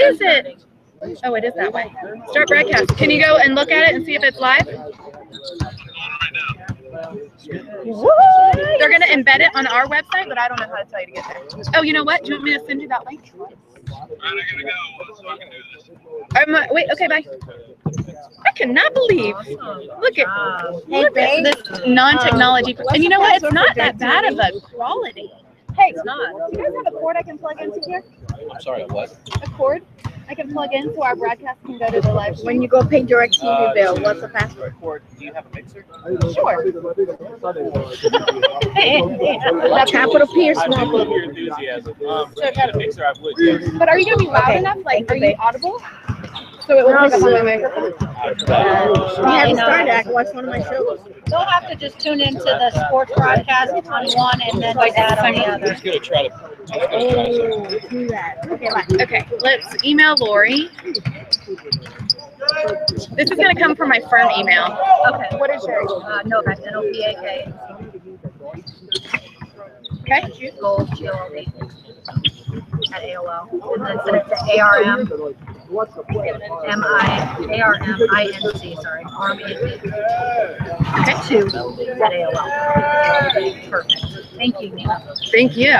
is it? Oh, it is that way. Start broadcast. Can you go and look at it and see if it's live? They're going to embed it on our website, but I don't know how to tell you to get there. Oh, you know what? Do you want me to send you that link? All right, I gotta go so I can do this. Wait, okay, bye. I cannot believe. Look at this non-technology. And you know what? It's not that bad of a quality. Hey, it's not. Do you guys have a cord I can plug into here? I'm sorry, what? A cord I can plug in so our broadcast can go to the live. When you go pay DirecTV bill, what's the password? Do you have a mixer? Sure. Hey. Capital P or small P? Your enthusiasm. If I had a mixer, I would. Yeah. But are you going to be loud enough? Like, are you audible? So it will pick up on my microphone? We haven't started. I can watch one of my shows. They'll have to just tune into the sports broadcast on one and then like that on the I'm other. just gonna try to. Do that. Okay, bye. Okay, let's email Lori. This is going to come from my firm email. Okay. What is yours? Novak, N-O-V-A-K. Okay. Gold, G-O-L-D. At AOL. And then send it to ARM. M-I-A-R-M-I-N-C, sorry. R-M-E-N-C. Okay. 2 at AOL. Perfect. Thank you, Nina. Thank you.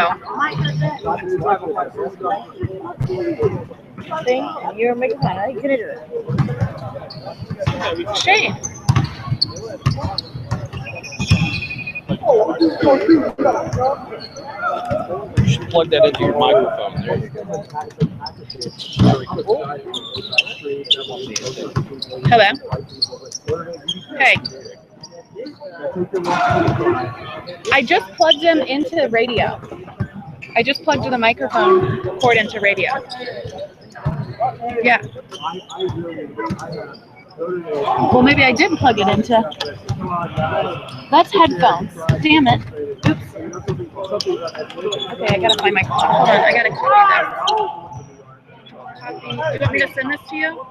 You're making fun. How are you gonna do it? Shane. You should plug that into your microphone there. Hello. Hey. I just plugged him into radio. I just plugged the microphone cord into radio. Yeah. Well, maybe I did plug it into. That's headphones. Damn it. Oops. Okay, I gotta find my. Hold on, I gotta copy that. Do you want me to send this to you,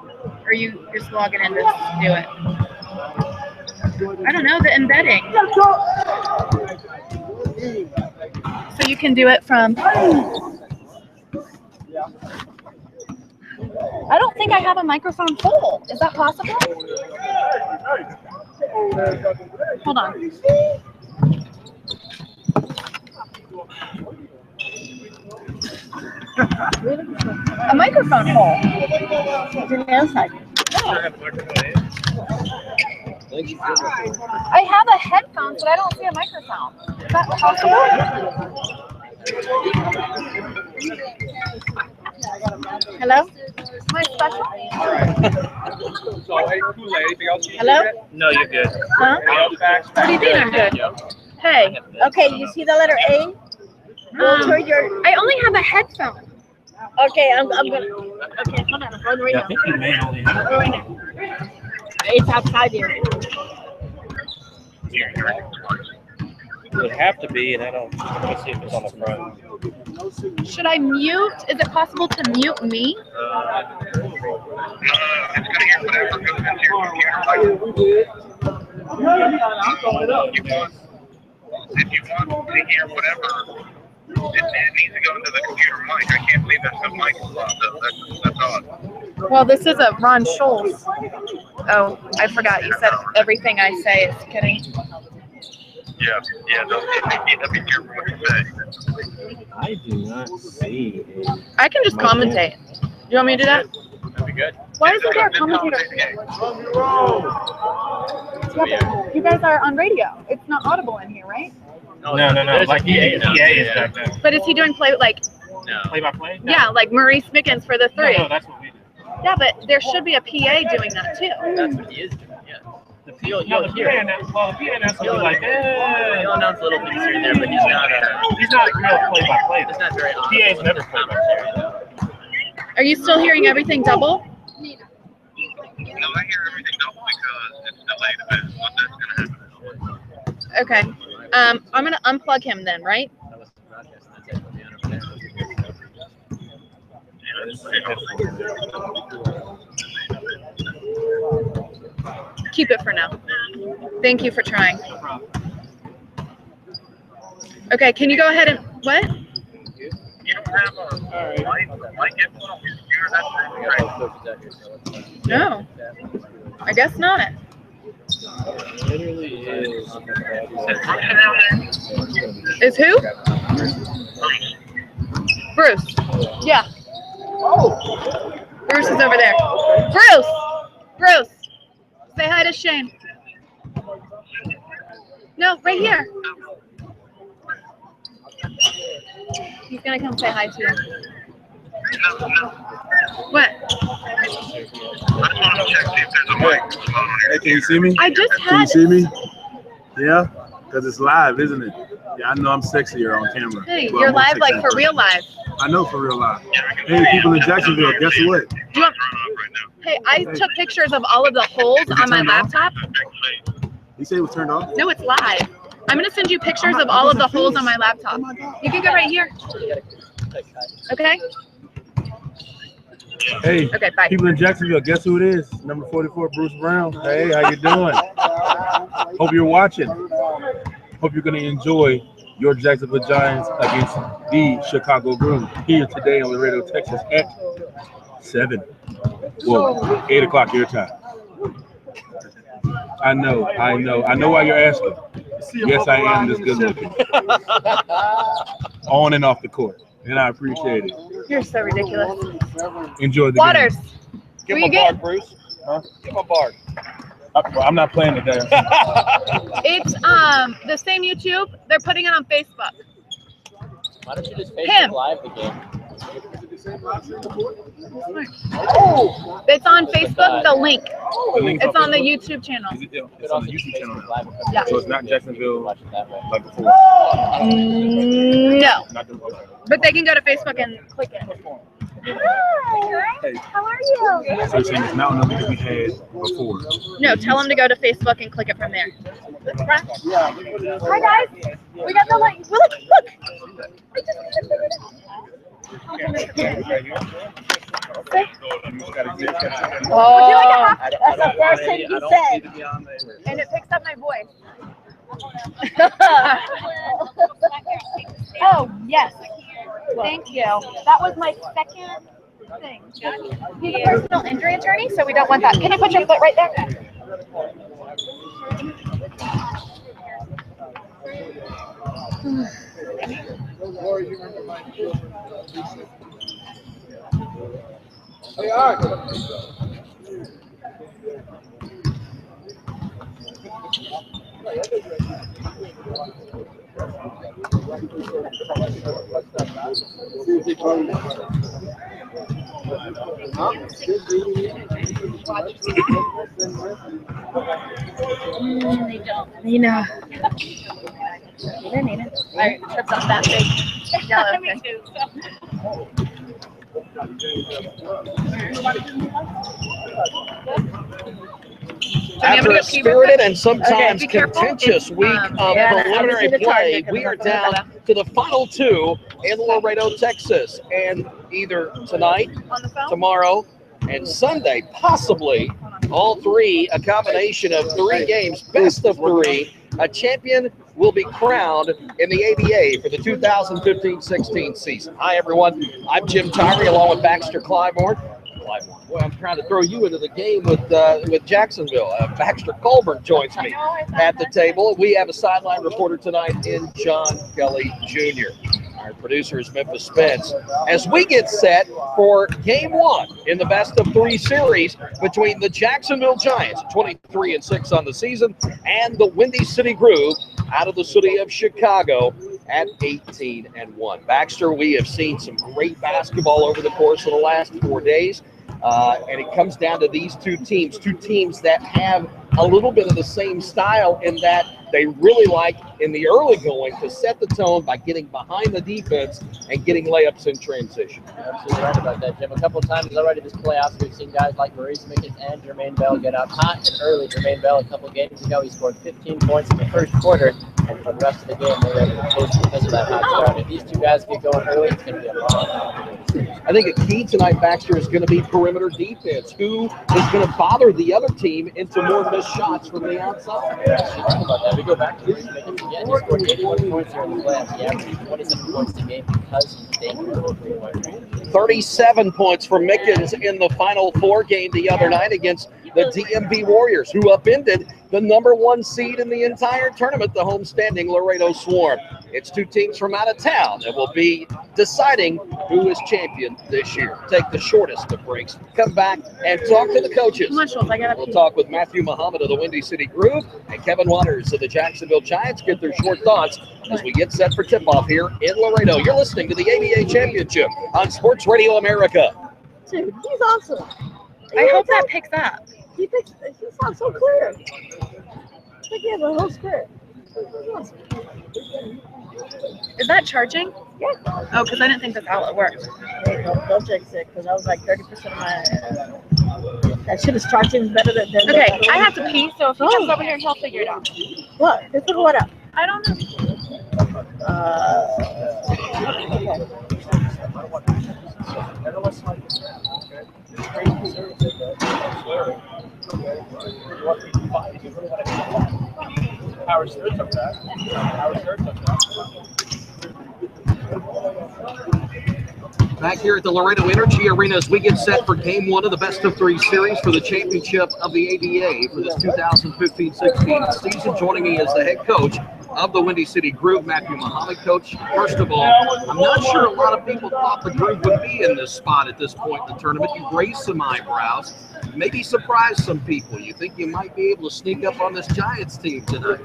or you just logging in to do it? I don't know, the embedding. So you can do it from. I don't think I have a microphone full. Is that possible? Hold on. A microphone hole. I have a headphone, but I don't see a microphone. Is that possible? Hello? My special? Hello? No, you're good. Huh? What do you mean I'm good? Hey. Okay, you see the letter A? Turn your. I only have a headphone. Okay, I'm gonna. Okay, hold on. I'm going right now. You may only I'm going right now. It's outside here. It would have to be, and I don't. Let's see if it's on the front. Should I mute? Is it possible to mute me? It's gonna hear whatever goes into your computer. If you want to hear whatever, it needs to go into the computer mic. I can't believe there's no mic slot though. That's odd. Well, this is a Ron Scholes. Oh, I forgot. You said everything I say is kidding. Yeah, no, you have to be careful what you say. I do not see. I can just commentate. Do you want me to do that? That'd be good. Why isn't there a commentator? Yeah, you guys are on radio. It's not audible in here, right? No. Like PA is back there. But is he doing play by Play? Yeah, like Maurice Mickens for the three. No, that's what we do. Yeah, but there should be a PA doing that too. That's what he is doing, yeah. The PA announcer will be like, He'll announce little things here and there, but he's not real play-by-play. It's not very honest. PA's never play-by-play. Are you still hearing everything double? No, I hear everything double because it's delayed a bit. What that's gonna happen. Okay. I'm gonna unplug him then, right? Keep it for now. Thank you for trying. Okay, can you go ahead and what? You don't have a mic input on your computer. That's No, I guess not. Literally is. Is who? Bruce. Yeah. Bruce is over there. Bruce! Bruce! Say hi to Shane. No, right here. He's gonna come say hi to you. What? Hey, can you see me? I just Can you had. see me? Yeah? Because it's live, isn't it? Yeah, I know I'm sexier on camera. Hey, but you're I'm more live, sexy like in for person. real live. I know for real live. Hey, people in Jacksonville, guess what? Do you want? Hey, I took pictures of all of the holes on my laptop. You say it was turned off? No, it's live. I'm gonna send you pictures of all of the holes on my laptop. You can go right here. Okay? Hey, Okay, bye. people in Jacksonville, guess who it is? Number 44, Bruce Brown. Hey, how you doing? Hope you're watching. Hope you're going to enjoy your Jacksonville Giants against the Chicago Bulls here today on Laredo, Texas at 7. Well, 8 o'clock your time. I know why you're asking. Yes, I am this good looking. On and off the court. And I appreciate it. You're so ridiculous. Enjoy the Waters. Give Where him you a get? bark, Bruce. Huh? Give him a bark. I'm not playing today. It's the same YouTube. They're putting it on Facebook. Why don't you just Him. Facebook Live the game? It's on Facebook. The link. The link's It's on the Facebook? YouTube channel. It's on the YouTube channel now. Yeah. So it's not Jacksonville Watch it that way. like before. No, Not the, but they can go to Facebook and click it. hey, How are you? so you're saying it's not on the link that we had before. No, tell them to go to Facebook and click it from there. Hi guys. We got the link. Look, look. I just Oh, That's the first thing you said. and it picks up my voice. Oh, yes. Thank you. That was my second thing. He's a personal injury attorney, so we don't want that. Can you put your foot right there? You know. I tripped on that big yellow thing. After a spirited and sometimes Okay, be careful. contentious week of Yeah, preliminary I was in the play, target we are because I'm down to the final 2 in Laredo, Texas. And either tonight, On the phone? tomorrow, and Sunday, possibly all 3, a combination of 3 games, best of 3, a champion will be crowned in the ABA for the 2015-16 season. Hi, everyone. I'm Jim Tyree along with Baxter Clybourne. Well, I'm trying to throw you into the game with Jacksonville. Baxter Colburn joins me at the table. We have a sideline reporter tonight in John Kelly Jr. Our producer is Memphis Spence. As we get set for Game 1 in the best of 3 series between the Jacksonville Giants, 23-6 on the season, and the Windy City Groove out of the city of Chicago at 18-1. Baxter, we have seen some great basketball over the course of the last 4 days. And it comes down to these two teams that have a little bit of the same style in that they really like in the early going to set the tone by getting behind the defense and getting layups in transition. You're absolutely right about that, Jim. A couple of times already this playoffs, we've seen guys like Maurice Mickens and Jermaine Bell get out hot and early. Jermaine Bell, a couple games ago, he scored 15 points in the first quarter. And for the rest of the game, they're able to coach because of that hot start. If these two guys get going early, it's going to be a long. I think a key tonight, Baxter, is going to be perimeter defense. Who is going to bother the other team into more missed shots from the outside? Think about that. We go back to this. Again, he scored 81 points here in the playoffs. He averaged 27 points a game because he's taking the 3-point range. 37 points for Mickens in the Final Four game the other night against the DMV Warriors, who upended the #1 seed in the entire tournament, the homestanding Laredo Swarm. It's two teams from out of town that will be deciding who is champion this year. Take the shortest of breaks, come back and talk to the coaches. Come on, Schultz, I gotta We'll pee. talk with Matthew Muhammad of the Windy City Groove and Kevin Waters of the Jacksonville Giants. Get their short thoughts as we get set for tip-off here in Laredo. You're listening to the ABA Championship on Sports Radio America. Dude, he's awesome. I hope that picks up. He sounds so clear. It's like he has a whole script. He's awesome. Is that charging? Yeah. Oh, because I didn't think this outlet worked. Hey, don't jinx it, because I was like 30% of my. That shit is charging better than. Okay, I have to pee, so if he comes over here, he'll figure it out. What? Just look what up. I don't know. Back here at the Laredo Energy Arena as we get set for Game 1 of the Best of 3 series for the championship of the ABA for this 2015-16 season. Joining me is the head coach of the Windy City Groove, Matthew Muhammad. Coach, first of all, I'm not sure a lot of people thought the Groove would be in this spot at this point in the tournament. You raised some eyebrows, maybe surprised some people. You think you might be able to sneak up on this Giants team tonight?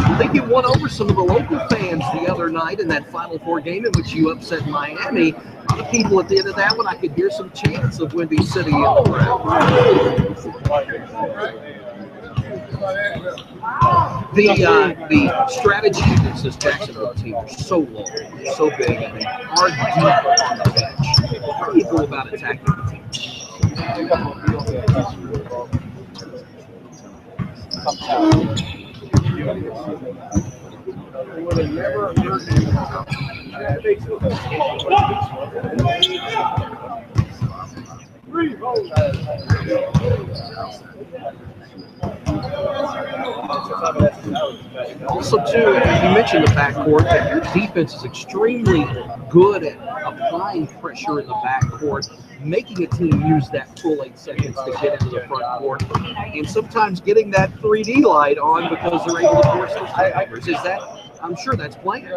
I think you won over some of the local fans the other night in that Final Four game in which you upset Miami. The people at the end of that one, I could hear some chants of Windy City in the crowd. The strategy against this Jacksonville team are so long, so big, and they are deep on the bench. How do you go about attacking the team? Also, too, you mentioned the backcourt, that your defense is extremely good at applying pressure in the backcourt, making a team use that full 8 seconds to get into the front court, and sometimes getting that 3D light on because they're able to force those turnovers. Is that? I'm sure that's playing.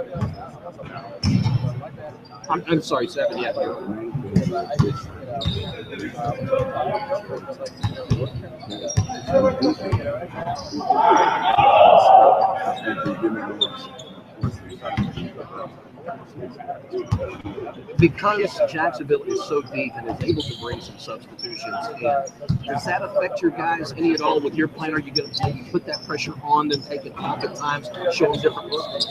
I'm sorry, 7. Yeah. Because Jacksonville is so deep and is able to bring some substitutions in, does that affect your guys any at all with your plan? Are you going to maybe put that pressure on them, take it off at times, show them different looks?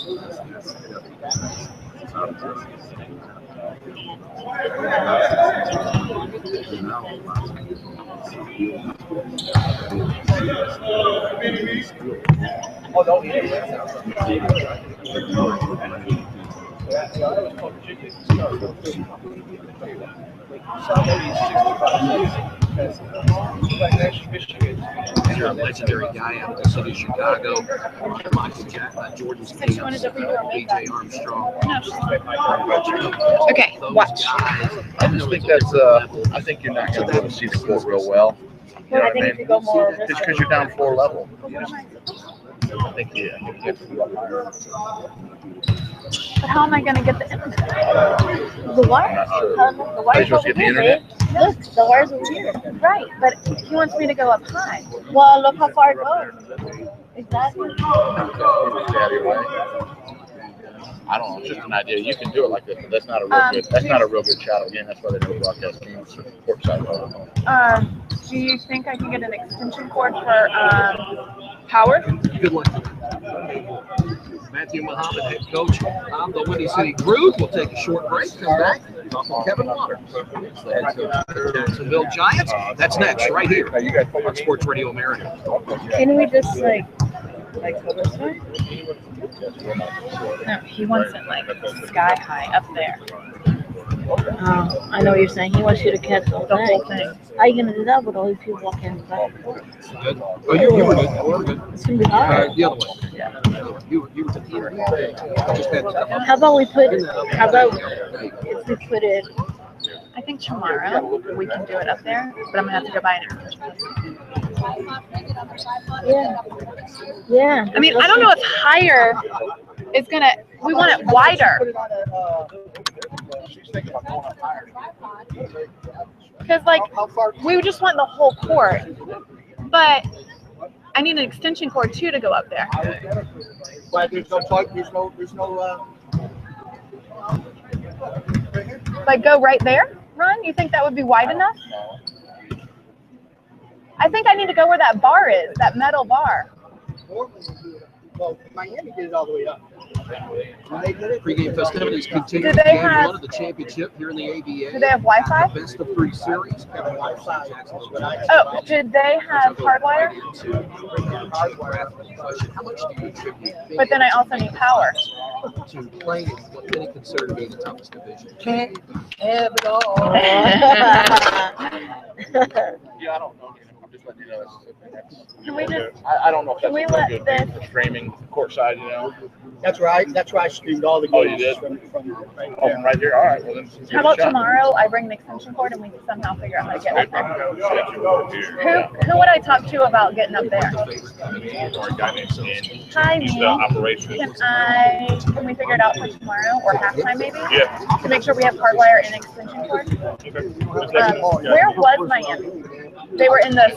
And a legendary guy out of the city of Chicago, Michael Jordan's team, BJ Armstrong. Okay, watch. I just think that's, I think you're not going to be able to see the court real well. You know what I mean? Just because you're down floor level. I think, yeah. But how am I going to get the internet? The wire? The Are you wire's supposed over to get the here, internet? babe. Look, the wire's over here. Right, but he wants me to go up high. Well, look how far it goes. Exactly. I don't know. It's just an idea. You can do it like this, but that's not a real good. That's not a real good shot. Again, that's why they don't broadcast games courtside. Do you think I can get an extension cord for power? Good luck. Matthew Muhammad, head coach of the Windy City Groove. We'll take a short break, come back, Uncle Kevin Waters, the head coach of the Jacksonville Giants. That's next, right here on Sports Radio America. Can we just like go this way? No, he wants it like sky high up there. Oh, I know what you're saying. He wants you to catch the whole thing. How are you gonna do that with all these people walking in the back? Good. Oh, you were good. You were good. It's gonna be hard. The other way. Yeah. You were good. Just had to come up. How about if we put it? I think tomorrow we can do it up there, but I'm gonna have to go buy an extension cord. Yeah. Yeah. I mean, I don't know if higher is gonna. We want it wider. Because like we just want the whole court, but I need an extension cord too to go up there. But there's no plug. There's no. Like go right there, Ron? You think that would be wide enough? I think I need to go where that bar is, that metal bar. Well, Miami did it all the way up. Pregame festivities continue. Do they Game have- one of the championship here in the ABA. Do they have Wi-Fi? The best of 3 series. Oh, did they have hardwire? How much do you attribute But then I also need power. to playing in what many consider to be the toughest division? Can't have it all. Yeah, I don't know. I'm just letting you know. Can we just? I don't know if Can we that's let good this? for streaming courtside, you know. That's right. That's why I streamed all the Oh, games you did? from right Oh, there. from right here. All right. Well, then. give it How a about shot. tomorrow I bring an extension cord and we somehow figure out how to get up there? Who? Who would I talk to about getting up there? Or a guy named Stan. Hi, He's the me. operations. Can we figure it out for tomorrow or halftime maybe? Yeah. To make sure we have hardwire and extension cord. Where was Miami? They were in the.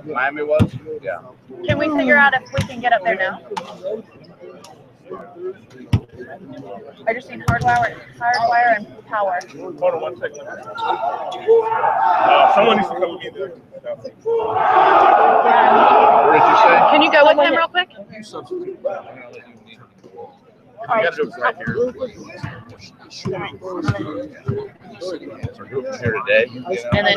Miami was? Yeah. Can we figure out if we can get up there now? I just need hardwire and power. Hold on 1 second. Someone needs to come get there. What did you say? Can you go with him real quick? You gotta do it right here. Here today. You know? And then.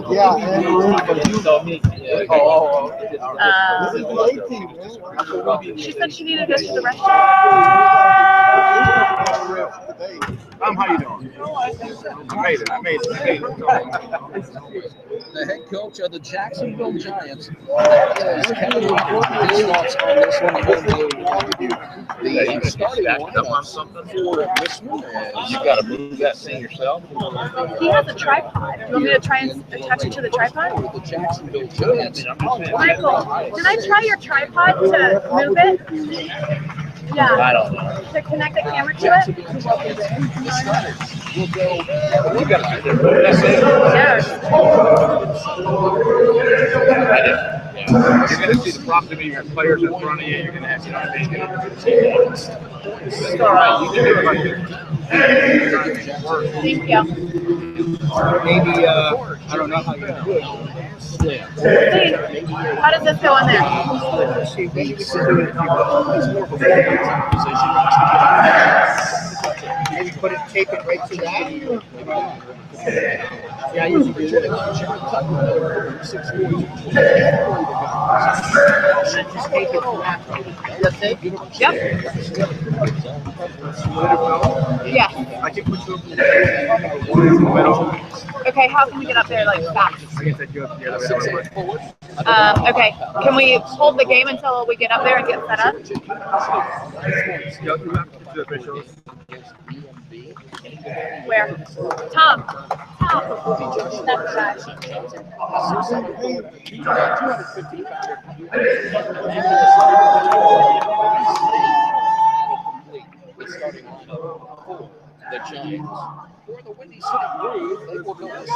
Yeah, She said she needed to go to the restroom. How you doing? I made it. The head coach of the Jacksonville Giants, that is Kevin Waters. His thoughts on this one. The starting Up on something. for this one is You gotta move that thing yourself. He has a tripod. You want me to try and attach it to the tripod? the Jacksonville Giants. Michael, can I try your tripod to move it? Yeah. I don't know. To connect the camera to it? Will go. You gotta sit there. That's it. Yeah. Yeah. You're gonna see the proximity of your players in front of you. You're gonna have to, you know what I mean? It's all right. You can do it like this. Thank you. maybe I don't know how you do it. See, how does this go in there? See, maybe we can do it. Maybe put it, tape it right to that. Yeah, I usually do that. Just tape it to that. That's it? Yep. Yeah. I can put you one in the middle. Okay, how can we get up there like fast? I can set you up the other way. Okay, can we hold the game until we get up there and get set up? You have to do the officials. Where? Tom. Tom. That's Starting on the Giants. For the Windy City Blue, they will go into the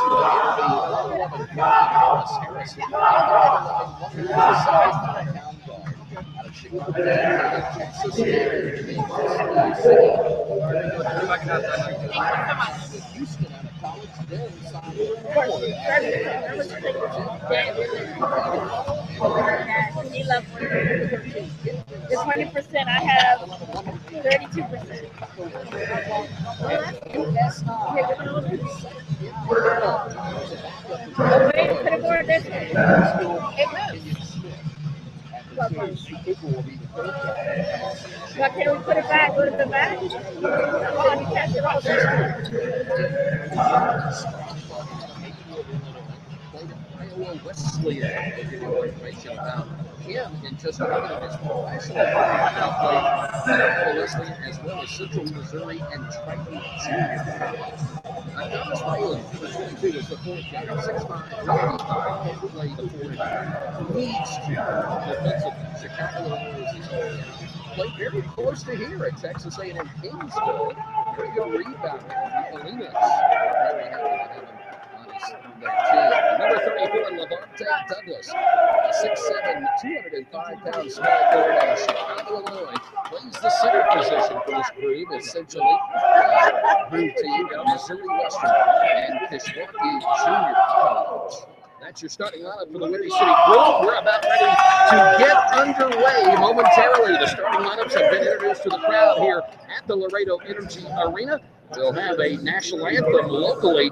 interview. Harris. Houston college, then signed The 20% I have 32%. Wait, put it more this way. It moves. But can we put it back? Put it back? Oh, you catch it all Iowa Wesleyan. We'll give you more information about him in just a minute of his professional career. He played Iowa Wesleyan as well as Central Missouri and Triton Junior. Thomas Whalen, number 22, is the fourth guy. 6'5", 285, can play the four. Needs to. Defensive Chicago Illinois. Played very close to here at Texas A&M Kingsville. Very good rebounding. Alinas. Number 34, Levante Douglas, 6'7", 205-pound small forward out of Chicago, Illinois. Plays the center position for this group, essentially. Group team out of Missouri Western and Kishwaukee Junior College. That's your starting lineup for the Windy City Group. We're about ready to get underway momentarily. The starting lineups have been introduced to the crowd here at the Laredo Energy Arena. We'll have a national anthem locally,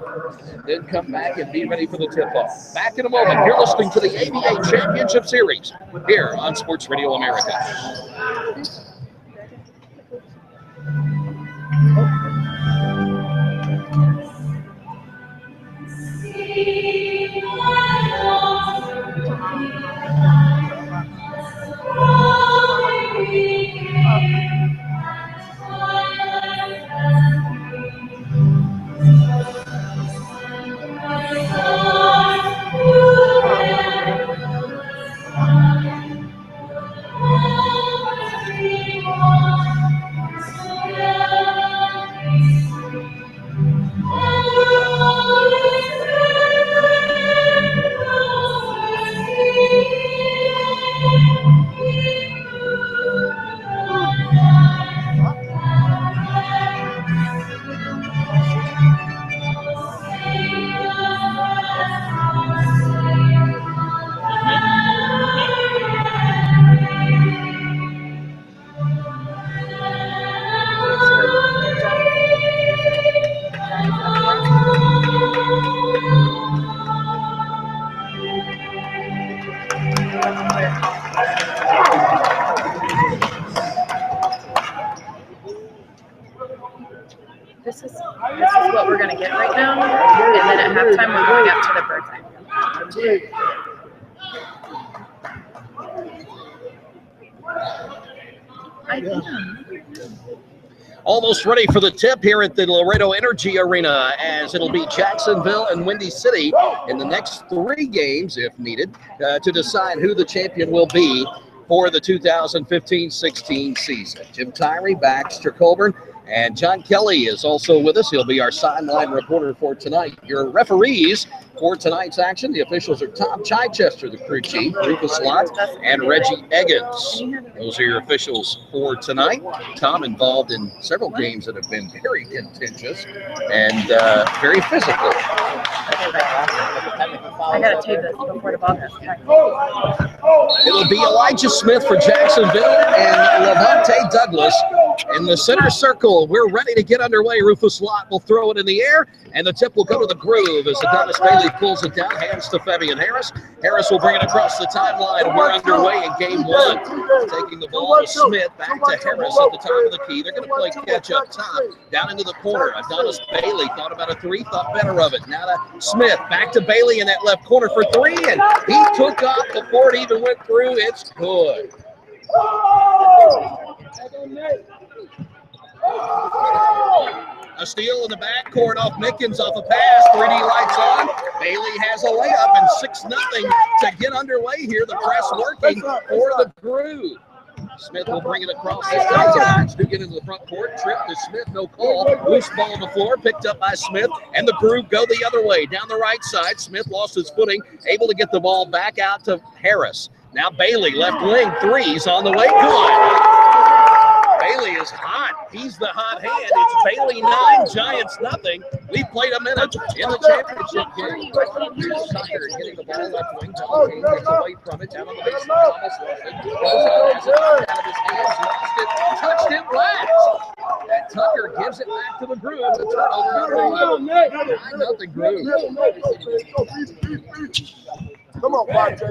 then come back and be ready for the tip-off. Back in a moment. You're listening to the ABA Championship Series here on Sports Radio America. This is what we're gonna get right now, and then at halftime we're going up to the bird's eye. Almost ready for the tip here at the Laredo Energy Arena, as it'll be Jacksonville and Windy City in the next 3 games, if needed, to decide who the champion will be for the 2015-16 season. Jim Tyree, Baxter Colburn, and John Kelly is also with us. He'll be our sideline reporter for tonight. Your referees for tonight's action, the officials are Tom Chichester, the crew chief, Rufus Lott, and Reggie Eggins. Those are your officials for tonight. Tom involved in several games that have been very contentious and very physical. I gotta tape this before the ball goes. It'll be Elijah Smith for Jacksonville and Levante Douglas in the center circle. We're ready to get underway. Rufus Lott will throw it in the air, and the tip will go to the groove as Adonis Bailey pulls it down, hands to Fabian Harris. Harris will bring it across the timeline. We're underway in game 1. Taking the ball to Smith, back to Harris at the top of the key. They're going to play catch up top, down into the corner. Adonis Bailey thought about a 3, thought better of it. Now to Smith, back to Bailey in that left corner for 3, and he took off before it even went through. It's good. A steal in the backcourt off Mickens off a pass. 3D lights on. Bailey has a layup and 6-0 to get underway here. The press working for the Groove. Smith will bring it across this time. To get into the front court. Trip to Smith, no call. Loose ball on the floor, picked up by Smith, and the Groove go the other way. Down the right side, Smith lost his footing, able to get the ball back out to Harris. Now Bailey, left wing, 3's on the way. Good. Bailey is hot. He's the hot hand. It's Bailey 9, Giants nothing. We've played a minute in the championship game. Tucker hitting the ball left wing. Ball game gets away from it. Down on the baseline. Thomas lost it. Goes out, has it knocked out of his hands. Lost it. Touched it last. And Tucker gives it back to the Groove. The turnover. 9-0 Groove. Come on, Fonte.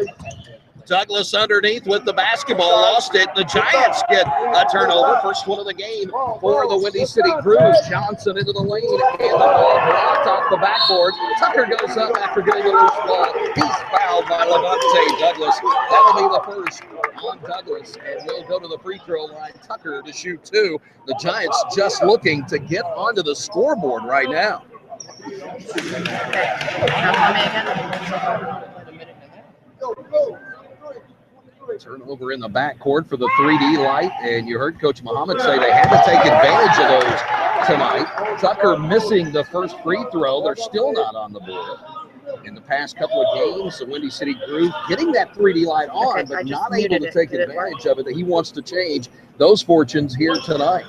Douglas underneath with the basketball, lost it. The Giants get a turnover, first one of the game for the Windy City Groove. Johnson into the lane, and the ball blocked off the backboard. Tucker goes up after getting a loose ball. He's fouled by Levante Douglas. That'll be the first on Douglas, and we'll go to the free throw line. Tucker to shoot 2. The Giants just looking to get onto the scoreboard right now. Turnover in the backcourt for the 3D light, and you heard Coach Muhammad say they had to take advantage of those tonight. Tucker missing the first free throw. They're still not on the board. In the past couple of games, the Windy City Groove getting that 3D light on, but not able to take advantage of it. That he wants to change those fortunes here tonight.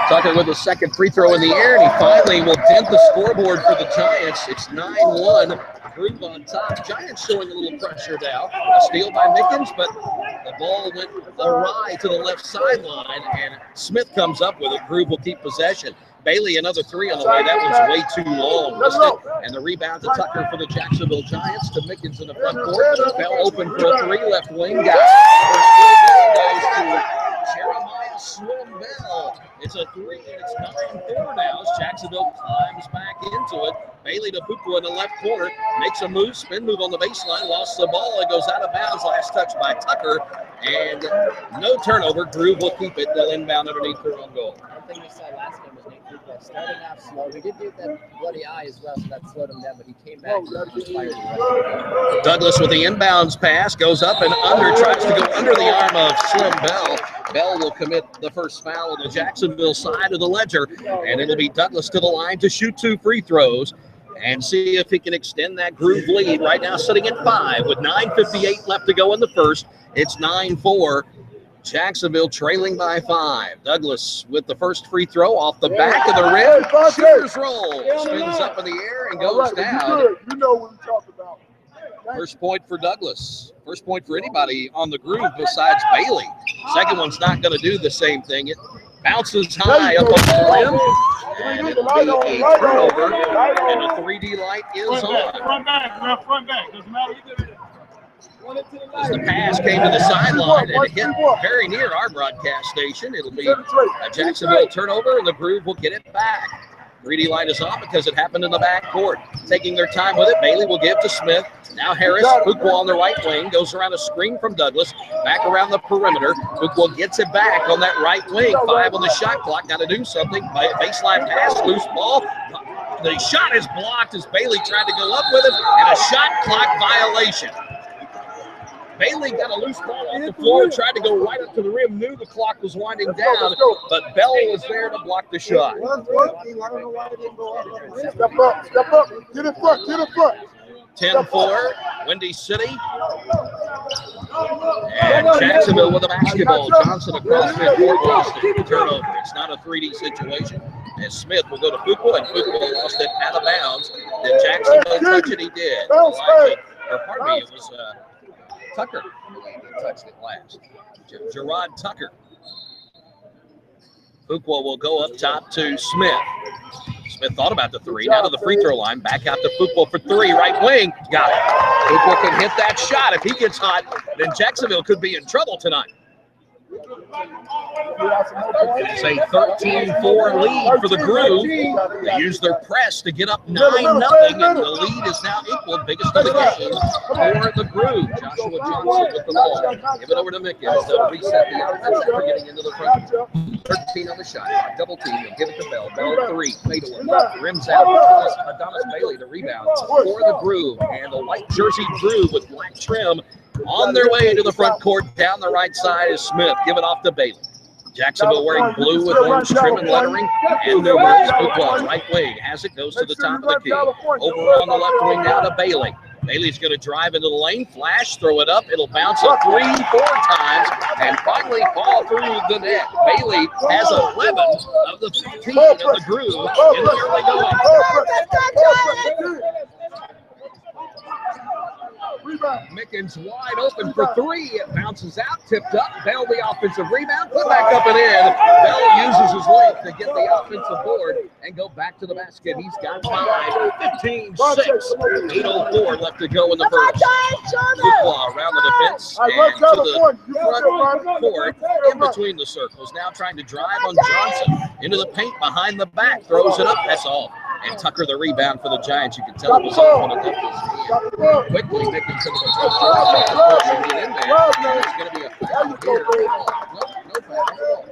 Tucker with the second free throw in the air, and he finally will dent the scoreboard for the Giants. It's 9-1. Groove on top. Giants showing a little pressure now. A steal by Mickens, but the ball went awry to the left sideline, and Smith comes up with it. Groove will keep possession. Bailey, another 3 on the way. That was way too long. Missed it. And the rebound to Tucker for the Jacksonville Giants to Mickens in the front court. Bell open for a 3 left wing. Got first free goes to Jeremiah Swim Bell. It's a 3, and it's 9-4 now as Jacksonville climbs back into it. Bailey to Fuqua in the left corner. Makes a move, spin move on the baseline. Lost the ball. It goes out of bounds. Last touch by Tucker. And no turnover. Groove will keep it. They'll inbound underneath their own goal. One thing we saw last game was Nate Fuqua starting off slow. He did get that bloody eye as well, so that slowed him down, but he came back and fired the rest of the game. Douglas with the inbounds pass. Goes up and under. Tries to go under the arm of Slim Bell. Bell will commit the first foul on the Jacksonville side of the ledger, and it'll be Douglas to the line to shoot 2 free throws and see if he can extend that Groove lead. Right now sitting at 5 with 9:58 left to go in the first. It's 9-4. Jacksonville trailing by 5. Douglas with the first free throw off the back of the rim. Shooter's roll. Spins up in the air and goes down. You know what we're talking about. First point for Douglas. First point for anybody on the Groove besides Bailey. Second one's not going to do the same thing. It bounces high up on the rim. And it'll be a turnover. And the 3D light is on. Front back. Doesn't matter. As the pass came to the sideline and it hit very near our broadcast station, it'll be a Jacksonville turnover, and the Groove will get it back. 3D light is on because it happened in the back court. Taking their time with it, Bailey will give to Smith. Now Harris, Fuqua on the right wing, goes around a screen from Douglas, back around the perimeter. Fuqua gets it back on that right wing. 5 on the shot clock, got to do something. Baseline pass, loose ball. The shot is blocked as Bailey tried to go up with it, and a shot clock violation. Bailey got a loose ball off the floor, tried to go right up to the rim, knew the clock was winding down, but Bell was there to block the shot. Step up, get in front, 10-4, Windy City. And Jacksonville with a basketball. Johnson across midcourt lost it. Turnover. It's not a 3D situation. And Smith will go to Fuqua, and Fuqua lost it out of bounds. Did Jacksonville touch it? He did. It was Tucker touched it last. Gerard Tucker. Fuqua will go up top to Smith. Smith thought about the 3, now to the free throw line, back out to Fuqua for 3, right wing, got it. Fuqua can hit that shot. If he gets hot, then Jacksonville could be in trouble tonight. It's a 13-4 lead for the Groove. They use their press to get up 9-0, and the lead is now equal, biggest of the game for the Groove. Joshua Johnson with the ball. Give it over to Mickens. They'll reset the offense after getting into the front. 13 on the shot. Double team. They'll give it to Bell. Bell 3. Fadeaway. Rims out. Adonis Bailey the rebound for the Groove. And the white jersey Groove with black trim on their way into the front court. Down the right side is Smith. Give it off to Bailey. Jacksonville wearing blue with orange trim and lettering. And their words. Fuqua, right wing. Has it, goes to the top of the key. Over on the left wing now to Bailey. Bailey's going to drive into the lane, flash, throw it up. It'll bounce up 3-4 times and finally fall through the net. Bailey has 11 of the 15 of the Groove in the early going. Mickens wide open for three. It bounces out, tipped up. Bell the offensive rebound, put back up and in. Bell uses his length to get the offensive board and go back to the basket. He's got 5, 15, 6, 8:04 left to go in the first. Football around the defense and to the front court in between the circles. Now trying to drive on Johnson into the paint behind the back. Throws it up. That's all. And Tucker the rebound for the Giants. You can tell it was on when it left his hand. Quickly making some of the get in there. It's going to be a foul here. No foul.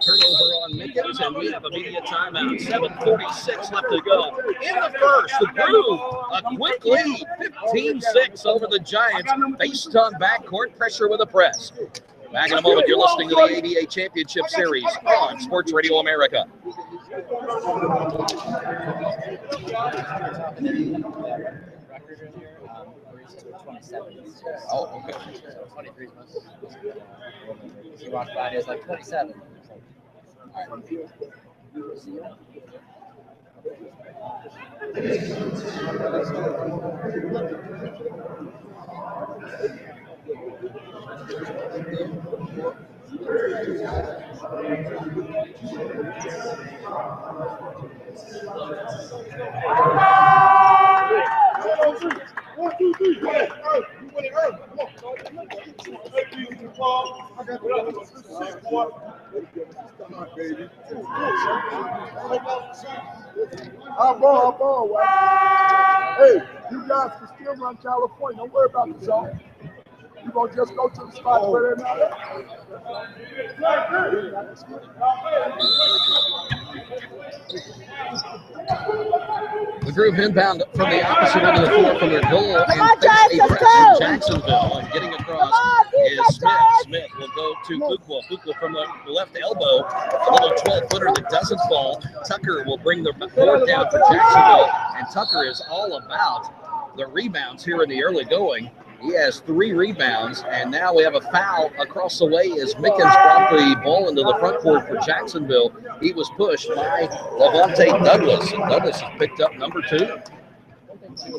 Turnover on Mickens, and we have immediate timeout. 7:46 left to go. In the first, the Groove, a quick lead, 15-6 over the Giants, based on backcourt pressure with a press. Back in a moment, you're listening to the ABA Championship Series on Sports Radio America. Oh, okay. 23 months. He walked by, he was like 27. I'm on. Hey, you guys can still run California. Don't worry about the zone. You're going to just go to the spot where they're not at. The Groove inbound from the opposite end of the floor from their goal and face a press in Jacksonville. And getting across is Smith. Smith will go to Fuqua. Fuqua from the left elbow. A little 12-footer that doesn't fall. Tucker will bring the board down for Jacksonville. And Tucker is all about the rebounds here in the early going. He has 3 rebounds, and now we have a foul across the way as Mickens brought the ball into the front court for Jacksonville. He was pushed by Levante Douglas, and Douglas has picked up number 2. Hey,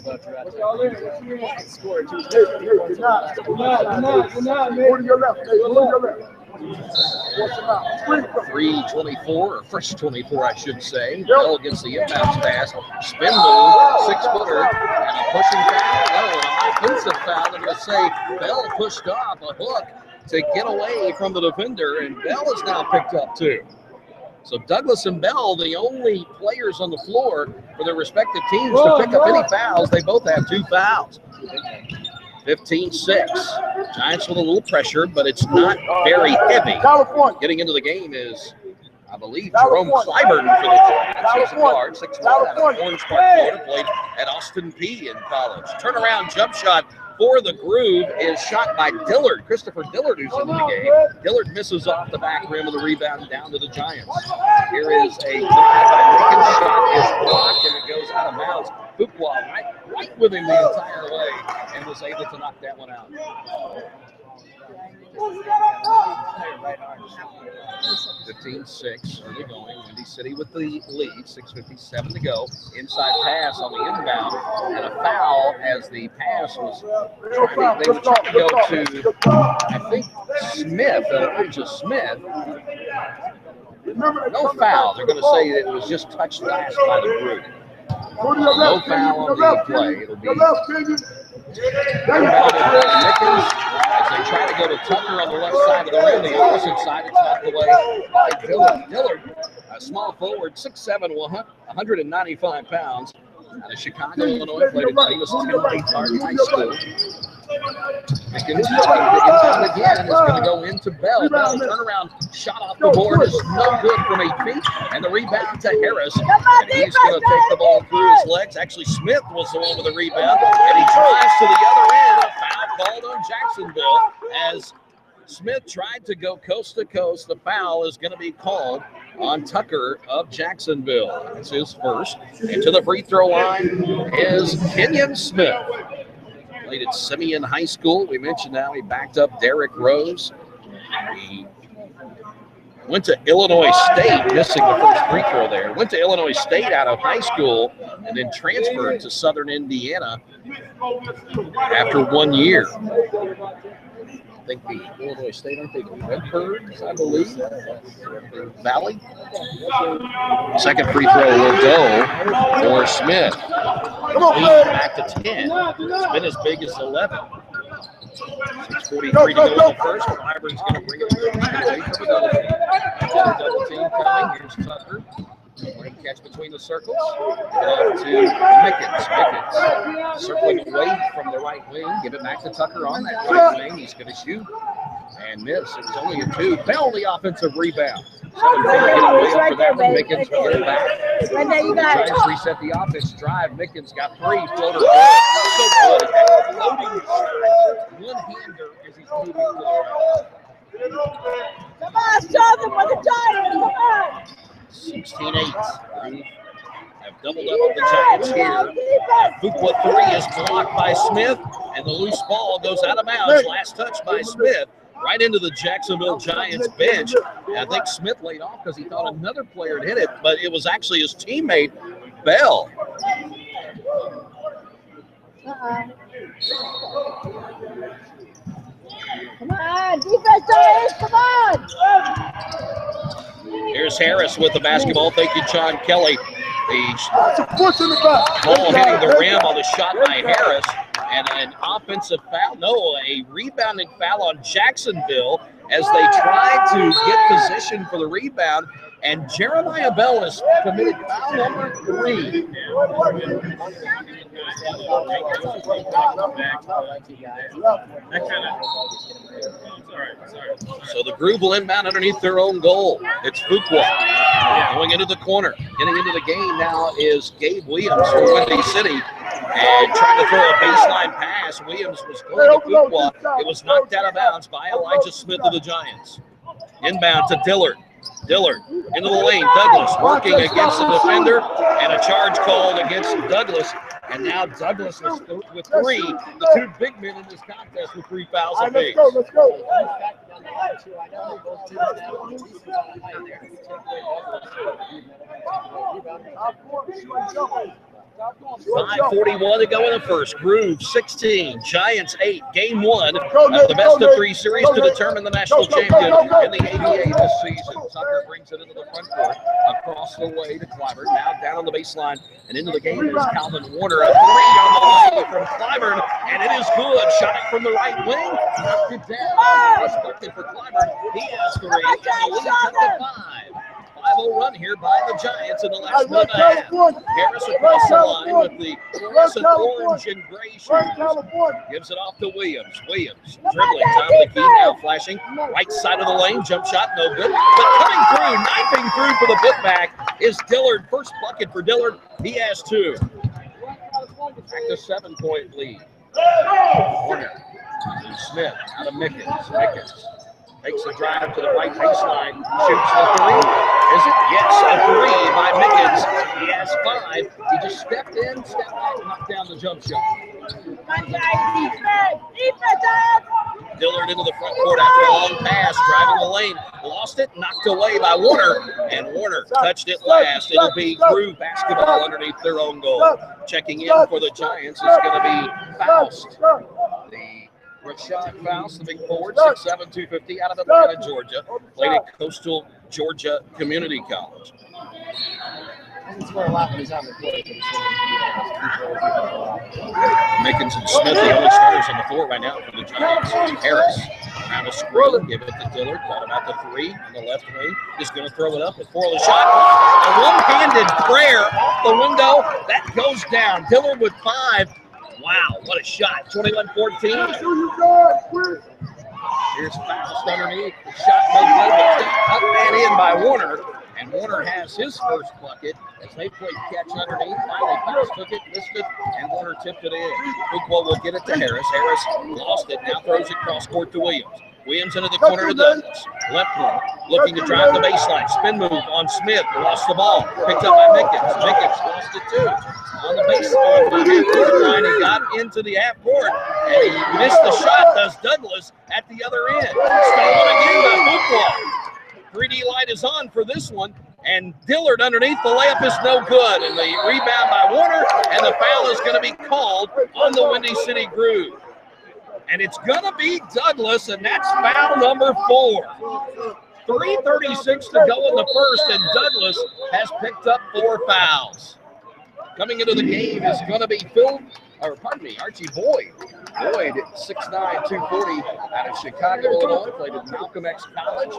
3:24, or first 24, I should say. Bell gets the inbounds pass. Spin move, 6-footer, and a pushing foul. No, an offensive foul. I'm going to say Bell pushed off a hook to get away from the defender, and Bell is now picked up 2. So Douglas and Bell, the only players on the floor for their respective teams to pick up any fouls. They both have 2 fouls. 15-6. Giants with a little pressure, but it's not very heavy. Getting into the game is, I believe, Jerome Clyburn for the Giants. He's a guard, 6'1", out of Orange Park, Florida, played at Austin Peay in college. Turnaround jump shot for the Groove is shot by Dillard, Christopher Dillard, who's into the game. Dillard misses off the back rim of the rebound down to the Giants. Here is a drive by Mickens. Shot is blocked and it goes out of bounds. Fuqua right with him the entire way and was able to knock that one out. 15-6, early going. Windy City with the lead, 6:57 to go. Inside pass on the inbound, and a foul as the pass was trying to go to, I think, Smith, Elijah Smith. No foul. They're going to say that it was just touched last by the Groove. No foul on the play. It'll be Mickens as they try to go to Tucker on the left side of the rim. The opposite side, it's knocked away by Dillard. Dillard, a small forward, 6'7", 195 pounds. Out of Chicago, Illinois, played at famous Timberlake Park High School. Mickens inside again is going to go into Bell. Bell turnaround shot off the board is no good from 8 feet, and the rebound to Harris. And he's going to take the ball through his legs. Actually, Smith was the one with the rebound, and he drives to the other end. A foul called on Jacksonville as Smith tried to go coast to coast. The foul is going to be called on Tucker of Jacksonville. It's his first. And to the free throw line is Kenyon Smith. Played at Simeon High School. We mentioned now he backed up Derek Rose. He went to Illinois State, missing the first free throw there. Went to Illinois State out of high school and then transferred to Southern Indiana after 1 year. I think the Illinois State, aren't they the Redbirds, I believe? Valley? Second free throw will go for Smith. Lead back to 10. It's been as big as 11. 6:43 to go in the first. Clyburn's going to bring it away from the double team. Double team coming. Here's Tucker. Great catch between the circles. Give it off to Mickens. Mickens circling away from the right wing. Give it back to Tucker on that right wing. He's going to shoot and miss. It was only a 2. Penalty offensive rebound. 7-4 getting way up for that one. Mickens will get it back. The Giants reset the offense drive. Mickens got 3. Floater good. So good. Floating shot. One-hander as he's moving to the right. Come on, show them what the Giants. Come on. 16-8. We have doubled up the Giants here. Fuqua 3 is blocked by Smith, and the loose ball goes out of bounds. Last touch by Smith, right into the Jacksonville Giants bench. And I think Smith laid off because he thought another player had hit it, but it was actually his teammate, Bell. Come on, defense, Giants, come on! Here's Harris with the basketball. Thank you, John Kelly. The Push in the back. ball hitting the rim on the shot by Harris. And an offensive foul, a rebounding foul on Jacksonville as they try to get position for the rebound. And Jeremiah Bell has committed foul number 3. So the Groove will inbound underneath their own goal. It's Fuqua going into the corner. Getting into the game now is Gabe Williams for Windy City. And trying to throw a baseline pass. Williams was going to Fuqua. It was knocked out of bounds by Elijah Smith of the Giants. Inbound to Dillard. Dillard into the lane. Douglas working against the defender, and a charge called against Douglas. And now Douglas with 3. The 2 big men in this contest with 3 fouls apiece. Let's go. 5:41 to go in the first. Groove 16, Giants 8. Game 1 of the best of 3 series to determine the national champion in the ABA this season. Tucker brings it into the front court, across the way to Clyburn. Now down on the baseline and into the game is Calvin Warner. A 3 on the way from Clyburn, and it is good. Shot it from the right wing. Knocked it down. Respected for Clyburn. He has 3. And the lead cut to 5. 5-0 run here by the Giants in the last 1.5. Harris across the line with the fluorescent orange and gray shoes. Gives it off to Williams. Williams dribbling. Top of the key now flashing. Right side of the lane. Jump shot no good. But coming through, knifing through for the putback is Dillard. First bucket for Dillard. He has 2. Back to 7-point lead. Warner. Smith out of Mickens. Mickens takes a drive to the right baseline, shoots the 3. Is it? Yes, a 3 by Mickens. He has 5. He just stepped in, stepped back, knocked down the jump shot. Dillard into the front court after a long pass, driving the lane. Lost it, knocked away by Warner, and Warner touched it last. It'll be Groove basketball underneath their own goal. Checking in for the Giants is going to be Faust. Rashad Faust, the big forward, 6'7", 250, out of Atlanta, Georgia. Played at Coastal Georgia Community College. Mickens and Smith, the only starters on the floor right now for the Giants. Harris around a screen, give it to Dillard. Got him out to 3 on the left wing. Just going to throw it up before the shot. A one-handed prayer off the window. That goes down. Dillard with 5. Wow, what a shot. 21-14. Here's Faust underneath. The shot no good. Up and in by Warner. And Warner has his first bucket as they played catch underneath. Finally, Faust took it, missed it, and Warner tipped it in. Fuqua will get it to Harris. Harris lost it, now throws it cross court to Williams. Williams into the corner to Douglas. Left one, looking to drive the baseline. Spin move on Smith. Lost the ball. Picked up by Mickens. Mickens lost it too. On the baseline, on the half-court line, and got into the half-court. And he missed the shot, does Douglas at the other end. Stolen again by Fuqua. 3D light is on for this one. And Dillard underneath the layup is no good. And the rebound by Warner, and the foul is going to be called on the Windy City Groove. And it's going to be Douglas, and that's foul number 4. 3:36 to go in the first, and Douglas has picked up 4 fouls. Coming into the game is going to be Archie Boyd. Boyd, 6'9", 240, out of Chicago, Illinois, played at Malcolm X College.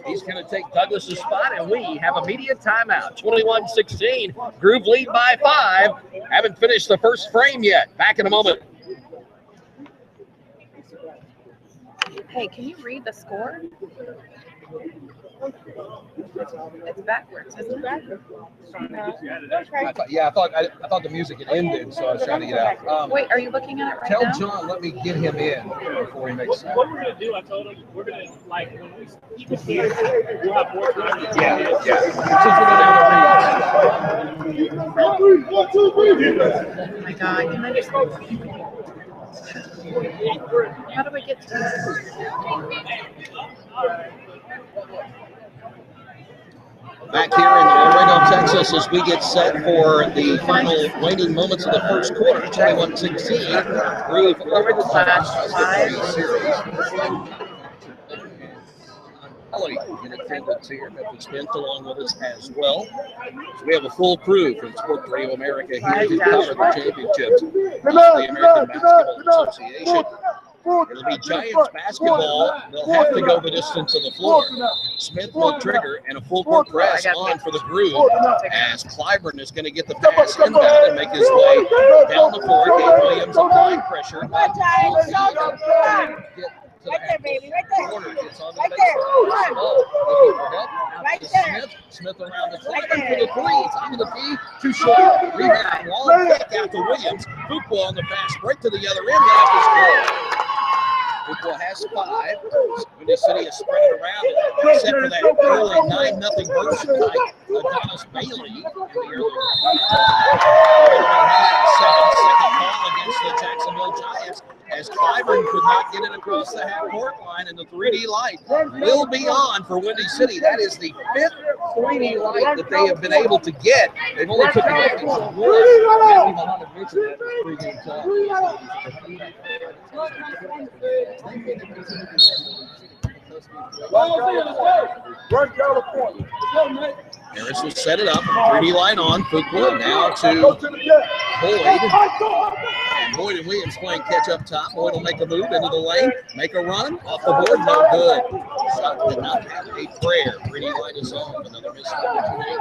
He's going to take Douglas's spot, and we have immediate timeout. 21-16, Groove lead by 5. Haven't finished the first frame yet. Back in a moment. Hey, can you read the score? It's backwards, isn't it? I thought the music had ended, so I was trying to get out. Wait, are you looking at it right Tell now? John, let me get him in before he makes sense. What we're gonna do, I told him, we're gonna when we we'll have more time. Oh my God, can I just... How do we get to this? Back here in Laredo, Texas, as we get set for the final waning moments of the first quarter, 21-16. Groove over the last 5 series. Holly in attendance here. Memphis Smith along with us as well. So we have a full crew from Sports Radio America here to cover the championships of the American Basketball Association. It'll be Giants basketball. They'll have to go the distance of the floor. Smith will trigger, and a full court press on for the Groove as Clyburn is going to get the pass inbound and make his way down the floor. Gabe Williams applying pressure. Right there, baby. Right there. Corner gets on the Right baseline. Right there. Smith around the corner for the three. Top of the key. Too short. Rebound. Long kick out to Williams. Fuqua on the fast break to the other end. Layup is good. Fuqua has 5. Windy City is spread around it, except for that early 9-0 version by Adonis Bailey in the early 7-second call against the Jacksonville Giants, as Clyburn could not get it across the half-court line, and the 3D light will be on for Windy City. That is the 5th 3D light that they have been able to get. They've only took advantage of one. Harris will set it up. 3D line on. Fuqua now to Boyd. And Boyd and Williams playing catch up top. Boyd will make a move into the lane, make a run. Off the board, no good. Shot did not have a prayer. 3D line is on. Another missed opportunity.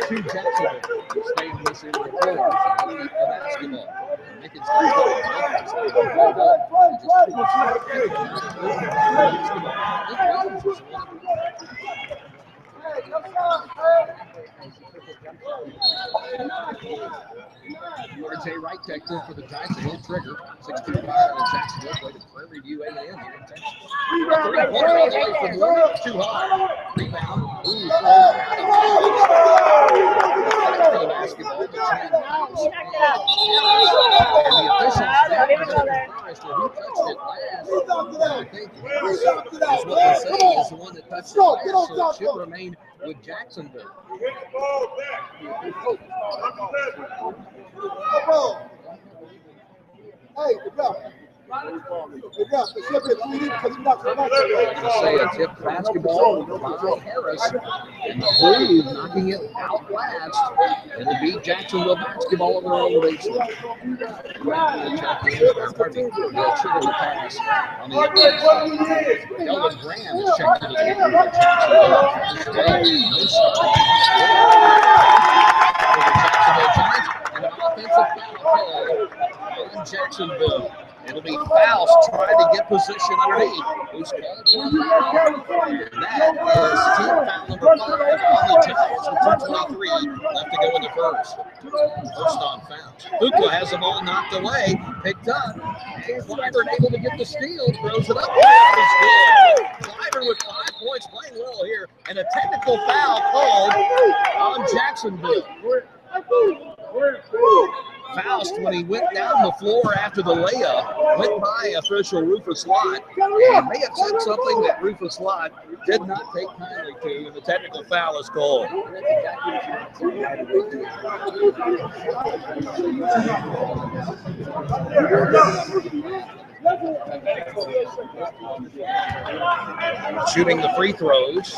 To Jacksonville. Staying this in the corner. So he'll keep the basketball. Mickens RJ Wright Texter for the Giants, and he'll trigger. 6-2-5 in Jacksonville. Played at Prairie View A&M here in Texas. 3-pointer all the way from Warner. Too high. Rebound. Basketball between and the officials surprised who touched it last. I think is what they're saying is the one that touched it last, so it should remain with Jacksonville. Hey, going to say a tip basketball by Harris, and the Blues knocking it out last, and to beat Jacksonville basketball on their own baseline. They'll trigger the pass on the other side. Elvin Graham is checked into the game for Jacksonville. No start. For the Jacksonville Giants, and an offensive foul call on Jacksonville. It'll be be Faust trying to get position underneath. Who's called for a foul? And that is team foul number 5 on the Giants with 2:23 left to go in the first. First on fouls. Fuqua has the ball knocked away, picked up. Clyburn able to get the steal, throws it up. Clyburn with 5 points, playing well here, and a technical foul called on Jacksonville. Faust, when he went down the floor after the layup, went by official Rufus Lott and may have said something that Rufus Lott did not take kindly to, and the technical foul is called. Shooting the free throws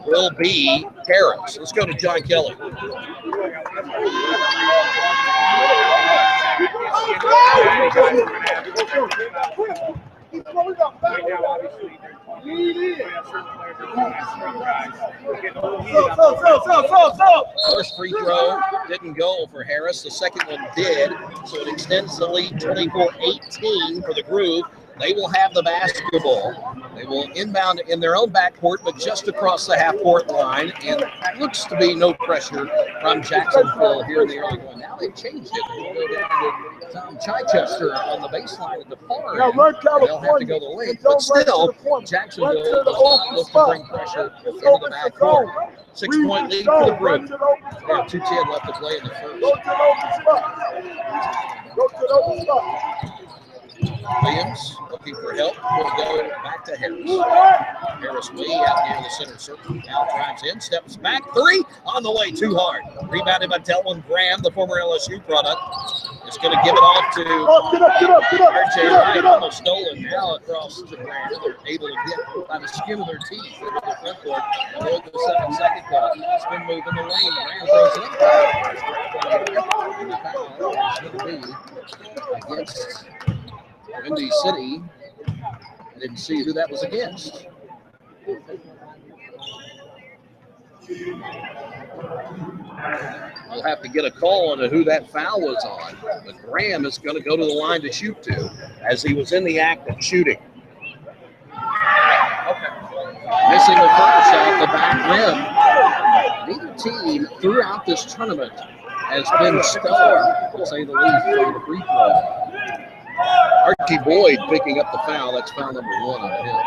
will be Harris. Let's go to John Kelly. First free throw didn't go for Harris. The second one did, so it extends the lead 24-18 for the Groove. They will have the basketball. They will inbound in their own backcourt, but just across the half-court line. And it looks to be no pressure from Jacksonville here in the early going. Now they've changed it. They'll go down to Tom Chichester on the baseline at the far end. They'll have to go the length. But still, Jacksonville does not look to bring pressure into the backcourt. 6-point lead for the Brook. They have 2:10 left to play in the first. Williams looking for help. Will go back to Harris. Harris way out near the center circle. Now drives in, steps back. 3 on the way, too hard. Rebounded by Delwyn Graham, the former LSU product. Is going to give it off to RJ Wright. Almost stolen now across to Graham. They're able to get by the skin of their teeth into the front court. Avoid the 7-second call. Spin move in the lane. Graham throws it up. And the foul is going to be against Windy City. I didn't see who that was against. We'll have to get a call on who that foul was on. But Graham is going to go to the line to shoot to as he was in the act of shooting. Missing the first off the back rim. Neither team throughout this tournament has been stellar, to say the least, on the free throw. Archie Boyd picking up the foul. That's foul number 1 on him.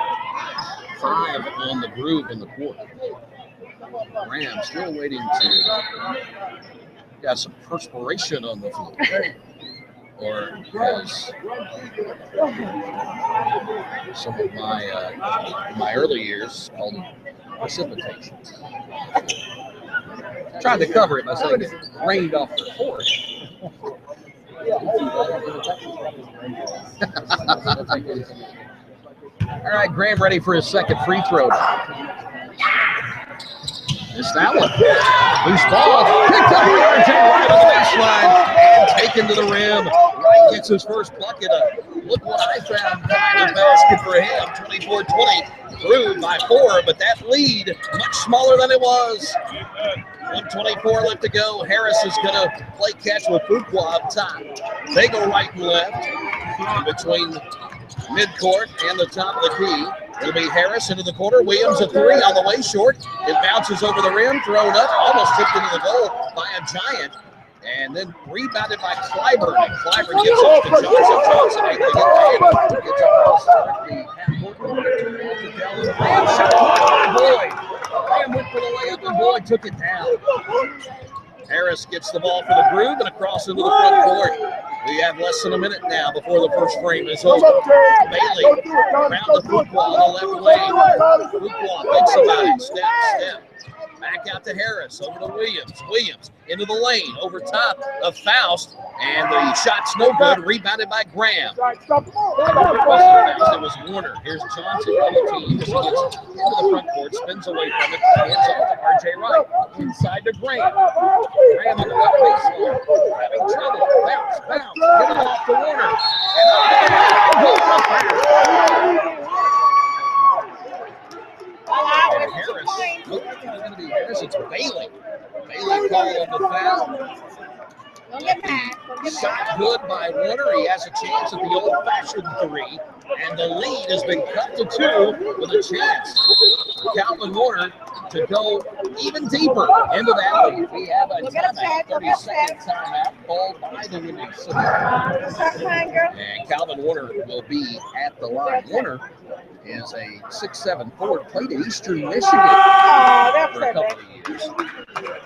5 on the Groove in the quarter. Graham still waiting to got some perspiration on the floor. Or as some of my early years called precipitation. Tried to cover it by saying it rained off the court. All right, Graham ready for his second free throw. Missed that one. Loose ball. Picked up by RJ Wright on the baseline and taken to the rim. Wright gets his first bucket. Look what I found. Kind of basket for him. 24-20. Through by 4, but that lead much smaller than it was. 1:24 left to go. Harris is going to play catch with Fuqua up top. They go right and left in between midcourt and the top of the key. It'll be Harris into the corner. Williams a 3 on the way short. It bounces over the rim, thrown up, almost tipped into the goal by a Giant. And then rebounded by Clyburn. And Clyburn gets it to Johnson. Johnson able to get there. Gets across the half-court. Graham shot by Boyd. Graham went for the layup and Boyd took it down. Harris gets the ball for the Groove and across into the front court. We have less than a minute now before the first frame is over. Bailey around the Fuqua on the left lane. Fuqua thinks about it. Step. Back out to Harris, over to Williams. Williams into the lane, over top of Faust, and the shot's no good. Rebounded by Graham. It was Warner. Here's Johnson on the team. As he gets into the front court, spins away from it, hands off to RJ Wright. Inside to Graham. Graham on the left baseline, having trouble. Bounce. Give it off to Warner. And Harris. Look, it's going to be Harris. It's Bailey. Bailey called on the foul. Don't get mad. Don't get Shot mad. good by Warner. He has a chance at the old-fashioned 3. And the lead has been cut to 2 with a chance for Calvin Warner to go even deeper into that lead. We have a timeout, 30-second timeout called by the Windy City. Stop crying, girl. And Calvin Warner will be at the line. Warner is a 6'7" forward, played at Eastern Michigan Oh, that's for a so couple of years.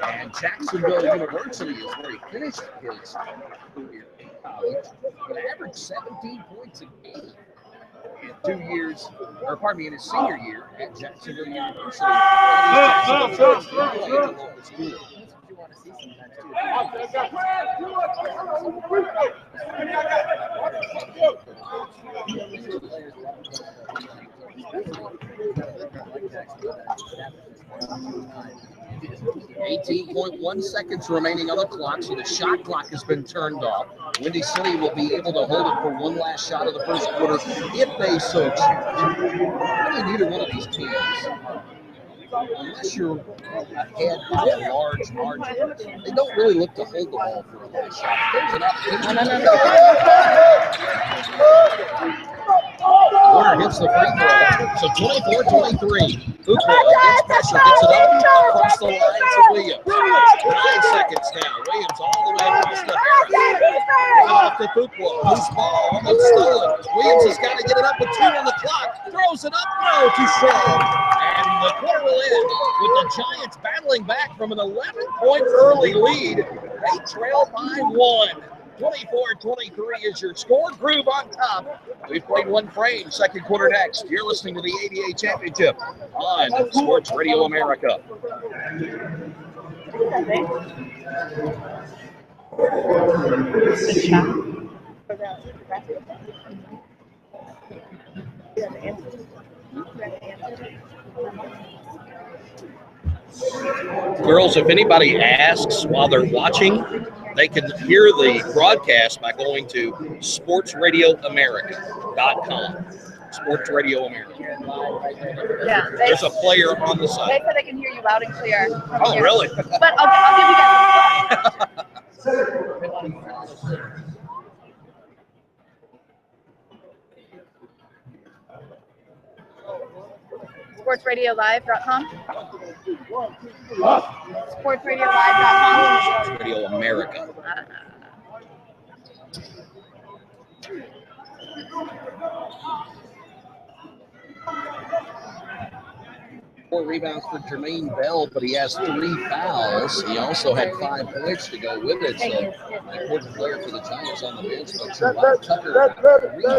And Jacksonville University is where he finished his career in college, but averaged 17 points a game in 2 years, or pardon me, in his senior year at Jacksonville University. .1 seconds remaining on the clock, so the shot clock has been turned off. Windy City will be able to hold it for one last shot of the first quarter if they so choose. Really, neither one of these teams, unless you're ahead by a large margin, they don't really look to hold the ball for a last shot. There's an opportunity. Warner hits the free throw, so 24-23. Fuqua gets pressure, gets it up across the line to Williams. 9 seconds now. Williams all the way across the Harris. Off to Fuqua. Loose ball, almost stolen. Williams has got to get it up with 2 on the clock. Throws it up, no, too strong. And the quarter will end with the Giants battling back from an 11-point early lead. They trail by 1. 24-23 is your score. Groove on top. We've played one frame. Second quarter next. You're listening to the ABA Championship on Sports Radio America. Girls, if anybody asks while they're watching, they can hear the broadcast by going to sportsradioamerica.com. Sports Radio America. Yeah. There's a player on the side. They said they can hear you loud and clear. Oh, really? But I'll give you guys SportsRadioLive.com. SportsRadioLive.com. Sports Radio America. 4 rebounds for Jermaine Bell, but he has 3 fouls. He also had 5 points to go with it. So, an important player for the Giants on the bench. But Trevon Tucker,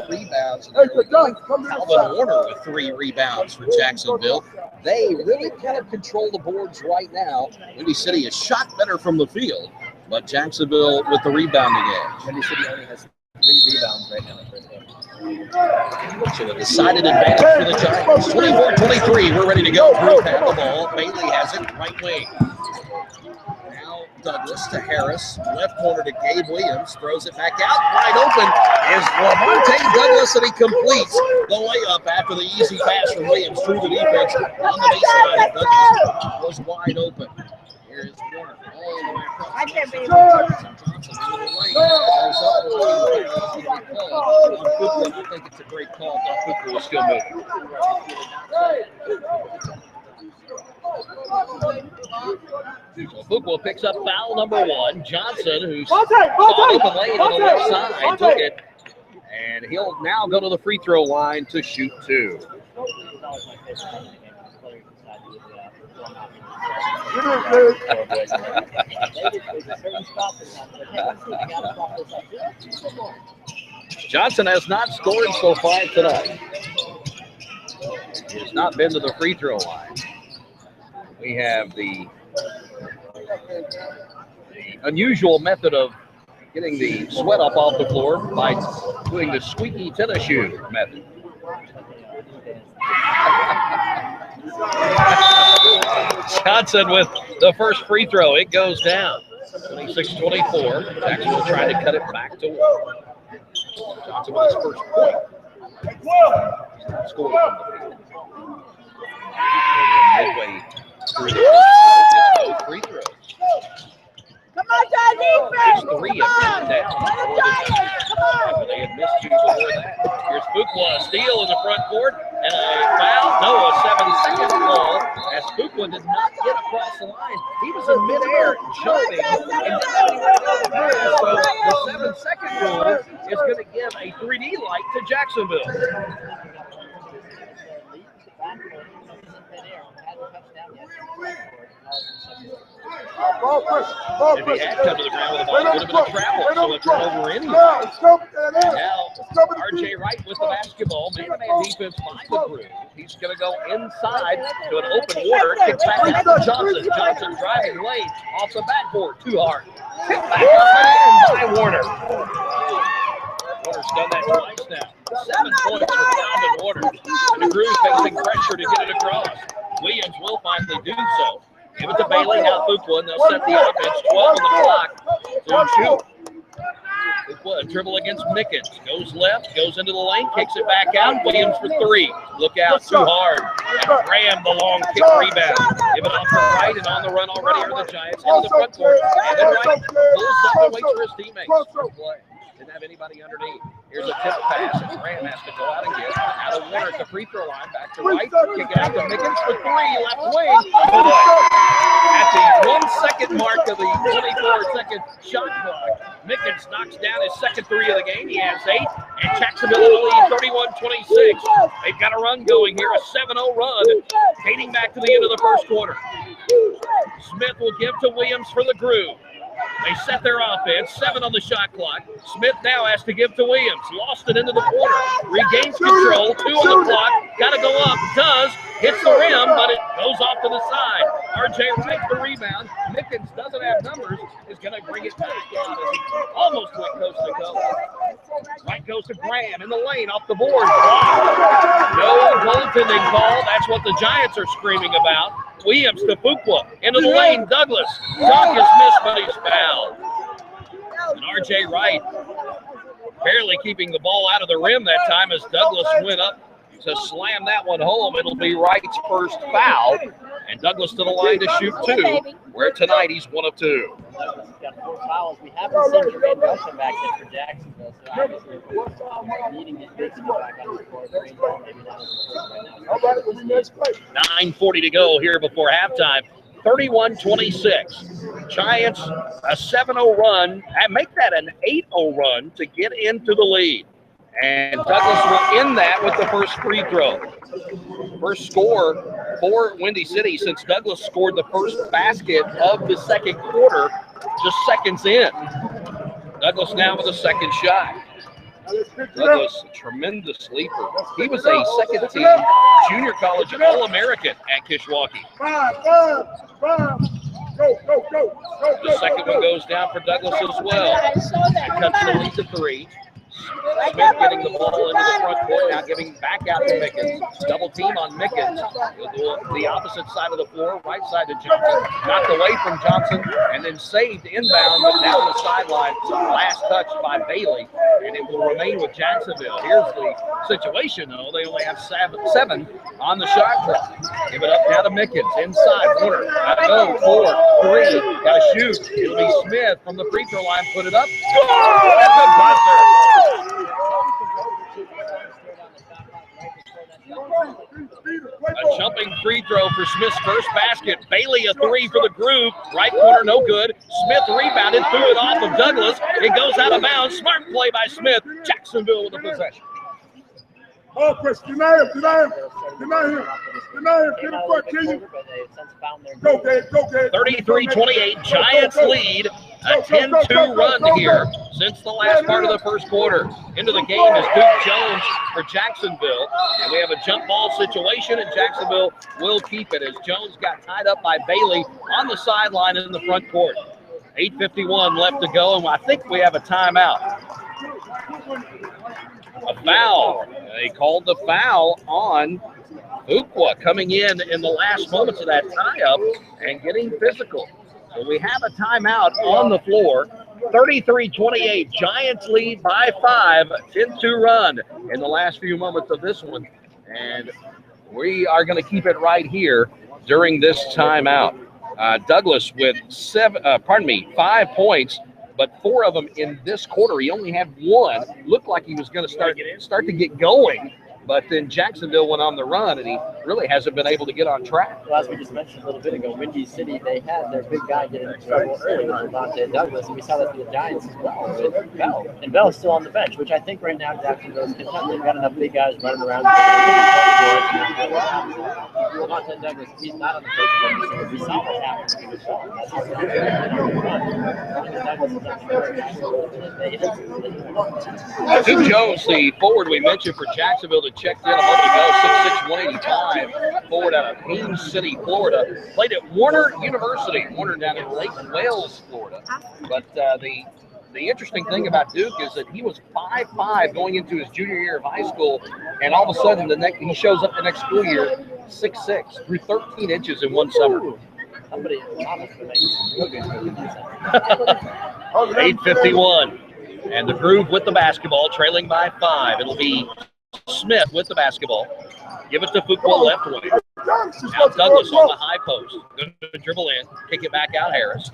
3 rebounds. Calvin Warner with 3 rebounds for Jacksonville. They really kind of control the boards right now. Windy City is shot better from the field, but Jacksonville with the rebounding edge. Windy City only has 3 rebounds right now. So a decided advantage for the Giants. 24-23. We're ready to go. Group have the ball. Bailey has it. Right wing. Now Douglas to Harris. Left corner to Gabe Williams. Throws it back out. Wide open is Lavonte Douglas, and he completes the layup after the easy pass from Williams through the defense on the baseline. Douglas was wide open. Here is Warner all the way across. Right there, baby. I think it's a great call. Fuqua was still moving. So Fuqua picks up foul number 1. Johnson, who's saw open lane on the left side, took it. And he'll now go to the free throw line to shoot 2. Johnson has not scored so far tonight. He has not been to the free throw line. We have the unusual method of getting the sweat up off the floor by doing the squeaky tennis shoe method. Johnson with the first free throw. It goes down. 26-24. Jacksonville trying to cut it back to 1. Johnson with his first point. Scored midway through the both free throws. Come on, John, defense. 3 steal in the front court and a foul. No, a 7-second call as Fuqua did not get across the line. He was in midair jumping and so the 7-second rule is going to give a 3D light to Jacksonville. If he had come to the ground with the ball, it would have been a travel, so a turnover anyway. Now, R.J. Wright with the basketball, man-to-man defense by the Crew. He's going to go inside to an open water, kick back out to Johnson. Johnson driving late off the backboard, too hard. Kick back up and in by Warner. Warner's done that twice now. 7 points for Calvin Warner. And the Crew facing pressure to get it across. Williams will finally do so. Give it to Bailey, now Fuqua, and they'll set the offense. 12 on the clock to shoot. Fuqua, a dribble against Mickens. Goes left, goes into the lane, kicks it back out. Williams for 3. Look out, too hard. And Graham, the long kick rebound. Give it off to Wright, and on the run already are the Giants into the front court. And then Wright pulls up and waits for his teammates. Didn't have anybody underneath. Here's a tip pass, and Graham has to go out and get out of Warner at the free throw line. Back to Wright, kick it out to Mickens for 3, left wing. At the 1 second mark of the 24-second shot clock, Mickens knocks down his second 3 of the game. He has 8, and Jacksonville in the lead, 31-26. They've got a run going here, a 7-0 run, dating back to the end of the first quarter. Smith will give to Williams for the Groove. They set their offense, 7 on the shot clock. Smith now has to give to Williams. Lost it into the corner. Regains control, 2 on the clock. Got to go up. Does. Hits the rim, but it goes off to the side. R.J. Wright the rebound. Mickens doesn't have numbers. Is going to bring it back out as he almost went coast to coast. Wright goes to Graham in the lane off the board. No goaltending call. That's what the Giants are screaming about. Williams to Fuqua. Into the lane, Douglas. Dunk is missed, but he's fouled. And R.J. Wright barely keeping the ball out of the rim that time as Douglas went up to slam that one home. It'll be Wright's first foul. And Douglas to the line to shoot 2, where tonight he's 1 of 2. Douglas has got 4 fouls. We haven't seen Jermaine Rushing back there for Jacksonville, so obviously we're needing his big to back on the court. Maybe not right now. 9:40 to go here before halftime. 31-26. Giants, a 7-0 run, and make that an 8-0 run to get into the lead. And Douglas will end that with the first free throw. First score for Windy City since Douglas scored the first basket of the second quarter just seconds in. Douglas now with a second shot. Douglas, a tremendous leaper. He was a second-team junior college All-American at Kishwaukee. The second one goes down for Douglas as well. It cuts the lead to 3. Smith getting the ball into the front court, now giving back out to Mickens. Double team on Mickens. The opposite side of the floor, right side to Johnson. Knocked away from Johnson and then saved inbound, but down the sideline. Last touch by Bailey, and it will remain with Jacksonville. Here's the situation, though. They only have 7 on the shot clock. Give it up now to Mickens. Inside, Warner. Gotta go. 4, 3. Gotta shoot. It'll be Smith from the free throw line. Put it up. That's a buzzer. A jumping free throw for Smith's first basket. Bailey a 3 for the Groove. Right corner, no good. Smith rebounded, threw it off of Douglas. It goes out of bounds. Smart play by Smith. Jacksonville with the possession. Oh, Chris, deny him. Get it quick, can you? Go, Dave. 33-28, Giants lead. A 10-2 run here since the last part of the first quarter. Into the game is Duke Jones for Jacksonville. And we have a jump ball situation, and Jacksonville will keep it as Jones got tied up by Bailey on the sideline in the front court. 8:51 left to go, and I think we have a timeout. A foul. They called the foul on Fuqua coming in the last moments of that tie-up and getting physical. So we have a timeout on the floor. 33-28, Giants lead by 5, 10-2 run in the last few moments of this one. And we are going to keep it right here during this timeout. Douglas with 5 points, but 4 of them in this quarter. He only had 1. Looked like he was going to start to get going But then Jacksonville went on the run, and he really hasn't been able to get on track. Well, as we just mentioned a little bit ago, Windy City, they had their big guy get in trouble early with Levante Douglas, and we saw that for the Giants as well with Bell. And Bell is still on the bench, which I think right now Jacksonville's content. They've got enough big guys running around. Levante Douglas, he's not on the bench, so we saw what happened when he was gone. That's what Duke Jones, the forward we mentioned for Jacksonville that checked in a moment ago, 6'6", 185, forward out of Haines City, Florida. Played at Warner University, Warner down in Lake Wales, Florida. But the interesting thing about Duke is that he was 5'5" going into his junior year of high school, and all of a sudden he shows up the next school year 6'6", grew 13 inches in one summer. 8:51, and the Groove with the basketball, trailing by 5. It'll be Smith with the basketball. Give it to Fuqua left wing. Now Douglas on the high post. Going to dribble in, kick it back out. Harris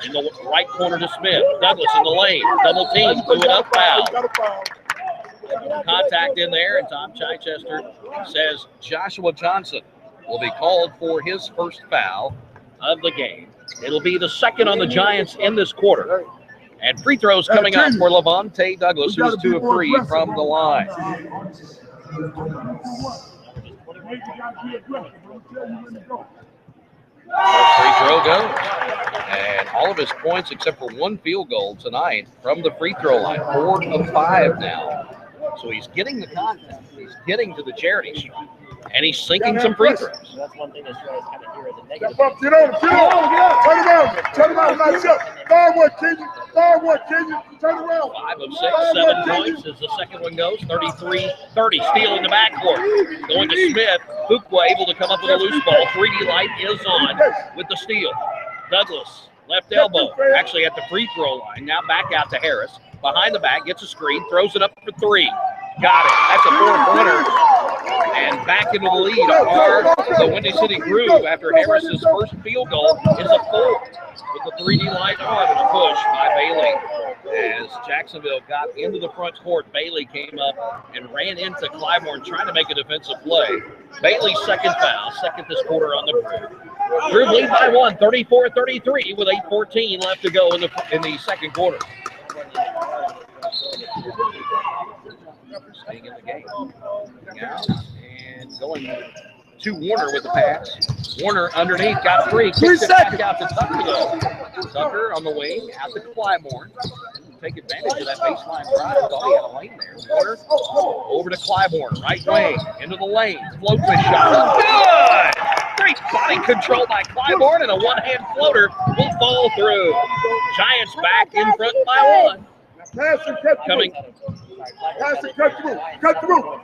in the right corner to Smith. Douglas in the lane, double team, blew it up, foul. Contact in there, and Tom Chichester says Joshua Johnson will be called for his first foul of the game. It'll be the second on the Giants in this quarter. And free throws coming up for Levante Douglas, who's 2 of 3 from the line. Free throw goes. And all of his points except for 1 field goal tonight from the free throw line. 4 of 5 now. So he's getting the contact. He's getting to the charity stripe. And he's sinking some free throws. So that's one thing that's really kind of here as a negative. Get on, turn around, nice up. Forward, Kenyon, turn around. 5 of 6, 7 points as the second one goes. 33-30, steal in the backcourt. Going to Smith. Fuqua able to come up with a loose ball. 3D Light is on with the steal. Douglas, left elbow, actually at the free throw line. Now back out to Harris. Behind the back, gets a screen, throws it up for 3. Got it. That's a 4-pointer. And back into the lead are the Windy City Groove after Harris's first field goal is a 4. With the 3D Light on and a push by Bailey. As Jacksonville got into the front court, Bailey came up and ran into Clybourne trying to make a defensive play. Bailey's second foul, second this quarter on the Groove. Groove lead by 1, 34-33 with 8:14 left to go in the second quarter. Staying in the game. Out and going to Warner with the pass. Warner underneath, got 3. Kicks it back out to Tucker, though. Tucker on the wing, out to Clybourne. Take advantage of that baseline drive. Thought he had a lane there. Warner over to Clybourne, right wing, into the lane. Float the shot. Good! Great body control by Clybourne, and a one-hand floater will fall through. Giants back in front by 1. Coming. Cut through.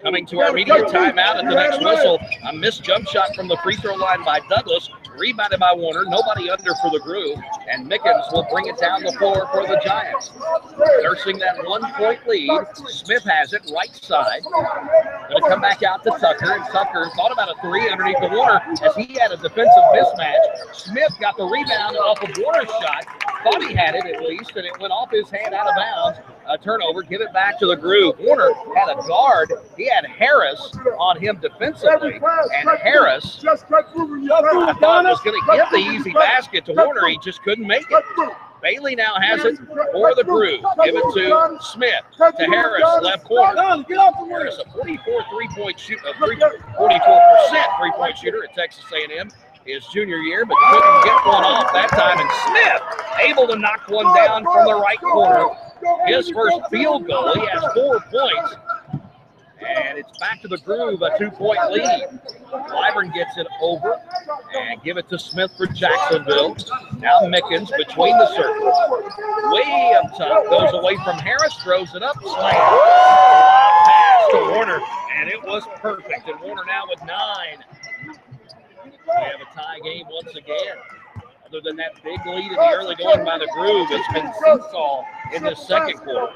Coming to our media timeout at the next whistle. A missed jump shot from the free throw line by Douglas. Rebounded by Warner. Nobody under for the Groove. And Mickens will bring it down the floor for the Giants. Nursing that 1-point lead. Smith has it right side. Going to come back out to Tucker. And Tucker thought about a 3 underneath the Warner as he had a defensive mismatch. Smith got the rebound off of Warner's shot. Thought he had it at least, and it went off his hand out of bounds. A turnover, give it back to the Groove. Warner had a guard. He had Harris on him defensively, and Harris, I thought was going to give the easy basket to Warner. He just couldn't make it. Bailey now has it for the Groove. Give it to Smith, to Harris, left corner. Harris, a 44% three-point shooter at Texas A&M. His junior year, but couldn't get one off that time. And Smith able to knock one down from the right corner. His first field goal. He has 4 points. And it's back to the Groove, a 2-point lead. Clybourne gets it over and give it to Smith for Jacksonville. Now Mickens between the circles. Way up top, goes away from Harris, throws it up, slam. Pass to Warner, and it was perfect. And Warner now with 9. We have a tie game once again. Other than that big lead in the early going by the Groove, it's been seesaw in the second quarter.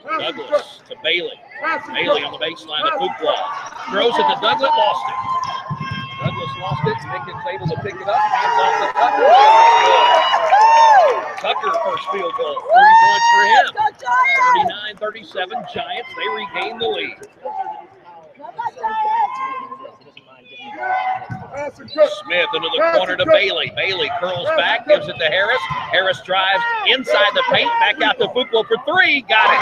Douglas to Bailey. Bailey on the baseline to Fuqua. Throws it to Douglas, lost it. Douglas lost it. Mickens able to pick it up. Hands off to Tucker. Tucker, first field goal. 3 points for him. 39-37 Giants. They regain the lead. Smith into the corner to Bailey. Bailey curls back, gives it to Harris. Harris drives inside the paint, back out to Fuqua for 3. Got it.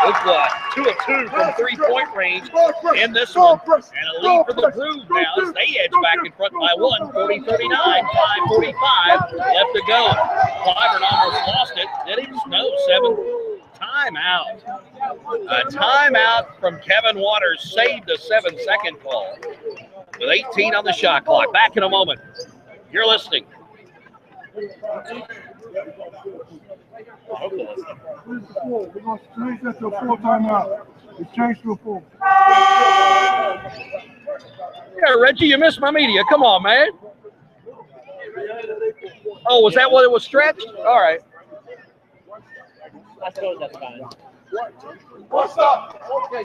Fuqua 2 of 2 from 3-point range in this one. And a lead for the Groove now as they edge back in front by 1, 40-39, 5:45 left to go. Clyburn almost lost it. Did he? No, 7. Timeout. A timeout from Kevin Waters saved a 7-second call. With 18 on the shot clock. Back in a moment. You're listening. We're going to change that to a 4 timeout. It's changed to a 4. Yeah, Reggie, you missed my media. Come on, man. Oh, was that what it was stretched? All right. I suppose that's fine. What's up? Okay,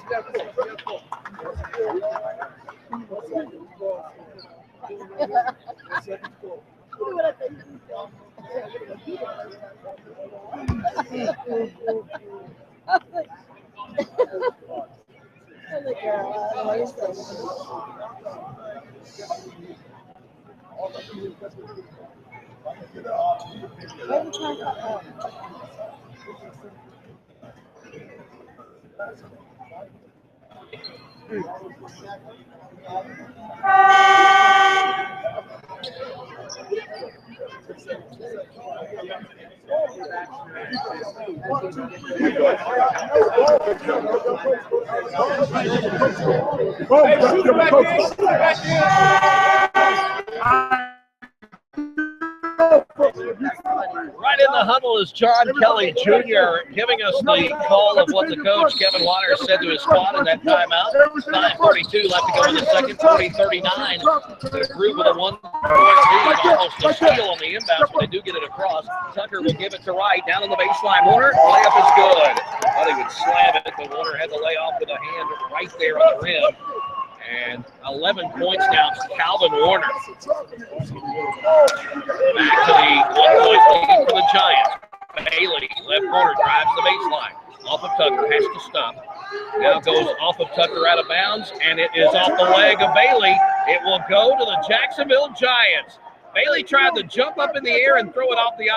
Right in the huddle is John Kelly Jr. giving us the call of what the coach, Kevin Waters, said to his squad in that timeout. 9:42 left to go in the second, 40-39. The Groove with a 1-point lead, almost a steal on the inbounds, but they do get it across. Tucker will give it to Wright, down on the baseline. Warner, layup is good. Thought he would slam it, but Warner had the layoff with a hand right there on the rim. And 11 points now for Calvin Warner. Back to the 1-point lead for the Giants. Bailey, left corner, drives the baseline. Off of Tucker, has to stop. Now goes off of Tucker out of bounds, and it is off the leg of Bailey. It will go to the Jacksonville Giants. Bailey tried to jump up in the air and throw it off the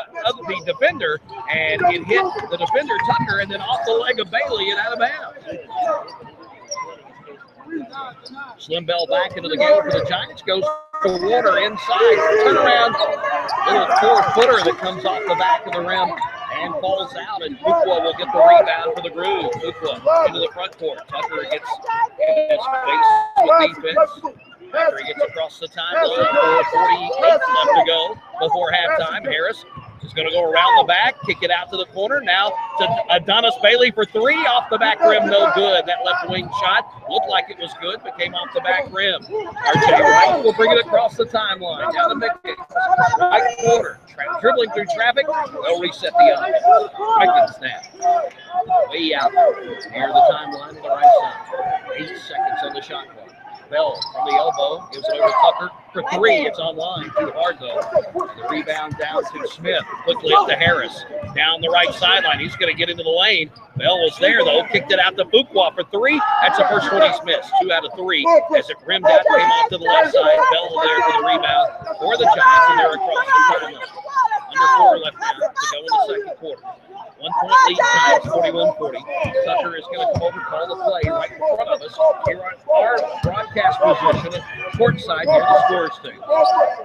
defender, and it hit the defender, Tucker, and then off the leg of Bailey and out of bounds. Slim Bell back into the game for the Giants. Goes to Warner inside. Turnaround. Little 4-footer that comes off the back of the rim and falls out. And Fuqua will get the rebound for the Groove. Fuqua into the front court. Tucker gets his face with defense. After he gets across the timeline. 4:48 left to go before halftime. Harris is going to go around the back, kick it out to the corner. Now to Adonis Bailey for 3 off the back rim. No good. That left wing shot looked like it was good, but came off the back rim. RJ Wright will bring it across the timeline. Down to Mickens. Right corner. Dribbling through traffic. They'll reset the other. Mickens snap. Way out near the timeline on the right side. 8 seconds on the shot clock. Bell from the elbow, gives it over to Tucker for 3. It's online. Too hard, though. The rebound down to Smith. Quickly up to Harris. Down the right sideline. He's going to get into the lane. Bell was there, though. Kicked it out to Fuqua for 3. That's the first one he's missed. 2 out of 3. As it rimmed out, came off to the left side. Bell there for the rebound for the Giants, and they're across the timeline. Under 4 left now to go in the second quarter. 1-point lead Giants, 41-40. Tucker is going to come over, call the play right in front of us. Here on our broadcast position, courtside near the scores thing.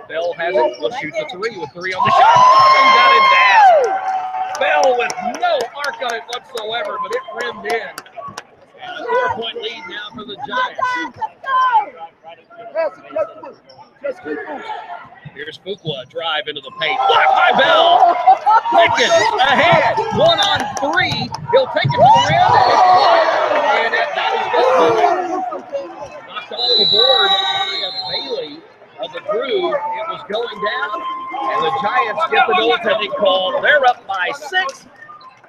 Bell has it. Will shoot the 3 with 3 on the shot. And got it down. Bell with no arc on it whatsoever, but it rimmed in. And a 4-point lead now for the Giants. Just keep moving. Here's Fuqua, drive into the paint. Blocked by Bell. Mickens ahead. 1-on-3. He'll take it to the rim. And that is good. Knocked off the board by Bailey of the Groove. It was going down. And the Giants get the goaltending call. They're up by 6.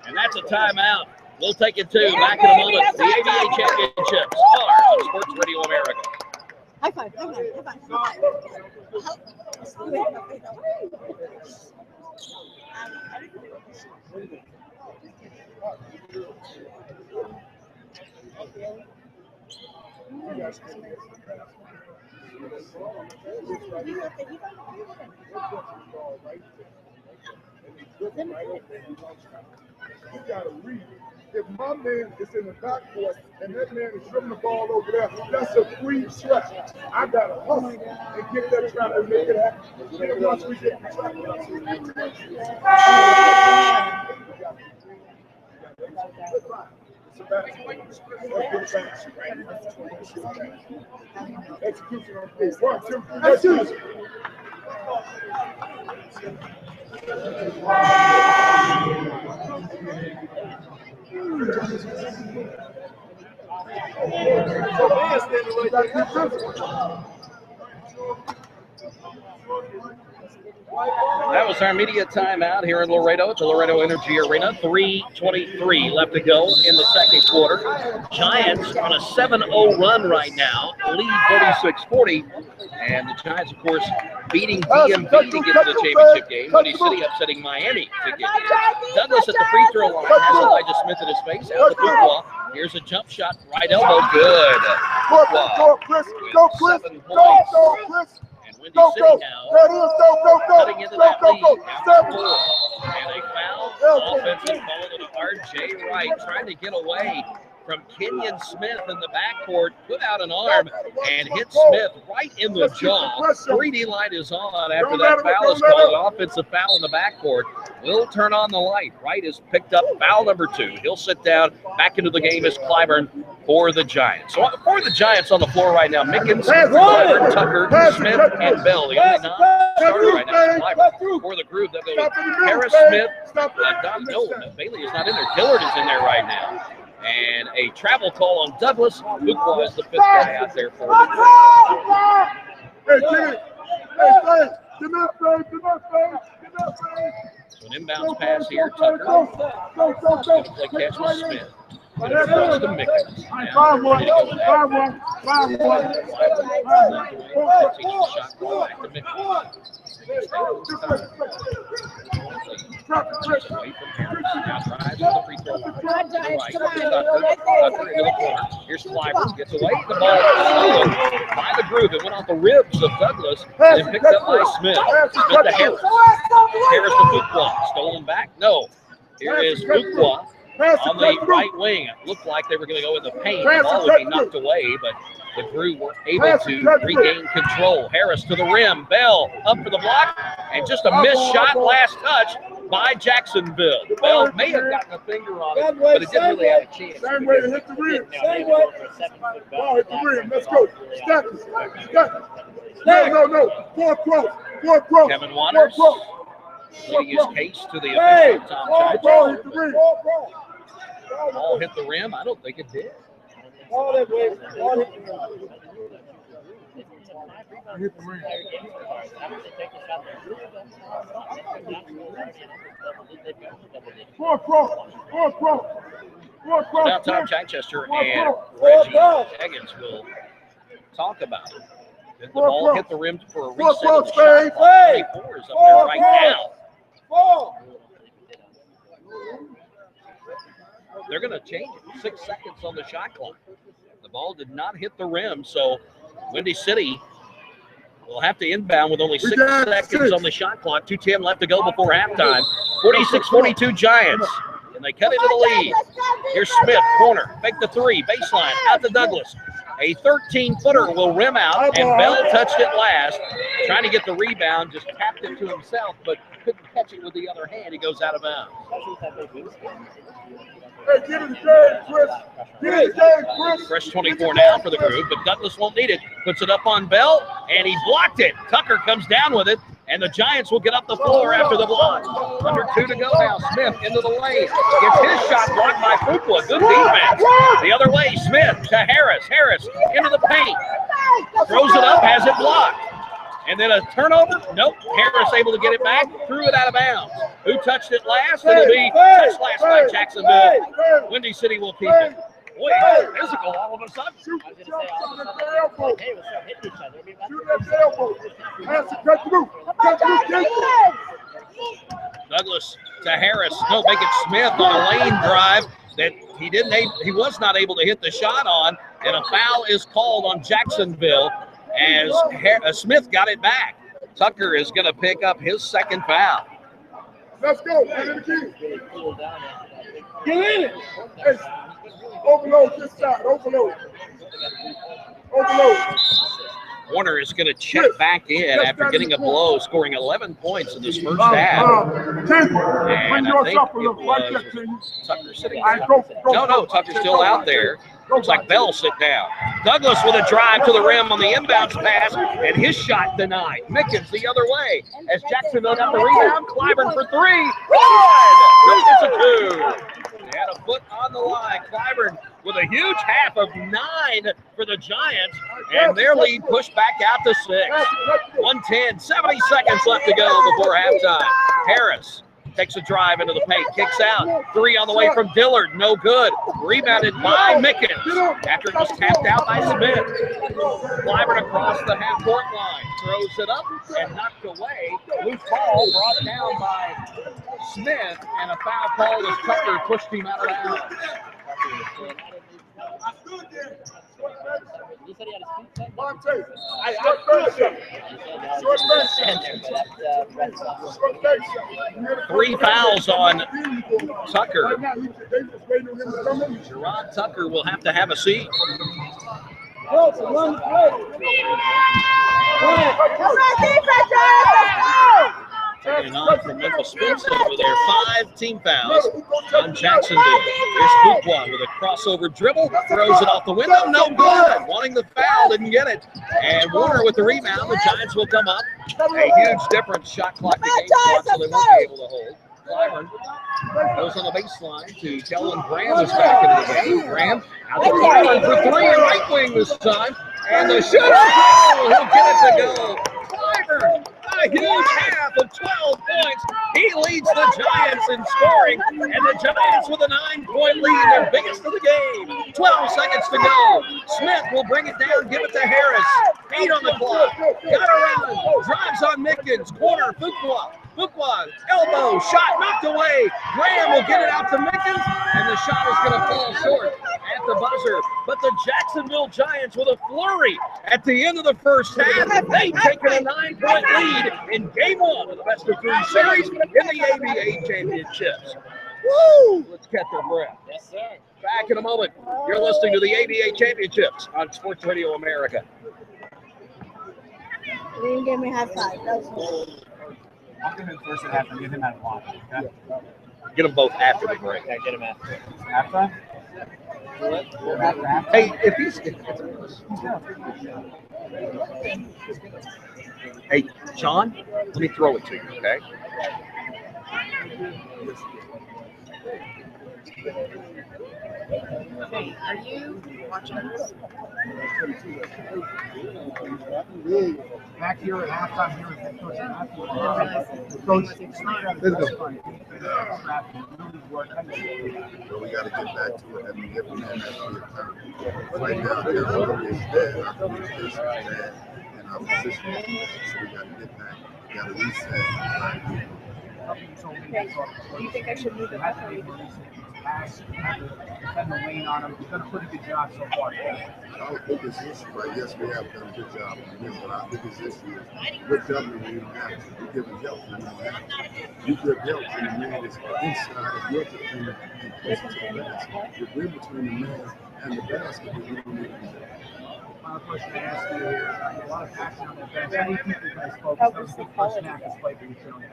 And that's a timeout. We'll take it too. Back in a moment. The ABA Championships are on Sports Radio America. High five, high five, high five. You gotta read. If my man is in the backcourt and that man is dribbling the ball over there, that's a free shot. I gotta hustle and get that trap and make it happen. And once we get the trap, execution on three. 1, 2, 3, let's do it. That was our media timeout here in Laredo at the Laredo Energy Arena. 3:23 left to go in the second quarter. Giants on a 7-0 run right now, lead 46-40. And the Giants, of course, beating DMV to get to the championship game. Windy City upsetting Miami to get there. Douglas at the free throw line has Elijah Smith in his face. Out of the football. Here's a jump shot, right elbow, good. Go, Chris. Go, Chris. Go, Chris. Windy City now cutting into that lead after 4. And a foul, offensive foul to R.J. Wright, trying to get away from Kenyon Smith in the backcourt, put out an arm and hit Smith right in the jaw. 3D light is on after that foul is called, an offensive foul in the backcourt. Will turn on the light. Wright has picked up foul number 2. He'll sit down. Back into the game is Clyburn for the Giants. So for the Giants on the floor right now, Mickens, Clyburn, Tucker, Smith, and Bell. The only non-starter right now is Clyburn. For the group, that goes Harris, Smith, Bailey is not in there. Dillard is in there right now. And a travel call on Douglas. Fuqua is the 5th guy out there for the So an inbounds pass here. Tucker going to play catch with Smith. And it goes to Mickens. Here's Clyburn, gets away. The ball stolen by the groove. It went off the ribs of Douglas and picked up by Smith. Smith to Harris. Harris to Fuqua. Stolen back? No. Here is Fuqua on the right wing. It looked like they were going to go in the paint. The ball would be knocked away, but the Crew were able to regain control. Harris to the rim. Bell up for the block, and just a missed shot, last touch by Jacksonville. Bell may have gotten a finger on it, but it didn't really have a chance. Same way to hit the rim. Same way. Ball hit the rim. Let's go. Stack it. Stack it. No. Four cross. Kevin Waters leading his case to the official, Tom Church. Ball hit the rim. Ball hit the rim. I don't think it did. Ball hit the rim. Four cross. Now Tom Chichester and Reggie Higgins will talk about it. Did the ball hit the rim for a reset of the shot? 24 is up there right now. They're going to change it. 6 seconds on the shot clock. The ball did not hit the rim, so Windy City will have to inbound with only 6 seconds on the shot clock. 2:10 left to go before halftime. 46-42 Giants. And they cut into the lead. Here's Smith, corner, fake the 3, baseline, out to Douglas. A 13-footer will rim out, and Bell touched it last. Trying to get the rebound, just tapped it to himself, but couldn't catch it with the other hand. He goes out of bounds. Hey, get it again, Chris. Get it again, Chris. Fresh 24 now for the group, but Douglas won't need it. Puts it up on Bell, and he blocked it. Tucker comes down with it, and the Giants will get up the floor after the block. Under 2 to go now. Smith into the lane. Gets his shot blocked by Fuqua. Good defense. The other way, Smith to Harris. Harris into the paint. Throws it up, has it blocked. And then a turnover. Nope. Harris able to get it back. Threw it out of bounds. Who touched it last? It'll be touched last by Jacksonville. Windy City will keep it. Boy, it's physical all of a sudden. Douglas to Harris. No, make it Smith on a lane drive that he was not able to hit the shot on, and a foul is called on Jacksonville as Smith got it back. Tucker is going to pick up his second foul. Let's go. Get in it. Hey, overload this side. Overload. Warner is going to check back in after getting a blow, scoring 11 points in this first half. And I think it was Tucker sitting down. No, Tucker's still out there. Looks like Bell sit down. Douglas with a drive to the rim on the inbounds pass, and his shot denied. Mickens the other way as Jacksonville got the rebound. Clyburn for three. Good! It's a two. They had a foot on the line. Clyburn with a huge half of 9 for the Giants, and their lead pushed back out to 6. 1:10, 70 seconds left to go before halftime. Harris takes a drive into the paint, kicks out. 3 on the way from Dillard, no good. Rebounded by Mickens after it was tapped out by Smith. Clyburn across the half-court line, throws it up and knocked away. Loose ball brought down by Smith, and a foul call as Tucker pushed him out of bounds. He said he had his feet set. Three fouls on Tucker. Jerron Tucker will have to have a seat. Taking on from Memphis Spencer with their 5 team fouls on Jacksonville. Here's Fuqua with a crossover dribble, throws it off the window, no good. Wanting the foul, didn't get it. And Warner with the rebound. The Giants will come up. A huge difference. Shot clock to game clock, so they won't be able to hold. Clyburn goes on the baseline to Kellen Graham is back into the game. Graham out to Clyburn for 3 in right wing this time. And the shooter, he'll get it to go. Clyburn, a huge half of 12 points. He leads the Giants in scoring, and the Giants with a 9-point lead, their biggest of the game. 12 seconds to go. Smith will bring it down, give it to Harris. 8 on the clock. Got around, drives on Mickens. Corner, Fuqua. Fuqua, elbow, shot knocked away. Graham will get it out to Mickens, and the shot is going to fall short at the buzzer. But the Jacksonville Giants with a flurry at the end of the first half. They've taken a 9-point lead in game 1 of the best-of-3 series in the ABA championships. Woo! Let's catch our breath. Yes, sir. Back in a moment. You're listening to the ABA championships on Sports Radio America. You didn't give me high five. That's I'll give him first and half and give him at one. Okay? Get them both after the break. Yeah, get him after. Halftime? Hey, if he's hey, John, let me throw it to you, okay? Hey, are you watching this? Back here at halftime here with head coach Matthew. Coach, we got to get back to it. I mean, every man has to be a time. Right now, their order is dead. Our communication is bad, and our position is bad. So we got to get back. We got to reset. Okay. Do you think I should move the referee? Defend the lane on him. He's done a pretty good job so far. Our biggest issue, right? Yes, we have done a good job on this, but our biggest issue is we're doubling when you don't have to. We're giving help when you don't have to. You give help to the man that's inside of your defender and push it to the basket. If we're between the man and the basket, we don't make it. Final question to ask you here. A lot of action on the bench. How do you keep you guys focused on the first half despite being thrown in?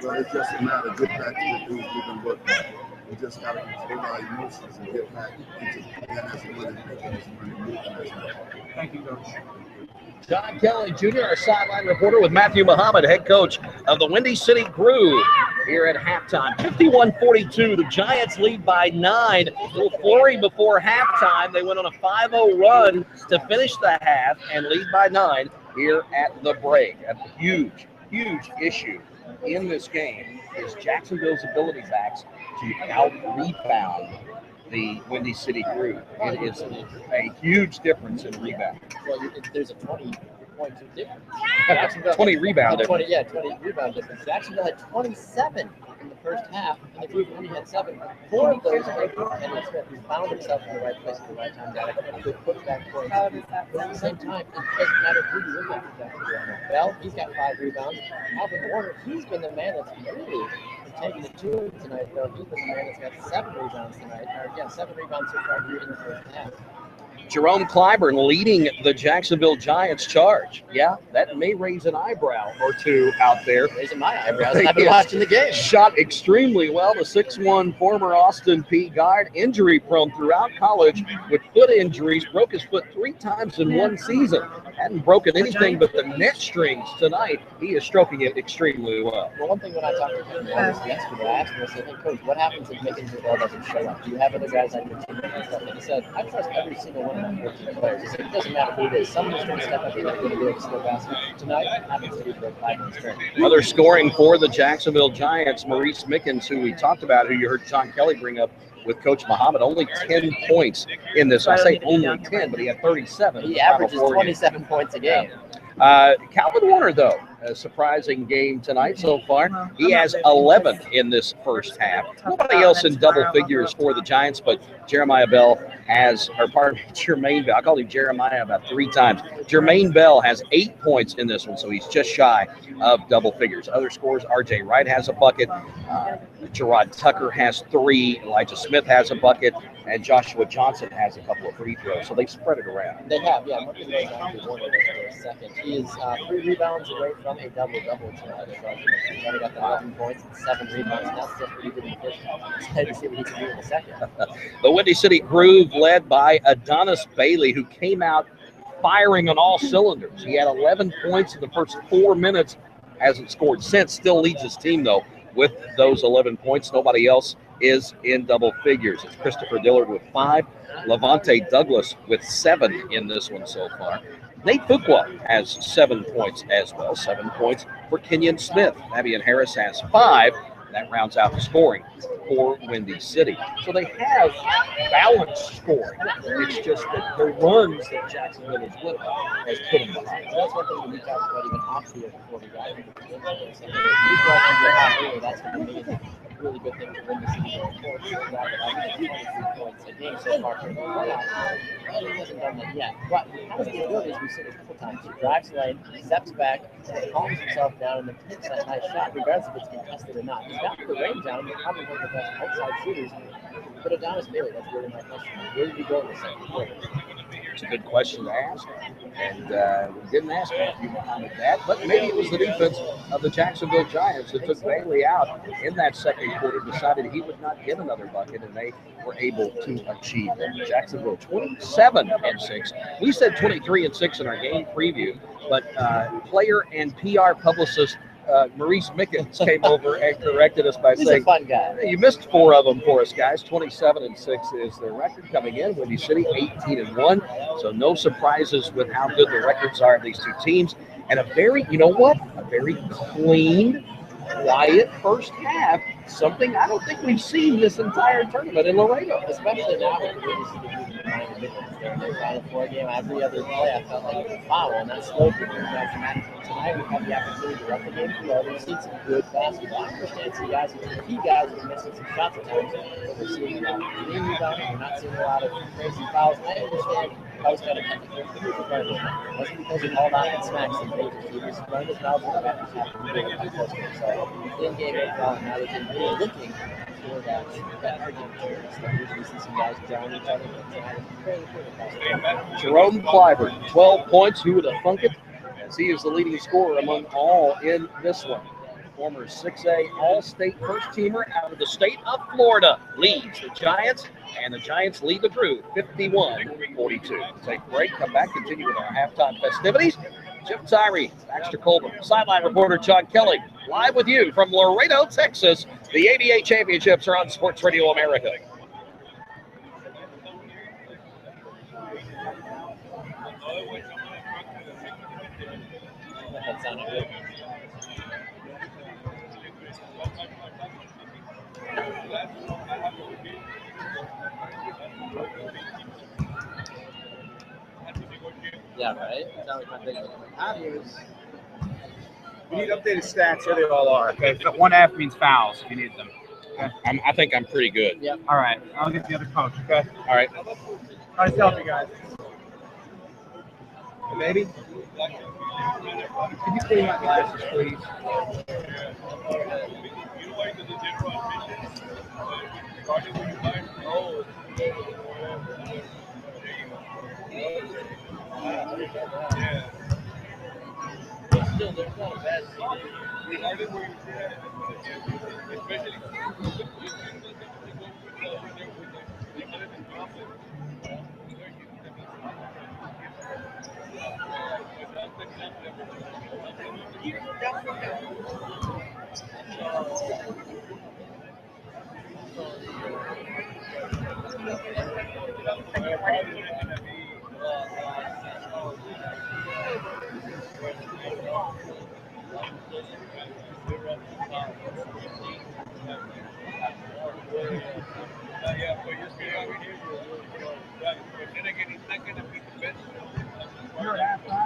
Well, it's just a matter of get back to the dudes we've been working on. We just got to control our emotions and get back into the plan as it is making this money moving as well. Thank you, Coach. John Kelly Jr., our sideline reporter, with Matthew Muhammad, head coach of the Windy City Groove, here at halftime. 51-42, the Giants lead by 9. A little flurry before halftime. They went on a 5-0 run to finish the half and lead by 9 here at the break. A huge, huge issue in this game is Jacksonville's ability backs to out-rebound the Windy City Groove. It is a huge difference in rebound. Well, there's a 20.2 difference. 20 rebound difference. 20 rebound difference. Jacksonville had 27 in the first half, and the group only had 7. 4 of those came from Kenyon Smith, who found himself in the right place at the right time. Got a good putback points. But at the same time, it doesn't matter who you look at for Jacksonville. Bell, he's got 5 rebounds. Alvin Warner, he's been the man that's really taking the tune tonight, though. He's been the man that's got 7 rebounds tonight. 7 rebounds so far here in the first half. Jerome Clyburn leading the Jacksonville Giants charge. Yeah, that may raise an eyebrow or two out there. Raising my eyebrows. I've been watching the game. Shot extremely well. The 6'1" former Austin Peay guard, injury prone throughout college with foot injuries. Broke his foot 3 times in one season. Hadn't broken anything but the net strings tonight. He is stroking it extremely well. Well, one thing when I talked to him yesterday, I asked him, I said, hey, Coach, what happens if Mickens or Bell doesn't show up? Do you have other guys on your team and stuff? And he said, I trust every single one of my 14 players. He said, it doesn't matter who it is. Someone's going to step up and they're going to do it still basket. Tonight, happens to be for 5 minutes straight. Other scoring for the Jacksonville Giants, Maurice Mickens, who we talked about, who you heard John Kelly bring up with Coach Muhammad, only 10 points in this. I say only 10, but he had 37. He averages 27 points a game. Calvin Warner, though, a surprising game tonight so far. He has 11 in this first half. Nobody else in double figures for the Giants, but Jeremiah Bell has, or pardon me, Jermaine Bell. I called him Jeremiah about 3 times. Jermaine Bell has 8 points in this one, so he's just shy of double figures. Other scores, R.J. Wright has a bucket. Gerard Tucker has 3. Elijah Smith has a bucket. And Joshua Johnson has a couple of free throws, so they spread it around. They have, yeah. One thing goes on to Warner for a second. He is 3 rebounds away from a double-double tonight. He's already got the 11 points and 7 rebounds, and that's just what he did in the first half. Excited to see what he can do in the second. The Windy City Groove led by Adonis Bailey, who came out firing on all cylinders. He had 11 points in the first 4 minutes, hasn't scored since, still leads his team, though, with those 11 points. Nobody else is in double figures. It's Christopher Dillard with 5, Levante Douglas with 7 in this one so far. Nate Fuqua has 7 points as well, 7 points for Kenyon Smith. Fabian Harris has 5. That rounds out the scoring for Windy City. So they have balanced scoring. It's just that the runs that Jacksonville is with has put them behind. That's one thing that we talked about even off field before we got into the game. That's going to be a really good thing for Windy City going forward. He's got 23 points a game so far for the playoffs. He hasn't done that yet. But has the ability, as we've seen a couple times, he drives lane, steps back, calms himself down, and then hits that nice shot, regardless if it's contested or not. He's got the range on him. He's probably one of the best outside shooters. But Adonis Bailey, that's really my question. Where did he go in the second quarter? It's a good question to ask. And we didn't ask Matthew Muhammad that, but maybe it was the defense of the Jacksonville Giants that took Bailey out in that second quarter, decided he would not get another bucket, and they were able to achieve it. Jacksonville 27-6. We said 23-6 in our game preview, but player and PR publicist Maurice Mickens came over and corrected us by He's saying, a fun guy. You missed 4 of them for us, guys. 27-6 is their record coming in. Windy City 18-1. So no surprises with how good the records are of these two teams. And a very, you know what? A very clean, quiet first half. Something I don't think we've seen this entire tournament in Laredo. Especially now with the Windy City behind the Mickens. They're in their Final Four game. Every other play I felt like it was a foul, and that slowed the game down dramatically. Tonight we've had the opportunity to let the game flow. We've seen some good basketball. I understand some guys, some key guys are missing some shots at times, but we're seeing a lot of clean rebounding. We're not seeing a lot of crazy fouls. And I understand I was kind of regardless. It wasn't because he hauled out and smacked some pages. He was running his mouth and the back just happened to do it. So in-game overall, now they're really looking for that argument. We see some guys drawing each other. Jerome Clyburn, 12 points. Who would have thunk it? As he is the leading scorer among all in this one. Former 6A All-State first-teamer out of the state of Florida leads the Giants, and the Giants lead the Groove 51-42. Take a break, come back, continue with our halftime festivities. Jim Tyree, Baxter Colvin, sideline reporter John Kelly, live with you from Laredo, Texas. The ABA Championships are on Sports Radio America. That sounded good. Yeah, right? It sounds like my big one. Obvious. We need updated stats. Here they all are. Okay, so 1F means fouls if you need them. Okay. I think I'm pretty good. Yep. All right, I'll get the other coach. Okay. All right. Nice selfie, guys. Hey, baby. Can you clean my glasses, please? Still, there's not a bad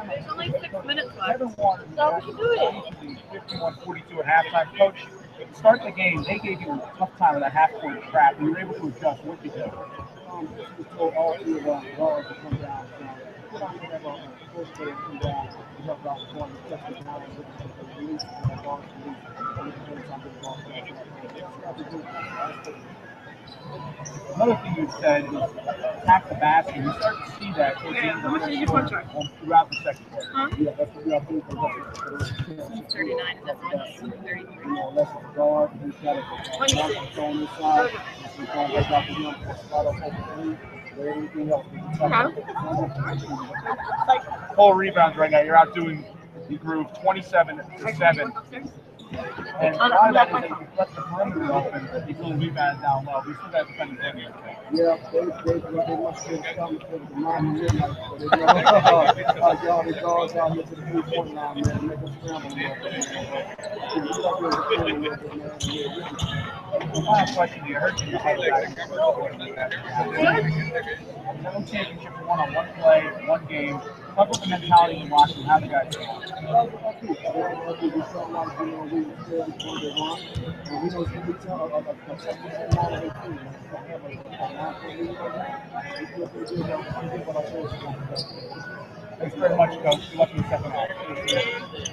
There's only 6 minutes left. Kevin Warner, So we can do it. 51-42 at halftime. Coach, to start the game, they gave you a tough time with a half-court trap. You were able to adjust. What did you do? We told all three of our guards to come down. Put on whatever first player come down. We helped out the corner, touch the ground, and release the ball to release. Another thing you said is attack the basket. You start to see that towards the end of the How much did you first punch quarter, throughout the second quarter. Huh? Yeah, that's what we are doing. 39 and that's 33. You know, less of a guard. He's got a on this side. He's going right out to him. Spot up over three. Everything else. Full rebounds right now. You're out doing the groove 27-7. And a lot of that is that you left the perimeter open. You pull rebounds down low. We still got to defend the Demi. Yeah, they must have come to the 9 midnight. They know our guards out here to the 3-point line, man. Make us scramble a little bit, man. Final question to you. I heard you in the highlight. One championship for one-on-one play, one game. Talk about the mentality you're watching, how the guys are going. Thanks very much, Coach. Good luck in the second half.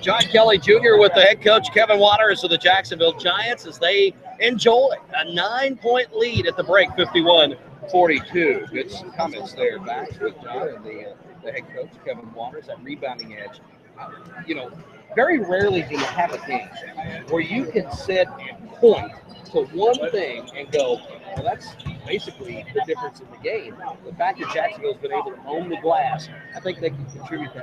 John Kelly Jr. with the head coach Kevin Waters of the Jacksonville Giants as they enjoy a 9-point lead at the break, 51-42. Good comments there back with John and the head coach Kevin Waters, that rebounding edge. Very rarely do you have a game where you can sit and point to one thing and go, well, that's basically the difference in the game. The fact that Jacksonville's been able to own the glass, I think they can attribute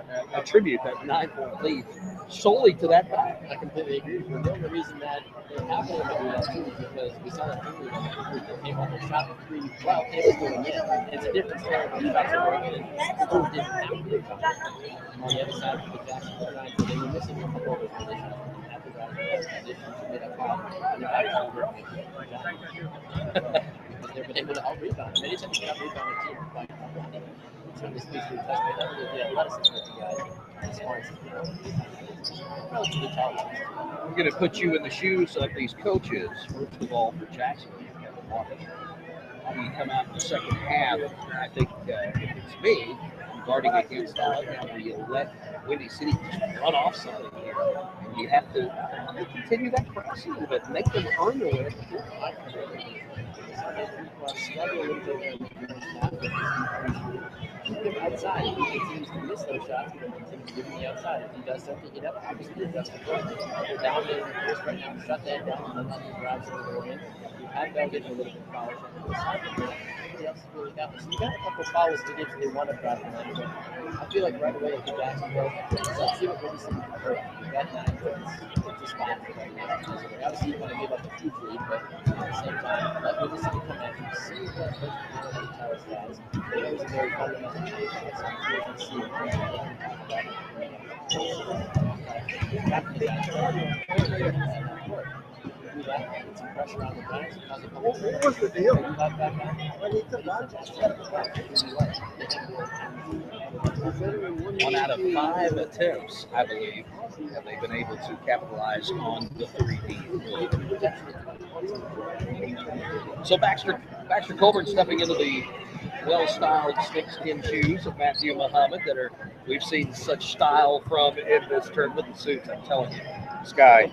that 9-point lead solely to that fact. I completely agree with you. The only reason that they have been able to do that too is because we saw that three came up and shot the three. Well, it was going in. It's a different story when shots are going in. The team didn't have to do something. On the other side of the Jacksonville Giants, they were missing a couple of those positions. After that, positions to get a foul. And they're out of they've been able to out-rebound. Many times you out-rebound a team by so this speaks to the testament of the athleticism of the guys. As far as relatively talented. I'm going to put you in the shoes of these coaches. First of all, for Jacksonville, Kevin Waters. How do you come out in the second half? I think if it's me, guarding against that letdown where you let Windy City just run off something here. And you have to continue that press a little bit, make them earn their way. Struggle a little bit keep him outside. He continues to miss those shots, but continues to give him the outside. If he does something, he'd have obviously adjust the front. They're down there in the first right now, shut that down, and then he grabs it over in. You have Bell getting a little bit of foul. Nobody else has really got this. You got a couple fouls to get to the one drive the line, but I feel like right away if the Jacksonville, let's see what we're seeing. That 9 points, it's just fine right now. Obviously, you want to give up a huge lead, but at the same time, let Windy City come at you, see what those guys. It was a very fundamental change. We that. Get some pressure on the Giants. What's the deal? 1 out of 5 attempts, I believe, have they been able to capitalize on the 3D. So Baxter Colburn stepping into the well-styled snakeskin shoes of Matthew Muhammad that we've seen such style from in this tournament. The suits, I'm telling you, this guy,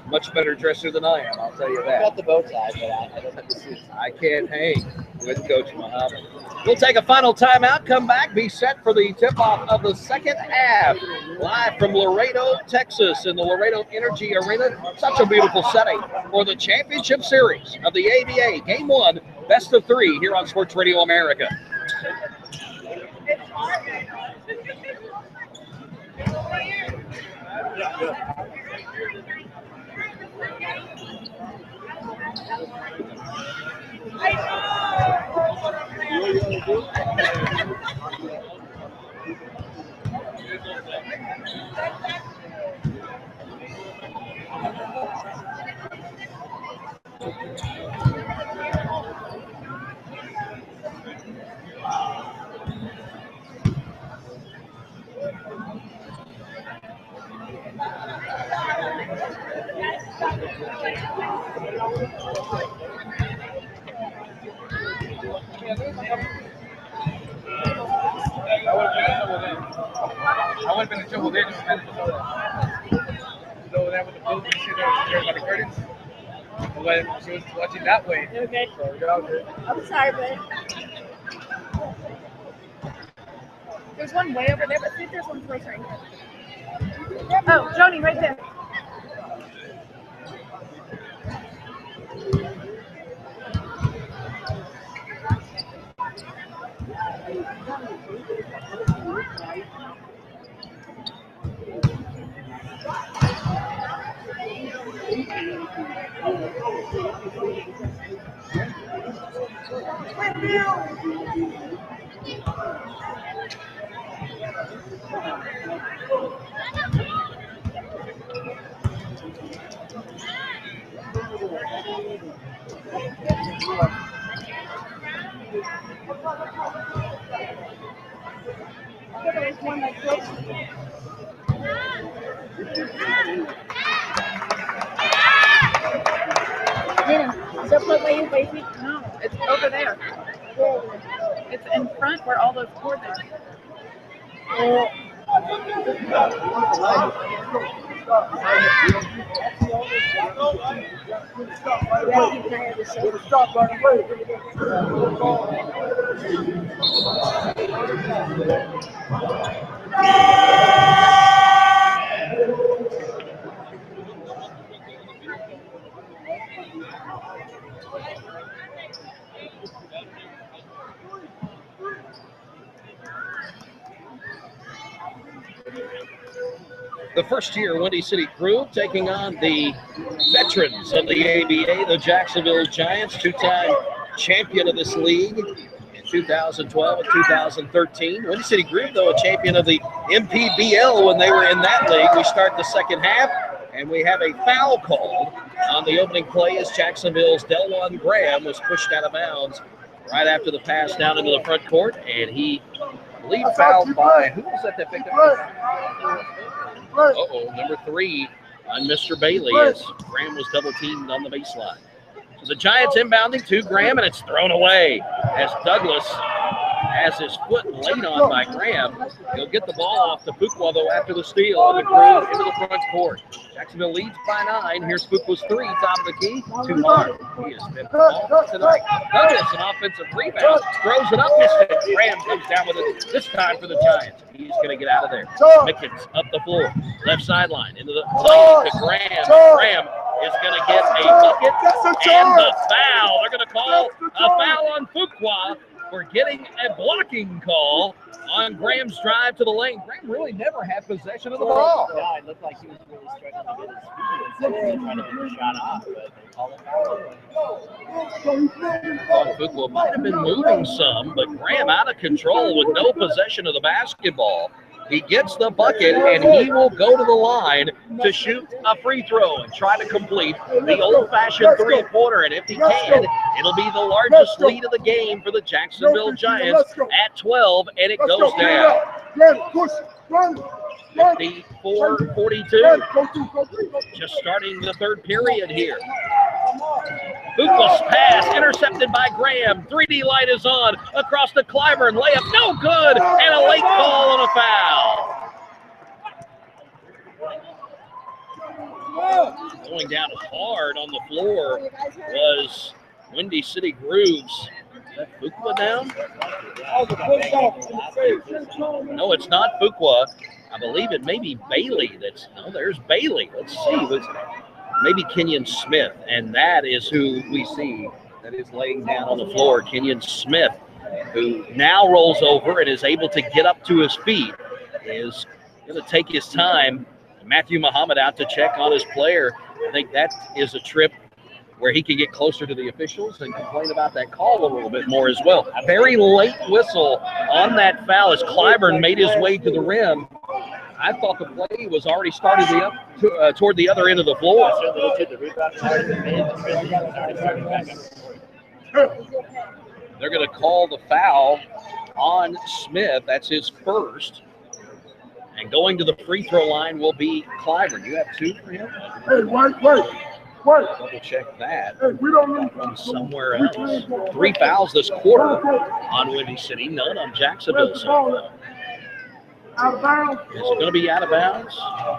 much better dresser than I am, I'll tell you I that. got the bow tie, but I don't have the suit. I can't hang with Coach Muhammad. We'll take a final timeout, come back, be set for the tip-off of the second half. Live from Laredo, Texas, in the Laredo Energy Arena. Such a beautiful setting for the championship series of the ABA. Game 1, best of 3 here on Sports Radio America. I would have been in trouble there. Just managed to know that. So that with the booth and shit there by the curtains. But she was watching that way. Okay. So get out there. I'm sorry, but There's one way over there, but see if there's one place right here. Oh, Joni, right there. there's one that's close. Is that put by you, baby? No, it's over there. It's in front where all those cords are. The first-year Windy City Crew taking on the veterans of the ABA, the Jacksonville Giants, two-time champion of this league in 2012 and 2013. Windy City Group, though, a champion of the MPBL when they were in that league. We start the second half, and we have a foul called on the opening play as Jacksonville's Delwan Graham was pushed out of bounds right after the pass down into the front court, and he, I believe, fouled by, who was that picked up? Uh-oh, number 3 on Mr. Bailey as Graham was double-teamed on the baseline. So the Giants inbounding to Graham, and it's thrown away as Douglas has his foot laid on by Graham. He'll get the ball off to Fuqua, though, after the steal, and the Crew into the front court. Jacksonville leads by 9. Here's Fuqua's 3, top of the key. Too hard. He has been all tonight. Douglas, an offensive rebound, throws it up, missed it. Graham comes down with it, this time for the Giants. He's going to get out of there. Mickens up the floor, left sideline, into the lane to Graham. Graham is going to get a bucket and the foul. They're going to call a foul on Fuqua for getting a blocking call on Graham's drive to the lane. Graham really never had possession of the ball. Yeah, it looked like he was really struggling to get his feet instead of trying to get a shot off, but they called it foul. Fuqua might have been moving some, but Graham out of control with no possession of the basketball. He gets the bucket, and he will go to the line to shoot a free throw and try to complete the old-fashioned three-pointer. And if he can, it'll be the largest lead of the game for the Jacksonville Giants at 12, and it goes down. 54-42. Just starting the third period here. Fuqua's pass intercepted by Graham. 3D light is on across the Clyburn. Layup no good, and a late call on a foul. Going down hard on the floor was Windy City Grooves. Is that Fuqua down? No, it's not Fuqua. I believe it may be Bailey. There's Bailey. Let's see. Maybe Kenyon Smith, and that is who we see that is laying down on the floor. Kenyon Smith, who now rolls over and is able to get up to his feet, is going to take his time. Matthew Muhammad out to check on his player. I think that is a trip where he can get closer to the officials and complain about that call a little bit more as well. A very late whistle on that foul as Clyburn made his way to the rim. I thought the play was already starting toward the other end of the floor. They're going to call the foul on Smith. That's his first. And going to the free throw line will be Clyburn. You have two for him? Hey, wait. Double check that. Hey, we don't need from somewhere else. 3 fouls this quarter on Windy City, none on Jacksonville so far. Out of bounds. Is it going to be out of bounds?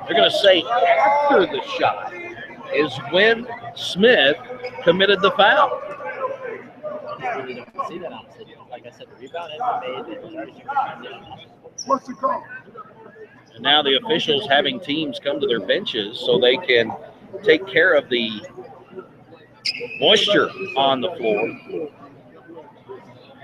They're going to say after the shot is when Smith committed the foul. I really don't see that, honestly. Like I said, the rebound has been made. What's the call? And now the officials having teams come to their benches so they can take care of the moisture on the floor.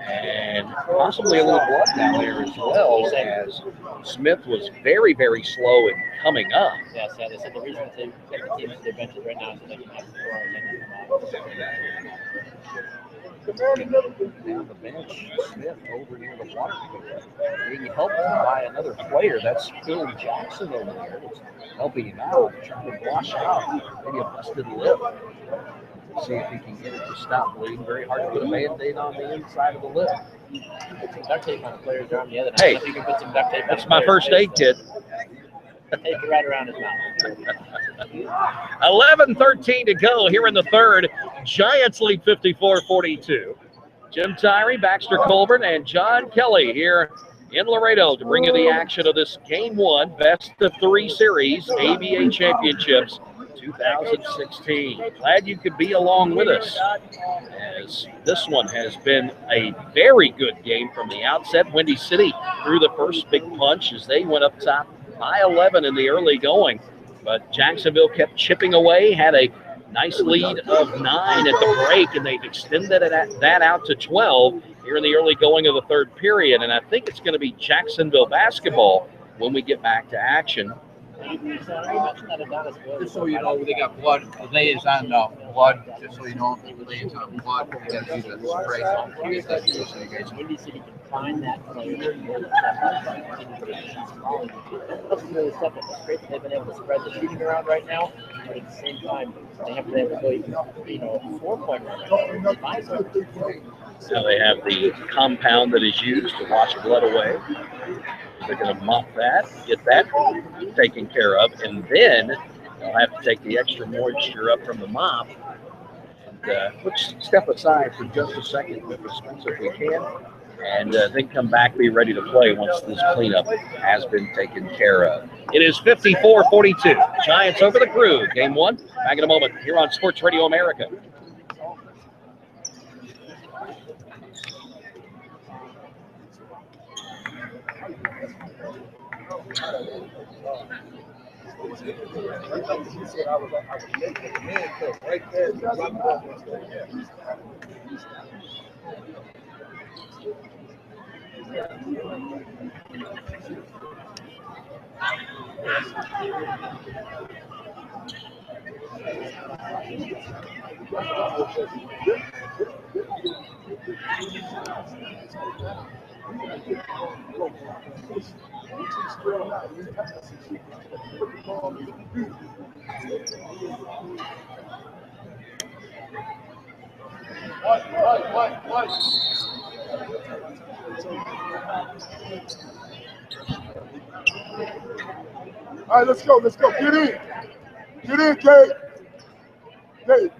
And possibly a little blood down there as well, as Smith was very, very slow in coming up. Yes, they said the reason they get the teams to their benches right now is so they can have Down the bench, Smith over near the water cooler, being helped by another player. That's Phil Jackson over there, that's helping him out, trying to wash out maybe a busted lip. See if he can get it to stop bleeding. Very hard to put a Band-Aid on the inside of the lip. Put some duct tape on the player's arm the other night. Hey, if you can put some duct tape that's my first aid kit. Tape it right around his mouth. 11:13 to go here in the third. Giants lead 54-42. Jim Tyree, Baxter Colburn, and John Kelly here in Laredo to bring you the action of this Game 1 Best of 3 Series ABA Championships 2016. Glad you could be along with us, as this one has been a very good game from the outset. Windy City threw the first big punch as they went up top by 11 in the early going, but Jacksonville kept chipping away, had a nice lead of 9 at the break, and they've extended that out to 12 here in the early going of the third period. And I think it's going to be Jacksonville basketball when we get back to action. Just so you know, they got blood. The lay is on blood. Just so you know, the lay is on blood. You got to use a spray. You get that just so you guys. Windy City can find that player. That's really stuff that's great that they've been able to spread the shooting around right now, but at the same time, they haven't been able to go even, 4-point right now. So they have the compound that is used to wash blood away. They're going to mop that, get that taken care of, and then they'll have to take the extra moisture up from the mop. And let's step aside for just a second with the Spencer if we can, and then come back, be ready to play once this cleanup has been taken care of. It is 54-42. Giants over the Crew. Game 1. Back in a moment here on Sports Radio America. All right, let's go. Let's go. Get in. Get in, Kate. Kate.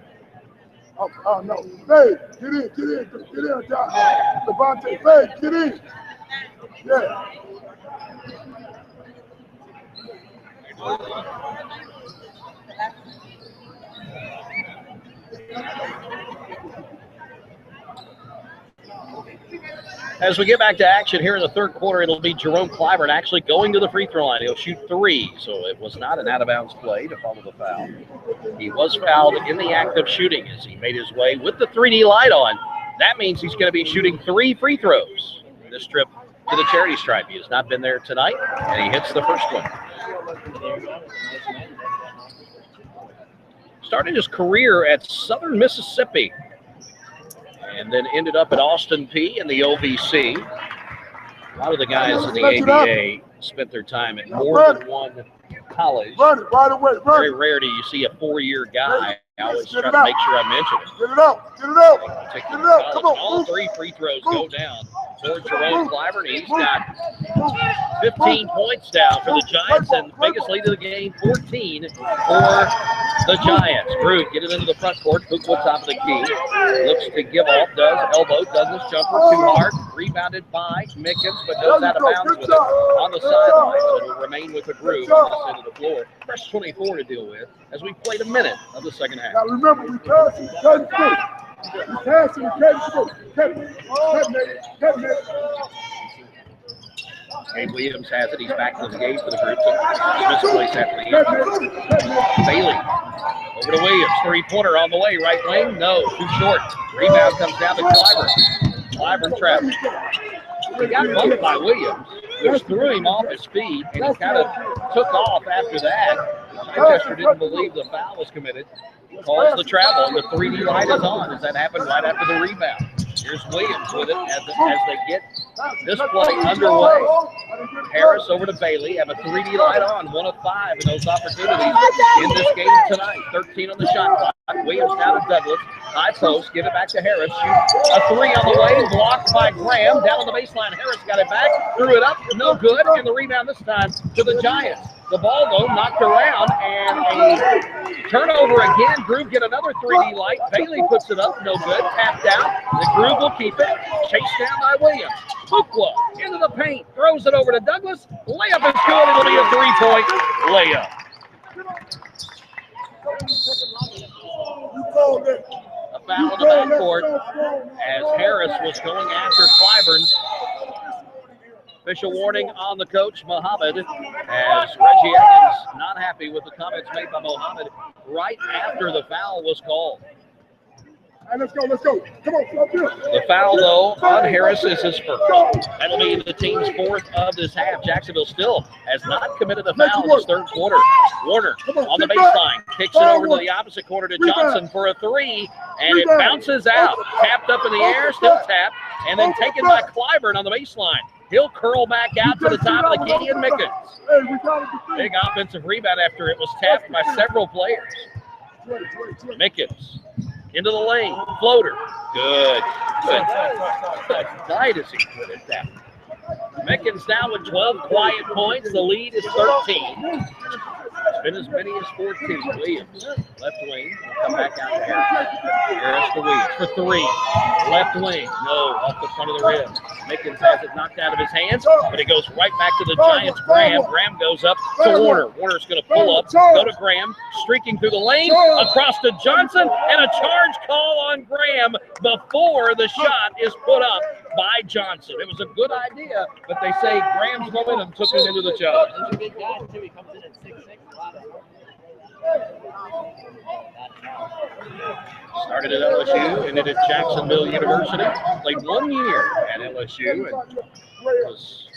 Oh, no. Hey, get in. Get in. Get in, Devontae. Hey, get in. Yeah. As we get back to action here in the third quarter, it'll be Jerome Clyburn actually going to the free throw line. He'll shoot 3, so it was not an out-of-bounds play to follow the foul. He was fouled in the act of shooting as he made his way with the 3D light on. That means he's going to be shooting 3 free throws this trip to the charity stripe. He has not been there tonight, and he hits the first one. Started his career at Southern Mississippi, and then ended up at Austin Peay in the OVC. A lot of the guys in the ABA spent their time at more than one college. Very rare do you see a 4-year guy. I always try to make sure I mention it. Get it out. Get it out. Get it out. Come on. All 3 free throws go down for Jerome Clyburn. He's got 15 points now for the Giants, and the biggest lead of the game, 14 for the Giants. Groove getting into the front court. Fuqua top of the key. Looks to give off. Does elbow. Douglas jumper too hard. Rebounded by Mickens, but goes out of bounds with it on the sideline. So it'll remain with the Groove on this end of the floor. Fresh 24 to deal with as we played a minute of the second half. Now remember, we pass it, cut it through. We pass it, cut it through. Cut it. Gabe Williams has it. He's back to the game for the group. Smith's place after the game. Bailey over to Williams. 3-pointer on the way. Right wing. No. Too short. Rebound comes down to Clyburn. Clyburn trapped. He got bumped by Williams, which threw him off his feet, and he kind of took off after that. Manchester didn't believe the foul was committed. Calls the travel, and the 3D light is on. As that happened right after the rebound. Here's Williams with it as they get this play underway. Harris over to Bailey. Have a 3D light on. 1 of 5 in those opportunities in this game tonight. 13 on the shot clock. Williams down to Douglas. High post. Give it back to Harris. Shoot a 3 on the way. Blocked by Graham. Down on the baseline. Harris got it back. Threw it up. No good. And the rebound this time to the Giants. The ball, though, knocked around, and a turnover again. Groove get another 3D light. Bailey puts it up. No good. Tapped out. The Groove will keep it. Chased down by Williams. Fuqua into the paint. Throws it over to Douglas. Layup is good. It'll be a 3-point layup. A foul in the backcourt as Harris was going after Clyburn. Official warning on the coach, Muhammad, as Reggie Eggins not happy with the comments made by Muhammad right after the foul was called. All right, let's go. Come on, the foul, though, on Harris is his first. That'll be the team's 4th of this half. Jacksonville still has not committed a foul in this third quarter. Warner on the baseline. Kicks it over to the opposite corner to Johnson for a 3, and it bounces out. Tapped up in the air, still tapped, and then taken by Clyburn on the baseline. He'll curl back out to the top of the key, and Mickens. Big offensive rebound after it was tapped by several players. Mickens into the lane, floater. Good. Tight as he put it down. Mickens now with 12 quiet points. The lead is 13. It's been as many as 14. Williams, left wing, come back out to Harris. Harris to Williams for 3. Left wing, no, off the front of the rim. Mickens has it knocked out of his hands, but it goes right back to the Giants. Graham goes up to Warner. Warner's going to pull up, go to Graham, streaking through the lane, across to Johnson, and a charge call on Graham before the shot is put up by Johnson. It was a good idea, but they say Graham's momentum took him into the charge. He's a big guy, too. He comes in at 6'6". Started at LSU, ended at Jacksonville University. Played 1 year at LSU and was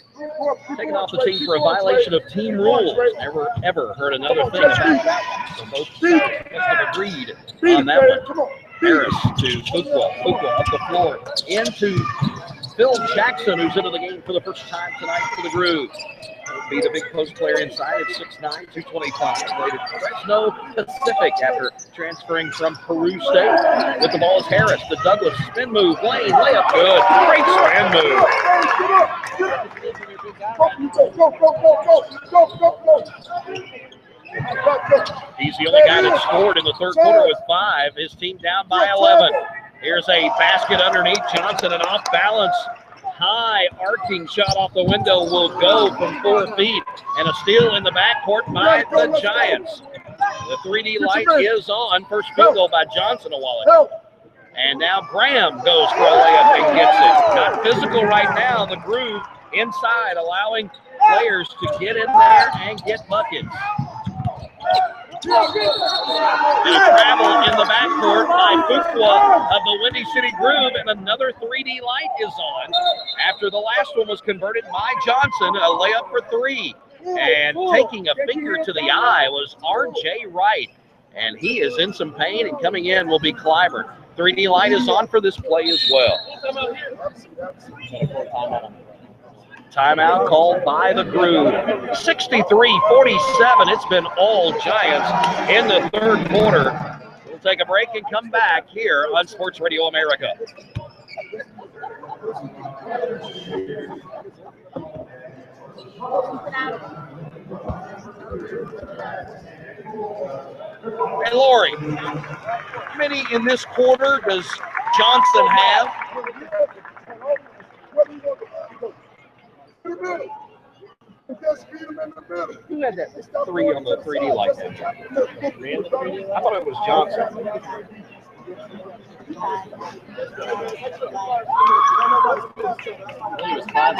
taken off the team for a violation of team rules. Never, ever heard another thing about that one. So both sides must have agreed on that one. Harris to Fuqua. Fuqua up the floor into Phil Jackson, who's into the game for the first time tonight for the Groove. be the big post player inside at 6'9", 225. Played at Fresno Pacific after transferring from Peru State. With the ball is Harris. The Douglas spin move. Lane, layup good. Great spin move. He's the only guy that scored in the third quarter with 5. His team down by 11. Here's a basket underneath Johnson, and off balance. High arcing shot off the window will go from 4 feet, and a steal in the backcourt by the Giants. The 3D light is on. First field goal by Johnson a while ago. And now Graham goes for a layup and gets it. Not physical right now. The Groove inside, allowing players to get in there and get buckets. And a travel in the backcourt by Fuqua of the Windy City Groove, and another 3D light is on after the last one was converted by Johnson, a layup for 3. And taking a finger to the eye was R.J. Wright, and he is in some pain, and coming in will be Clyburn. 3D light is on for this play as well. Timeout called by the Groove. 63-47. It's been all Giants in the third quarter. We'll take a break and come back here on Sports Radio America. And Lori, how many in this quarter does Johnson have? Who had that 3 on the 3D light? I thought it was Johnson. He was Graham.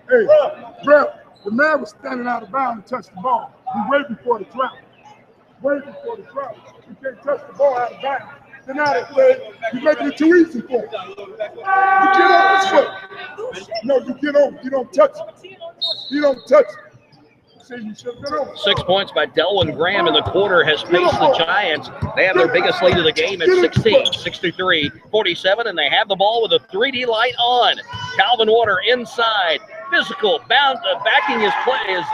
Hey, Graham, the man was standing out of bounds and touched the ball. He way before the travel. Way before the travel. You can't touch the ball out of bounds. Then now they play, you're making it too easy for him. You get on his foot. No, you get over. You don't touch it. You don't touch it. 6 points by Delwyn Graham in the quarter has paced the Giants. They have their biggest lead of the game at 16, 63-47, and they have the ball with a 3D light on. Calvin Water inside, physical, backing his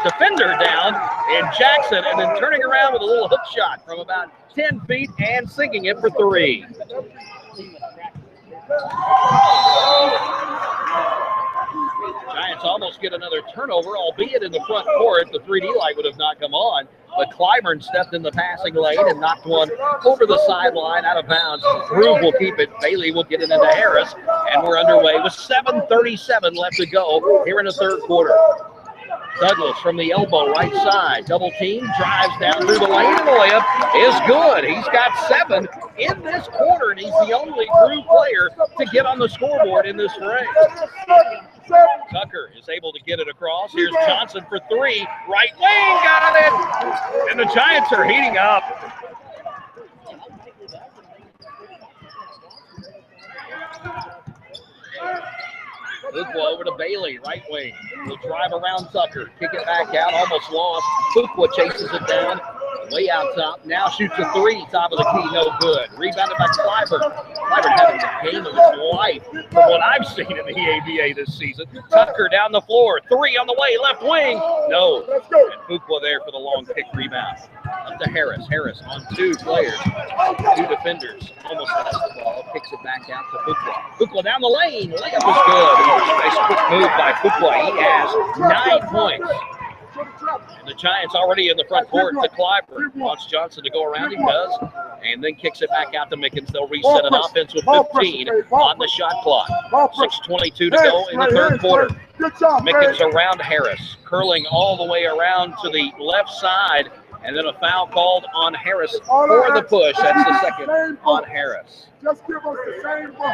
defender down in Jackson, and then turning around with a little hook shot from about 10 feet and sinking it for 3. Giants almost get another turnover, albeit in the front court. The 3D light would have not come on, but Clyburn stepped in the passing lane and knocked one over the sideline out of bounds. Groove will keep it. Bailey will get it into Harris, and we're underway with 7:37 left to go here in the third quarter. Douglas from the elbow, right side, double team, drives down through the lane, and the layup is good. He's got 7 in this quarter, and he's the only Groove player to get on the scoreboard in this frame. Tucker is able to get it across. Here's Johnson for 3. Right wing, got it! And the Giants are heating up. Fuqua over to Bailey, right wing. He'll drive around Tucker, kick it back out, almost lost. Fuqua chases it down, way out top. Now shoots a 3, top of the key, no good. Rebounded by Clyburn. Clyburn having the game of his life from what I've seen in the ABA this season. Tucker down the floor, 3 on the way, left wing, no. And Fuqua there for the long kick rebound. Up to Harris. Harris on 2 players, 2 defenders. Almost lost the ball, kicks it back out to Fuqua. Fuqua down the lane, layup is good. Nice quick move by Fuqua. He has 9 points. And the Giants already in the front court to Clyburn. Wants Johnson to go around, he does, and then kicks it back out to Mickens. They'll reset an offense with 15 on the shot clock. 6:22 to go in the third quarter. Mickens around Harris, curling all the way around to the left side, and then a foul called on Harris for the push. That's the second on Harris. Just give us the same ball.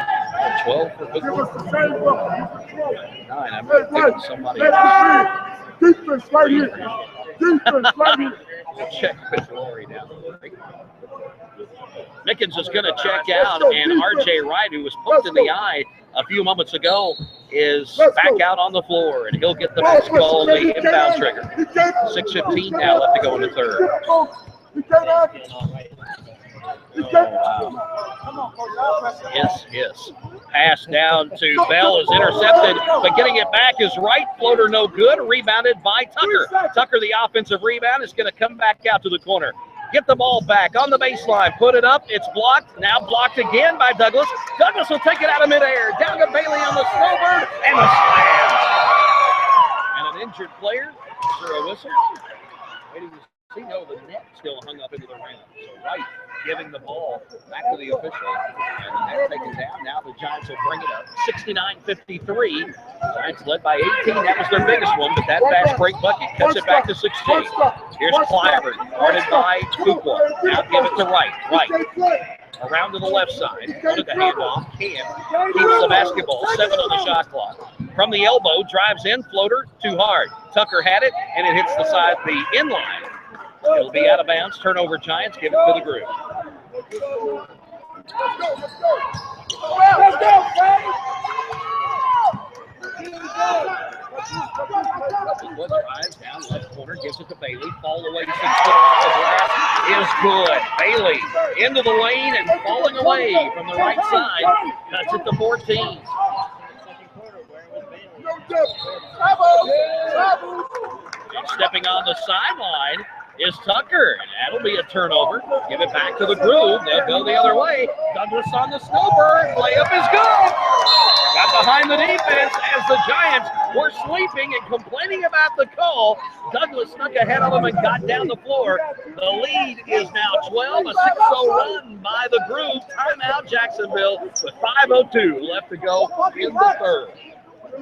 12 for Give us the same ball. 9. I'm going to pick somebody. Defense right here. Defense right here. Check with Lori down. Mickens is going to check out, and R.J. Wright, who was poked in the eye a few moments ago, is back out on the floor, and he'll get the basketball on the inbound trigger. 6:15 now left to go in the third. Yes. Pass down to Bell is intercepted, but getting it back is right. Floater no good. Rebounded by Tucker. Tucker, the offensive rebound, is going to come back out to the corner. Get the ball back on the baseline. Put it up. It's blocked. Now blocked again by Douglas. Douglas will take it out of midair. Down to Bailey on the snowbird and the slam. And an injured player. Is there a whistle? Waiting to see. No, the net still hung up into the rim. So Wright giving the ball back to the official. And the net taken down. Now the Giants will bring it up. 69-53. Giants led by 18. That was their biggest one, but that fast break bucket cuts it back to 16. Here's Clyburn, guarded by Fuqua. Now give it to Wright. Wright around to the left side. Wanted the handoff. Cam keeps the basketball. 7 on the shot clock. From the elbow, drives in, floater, too hard. Tucker had it, and it hits the side, the inline. It'll be out of bounds. Turnover Giants. Give it to the group. Let's go, What drives down left corner, gives it to Bailey. Fall away 6 foot off the glass is good. Bailey into the lane and falling away from the right side. Cuts it to 14. And stepping on the sideline is Tucker, and that'll be a turnover. Give it back to the groove. They'll go the other way. Douglas on the snowbird. Layup is good. Got behind the defense as the Giants were sleeping and complaining about the call. Douglas snuck ahead of them and got down the floor. The lead is now 12, a 6-0 run by the groove. Timeout Jacksonville with 5:02 left to go in the third.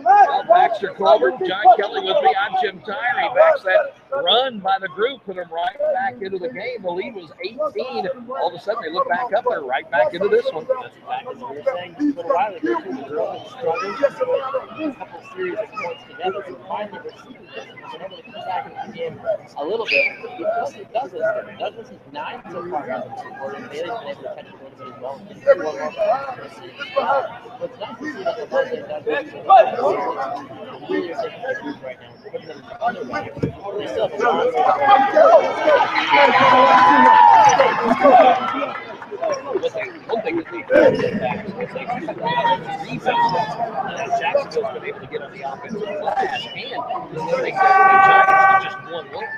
Well, Baxter Colbert, John Kelly with me. I'm Jim Tyree. Backs that run by the group, put them right back into the game. The lead was 18. All of a sudden, they look back up there, right back into this one. That's exactly what we were saying just a little while ago, too. The girls have struggled a couple series of points together. So finally, we're seeing this. We've been able to come back into the game a little bit. Because it Douglas there. Douglas is 9 so far on the score, and Bailey's been able to catch it a little bit as well. And get one more but it's nice to see that the Monday Douglas really taking the group right now. Putting them the other way. They still have a chance. One thing that we did back is they Jacksonville's been able to get on the offensive glass and they got the Giants to just one win.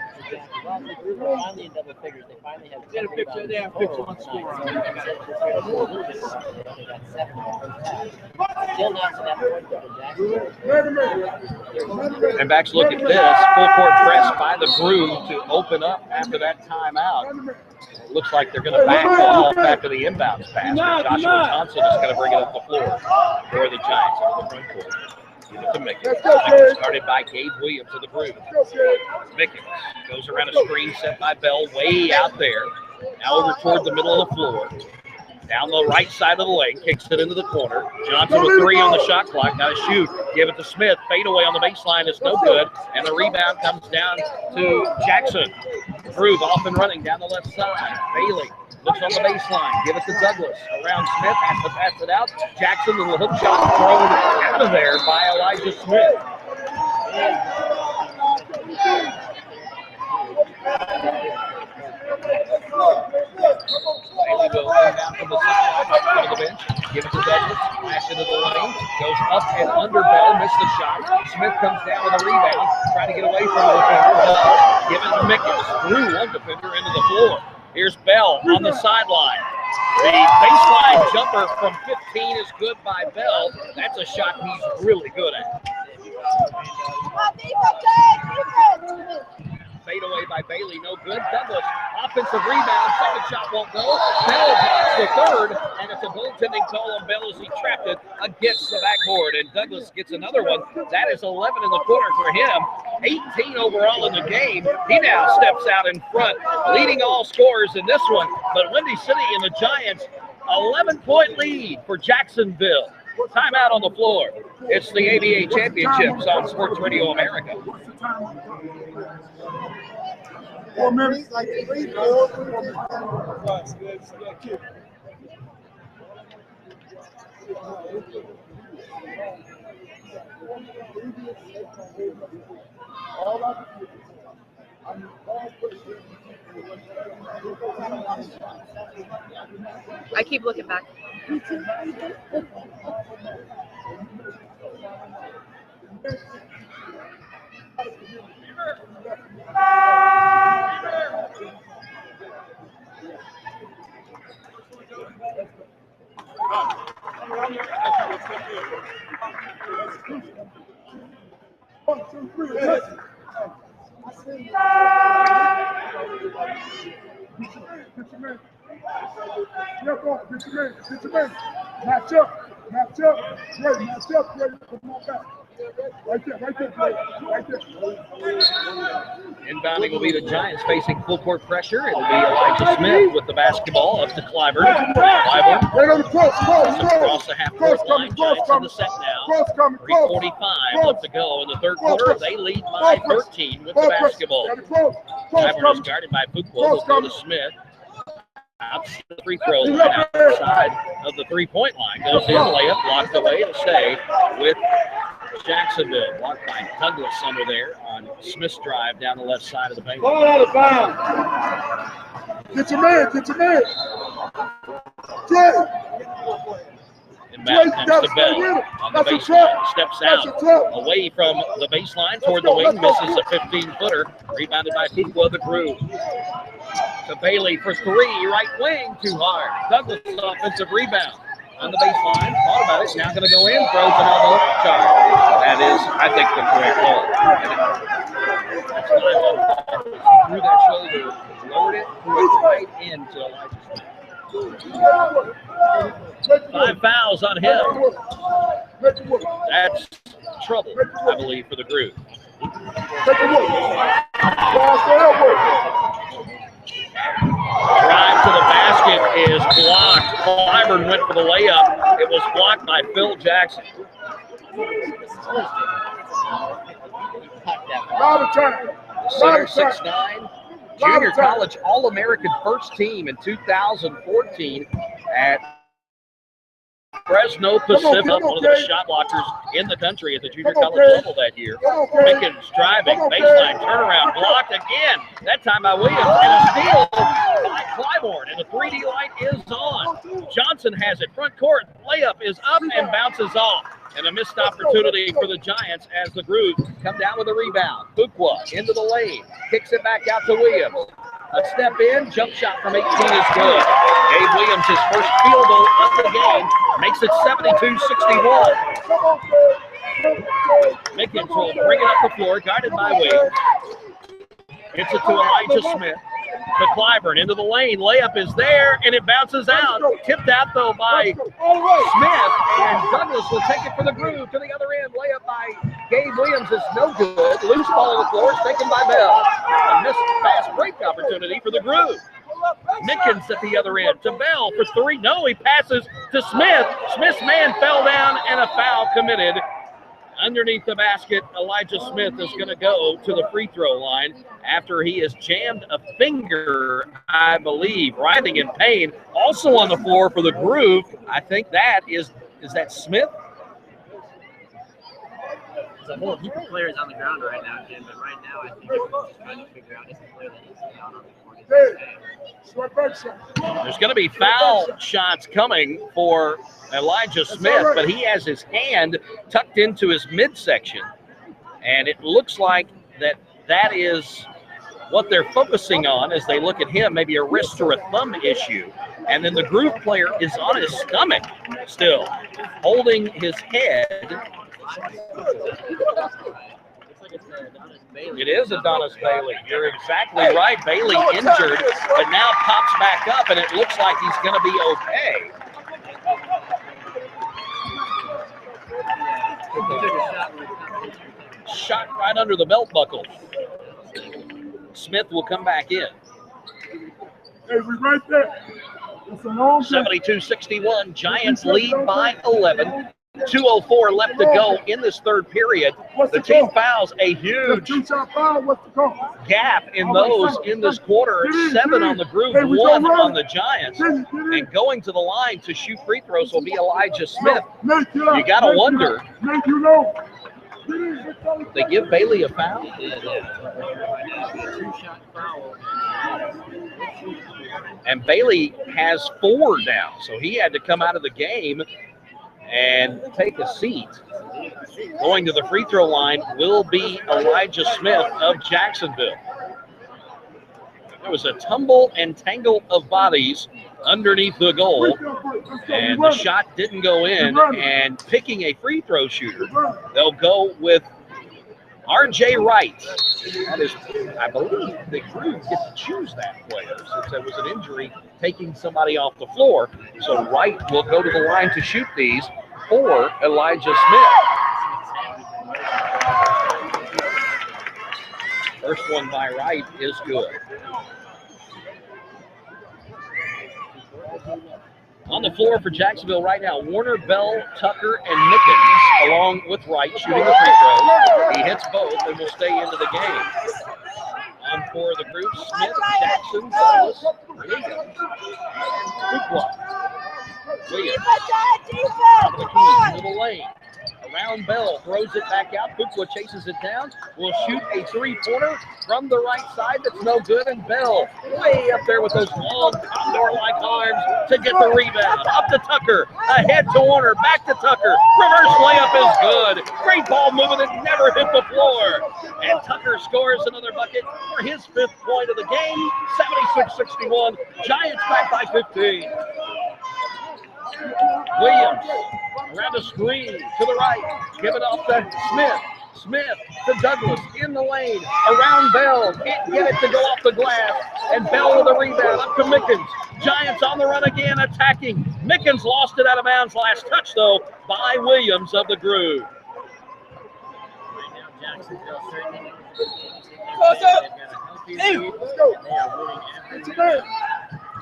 Well, the group are finally in double figures. They finally have 10 picture there, picture on score. Still not to that point for Jacksonville. And backs look at this. Full court press by the groove to open up after that timeout. Looks like they're going to back off after the inbounds pass. Joshua Johnson is going to bring it up the floor for the Giants into the front court. Give it to Mickens. Started by Gabe Williams to the groove. Mickens goes around a screen set by Bell way out there. Now over toward the middle of the floor. Down the right side of the lane, kicks it into the corner. Johnson with 3 on the shot clock. Now to shoot. Give it to Smith. Fade away on the baseline is no good. And the rebound comes down to Jackson. Groove off and running down the left side. Bailey looks on the baseline. Give it to Douglas. Around Smith. Has to pass it out. Jackson with a hook shot thrown out of there by Elijah Smith. Bailey will come down from the sideline, to the bench, give it to Douglas, flash into the lane, goes up and under Bell, missed the shot. Smith comes down with a rebound, trying to get away from the defender. Give it to Mickens, through one defender into the floor. Here's Bell on the sideline. The baseline jumper from 15 is good by Bell. That's a shot he's really good at. Fade away by Bailey, no good. Douglas, offensive rebound, second shot won't go. Bell blocks the third, and it's a goaltending call on Bell as he trapped it against the backboard. And Douglas gets another one. That is 11 in the quarter for him. 18 overall in the game. He now steps out in front, leading all scorers in this one. But Windy City and the Giants, 11-point lead for Jacksonville. Timeout on the floor. It's the ABA Championships on Sports Radio America. 4 minutes, like 3, 4. All I keep looking back. Match up. Great, match up. Great, come on back. Right there, right there. Inbounding will be the Giants facing full court pressure. It'll be Elijah Smith with the basketball up to Clyburn. Clyburn across the half court line. Giants in the set now. 3:45 left to go in the third quarter. They lead by 13 with the basketball. Clyburn is guarded by Fuqua. Will go to Smith. Outside the free throw line, outside of the three-point line. Goes in, layup, blocked away to stay with Jacksonville. Blocked by Douglas under there on Smith's drive down the left side of the paint. Ball out of bounds. Get your man. And back comes to Bell on the baseline. Steps out away from the baseline toward the wing. Misses a 15-footer. Rebounded by Fuqua, the Groove. To Bailey for three, right wing, too hard. Douglas offensive rebound on the baseline. Thought about it, now going to go in, throws an elbow charge. That is, I think, the correct call. He threw that shoulder, lowered it, threw it right into Elijah Smith. 5 fouls on him. That's trouble, I believe, for the Groove. Drive to the basket is blocked. Clyburn went for the layup. It was blocked by Phil Jackson. 6'9", junior college All-American first team in 2014 at Fresno Pacific, one of the shot blockers in the country at the junior college level that year. Mickens driving, baseline, turnaround, blocked again. That time by Williams, and a steal by Clyburn, and the 3D light is on. Johnson has it, front court, layup is up and bounces off. And a missed opportunity for the Giants as the Groove come down with a rebound. Fuqua into the lane, kicks it back out to Williams. A step in, jump shot from 18 is good. Gabe Williams, his first field goal of the game, makes it 72-61. Mickens will bring it up the floor, guarded by Williams. Gets it to Elijah Smith. To Clyburn, into the lane, layup is there, and it bounces out. Tipped out, though, by Smith, and Douglas will take it for the Groove to the other end. Layup by Gabe Williams is no good. Loose ball on the floor is taken by Bell. A missed fast break opportunity for the Groove. Mickens at the other end to Bell for three. No, he passes to Smith. Smith's man fell down, and a foul committed. Underneath the basket, Elijah Smith is going to go to the free throw line after he has jammed a finger, I believe, writhing in pain. Also on the floor for the Groove, I think that is that Smith? There's a whole heap of players on the ground right now, Jim, but right now I think everyone's just trying to figure out if the player that needs to be out on the court is There's going to be foul shots coming for Elijah Smith, but he has his hand tucked into his midsection, and it looks like that is what they're focusing on as they look at him, maybe a wrist or a thumb issue. And then the Groove player is on his stomach still, holding his head. It is Adonis Bailey. You're exactly right. Bailey injured, but now pops back up, and it looks like he's going to be okay. Shot right under the belt buckle. Smith will come back in. Hey, we right there. 72-61. Giants lead by 11. 2:04 left to go in this third period. The team fouls a huge gap in those in this quarter. 7 on the Groove, 1 on the Giants. And going to the line to shoot free throws will be Elijah Smith. You got to wonder They give Bailey a foul. And Bailey has 4 now, so he had to come out of the game and take a seat. Going to the free throw line will be Elijah Smith of Jacksonville. There was a tumble and tangle of bodies underneath the goal, and the shot didn't go in. And picking a free throw shooter, they'll go with R.J. Wright. That is, I believe the crew get to choose that player since there was an injury taking somebody off the floor. So Wright will go to the line to shoot these for Elijah Smith. First one by Wright is good. On the floor for Jacksonville right now, Warner, Bell, Tucker, and Mickens, along with Wright, shooting the free throws. He hits both and will stay into the game. On for the group, Smith, Jackson, Douglas, Williams, and Fuqua. Williams, out of the key, into the lane. Around Bell, throws it back out. Fuqua chases it down. Will shoot a three-pointer from the right side. That's no good. And Bell way up there with those long condor-like arms to get the rebound. Up to Tucker. Ahead to Warner. Back to Tucker. Reverse layup is good. Great ball movement that never hit the floor. And Tucker scores another bucket for his 5th point of the game. 76-61. Giants back by 15. Williams around a screen to the right. Give it off to Smith. Smith to Douglas in the lane. Around Bell. Can't get it to go off the glass. And Bell with a rebound up to Mickens. Giants on the run again, attacking. Mickens lost it out of bounds. Last touch, though, by Williams of the Groove.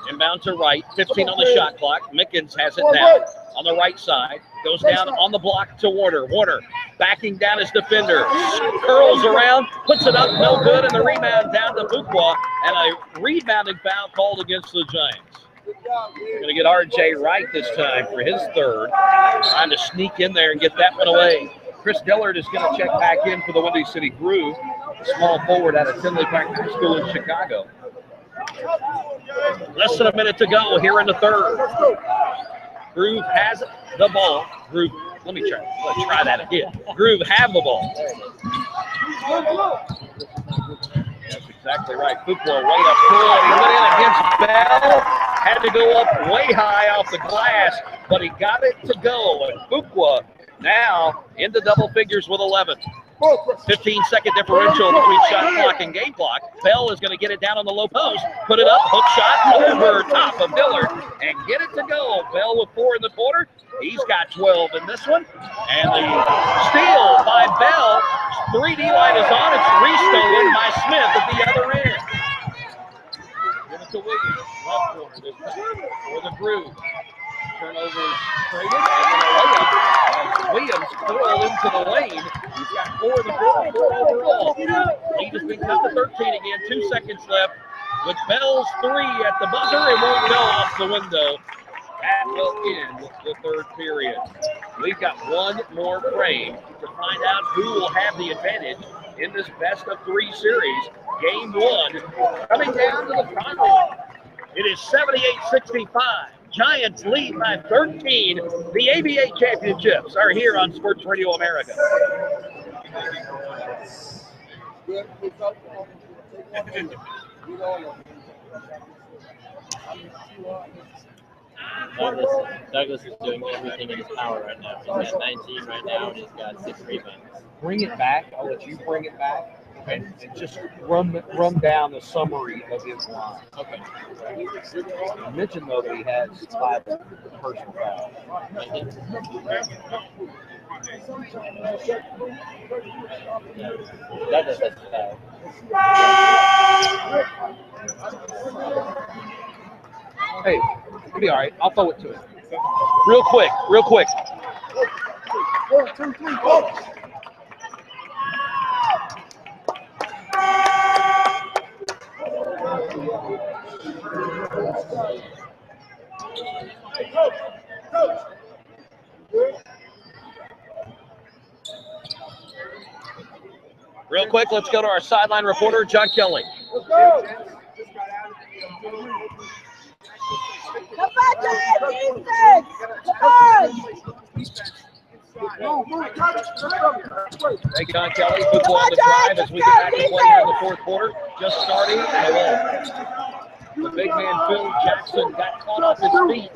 Inbound to right, 15 on the shot clock. Mickens has it now on the right side. Goes down on the block to Warner. Warner backing down his defender. Curls around, puts it up, no good, and the rebound down to Fuqua, and a rebounding foul called against the Giants. Going to get R.J. Wright this time for his 3rd. Trying to sneak in there and get that one away. Chris Dillard is going to check back in for the Windy City Groove, a small forward out of Tinley Park High School in Chicago. Less than a minute to go here in the 3rd. Groove has the ball. Groove, let's try that again. Groove have the ball. That's exactly right. Fuqua way up full. He went in against Bell. Had to go up way high off the glass, but he got it to go. And Fuqua now into double figures with 11. 15-second differential between shot clock and game clock. Bell is going to get it down on the low post, put it up, hook shot over top of Dillard, and get it to go. Bell with 4 in the quarter. He's got 12 in this one. And the steal by Bell. 3D line is on. It's restolen by Smith at the other end. Give it to Williams. Left corner this time for the Groove. Turnovers traded, and then a layup. Williams curled into the lane. He's got 4 in the quarter, 4 overall. Lead has been cut to 13 again. 2 seconds left. With Bell's 3 at the buzzer, it won't go off the window. That will end the 3rd period. We've got one more frame to find out who will have the advantage in this best-of-3 series. Game 1 coming down to the final. It is 78-65. Giants lead by 13. The ABA championships are here on Sports Radio America. Douglas is doing everything in his power right now. He's got 19 right now, and he's got 6 rebounds. Bring it back. I'll let you bring it back. And just run down the summary of his line. Okay. I mentioned, though, that he has 5 personal fouls. Douglas has a foul. Hey, it'll be all right. I'll throw it to him. Real quick. 1, 2, 3, 4. Real quick, let's go to our sideline reporter, John Kelly. Let's go. Come on, Giants, defense! Come on! Thank you, John Kelly. Football on the drive as we get back to play here in the fourth quarter. Just starting and the big man, Phil Jackson, got caught off his feet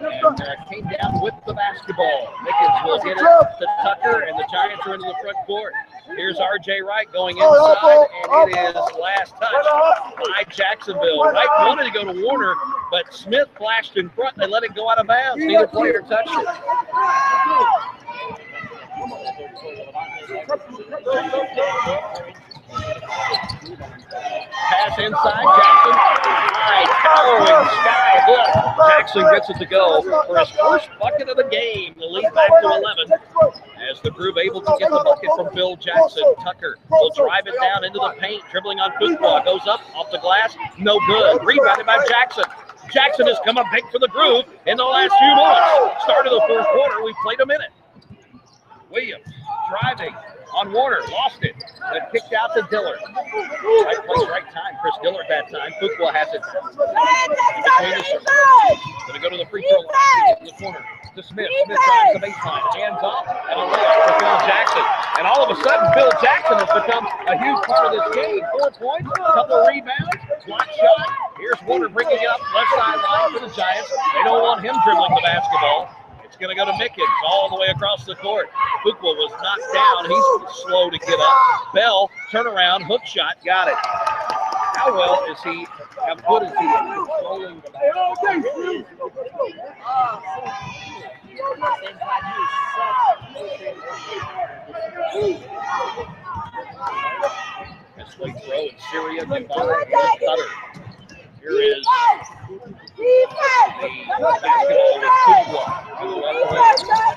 and came down with the basketball. Mickens will get it to Tucker, and the Giants are into the front court. Here's R.J. Wright going inside, and it is last touch by Jacksonville. Wright wanted to go to Warner, but Smith flashed in front. They let it go out of bounds. Neither player touched it. Pass inside, Jackson. High, towering sky hook. Jackson gets it to go for his first bucket of the game. The lead back to 11 as the Groove able to get the bucket from Phil Jackson. Tucker will drive it down into the paint, dribbling on football. Goes up, off the glass, no good. Rebounded by Jackson. Jackson has come up big for the Groove in the last few minutes. Start of the fourth quarter, we played a minute. Williams driving on Warner, lost it, then kicked out to Dillard. Right place, right time. Chris Dillard that time. Fuqua has it in between the circles. Going to go to the free throw line, to the corner to Smith. Smith drives the baseline, hands off, and a layup for Phil Jackson. And all of a sudden, Phil Jackson has become a huge part of this game. 4 points, a couple of rebounds, block shot. Here's Warner bringing it up left sideline for the Giants. They don't want him dribbling the basketball. It's going to go to Mickens all the way across the court. Fuqua was knocked down. He's slow to get up. Bell, turnaround, hook shot, got it. How well is he, how good is he at controlling the basketball? That's late throw in Syria, Devon, and Cutter. Here is the basketball with Fuqua. To the left wing.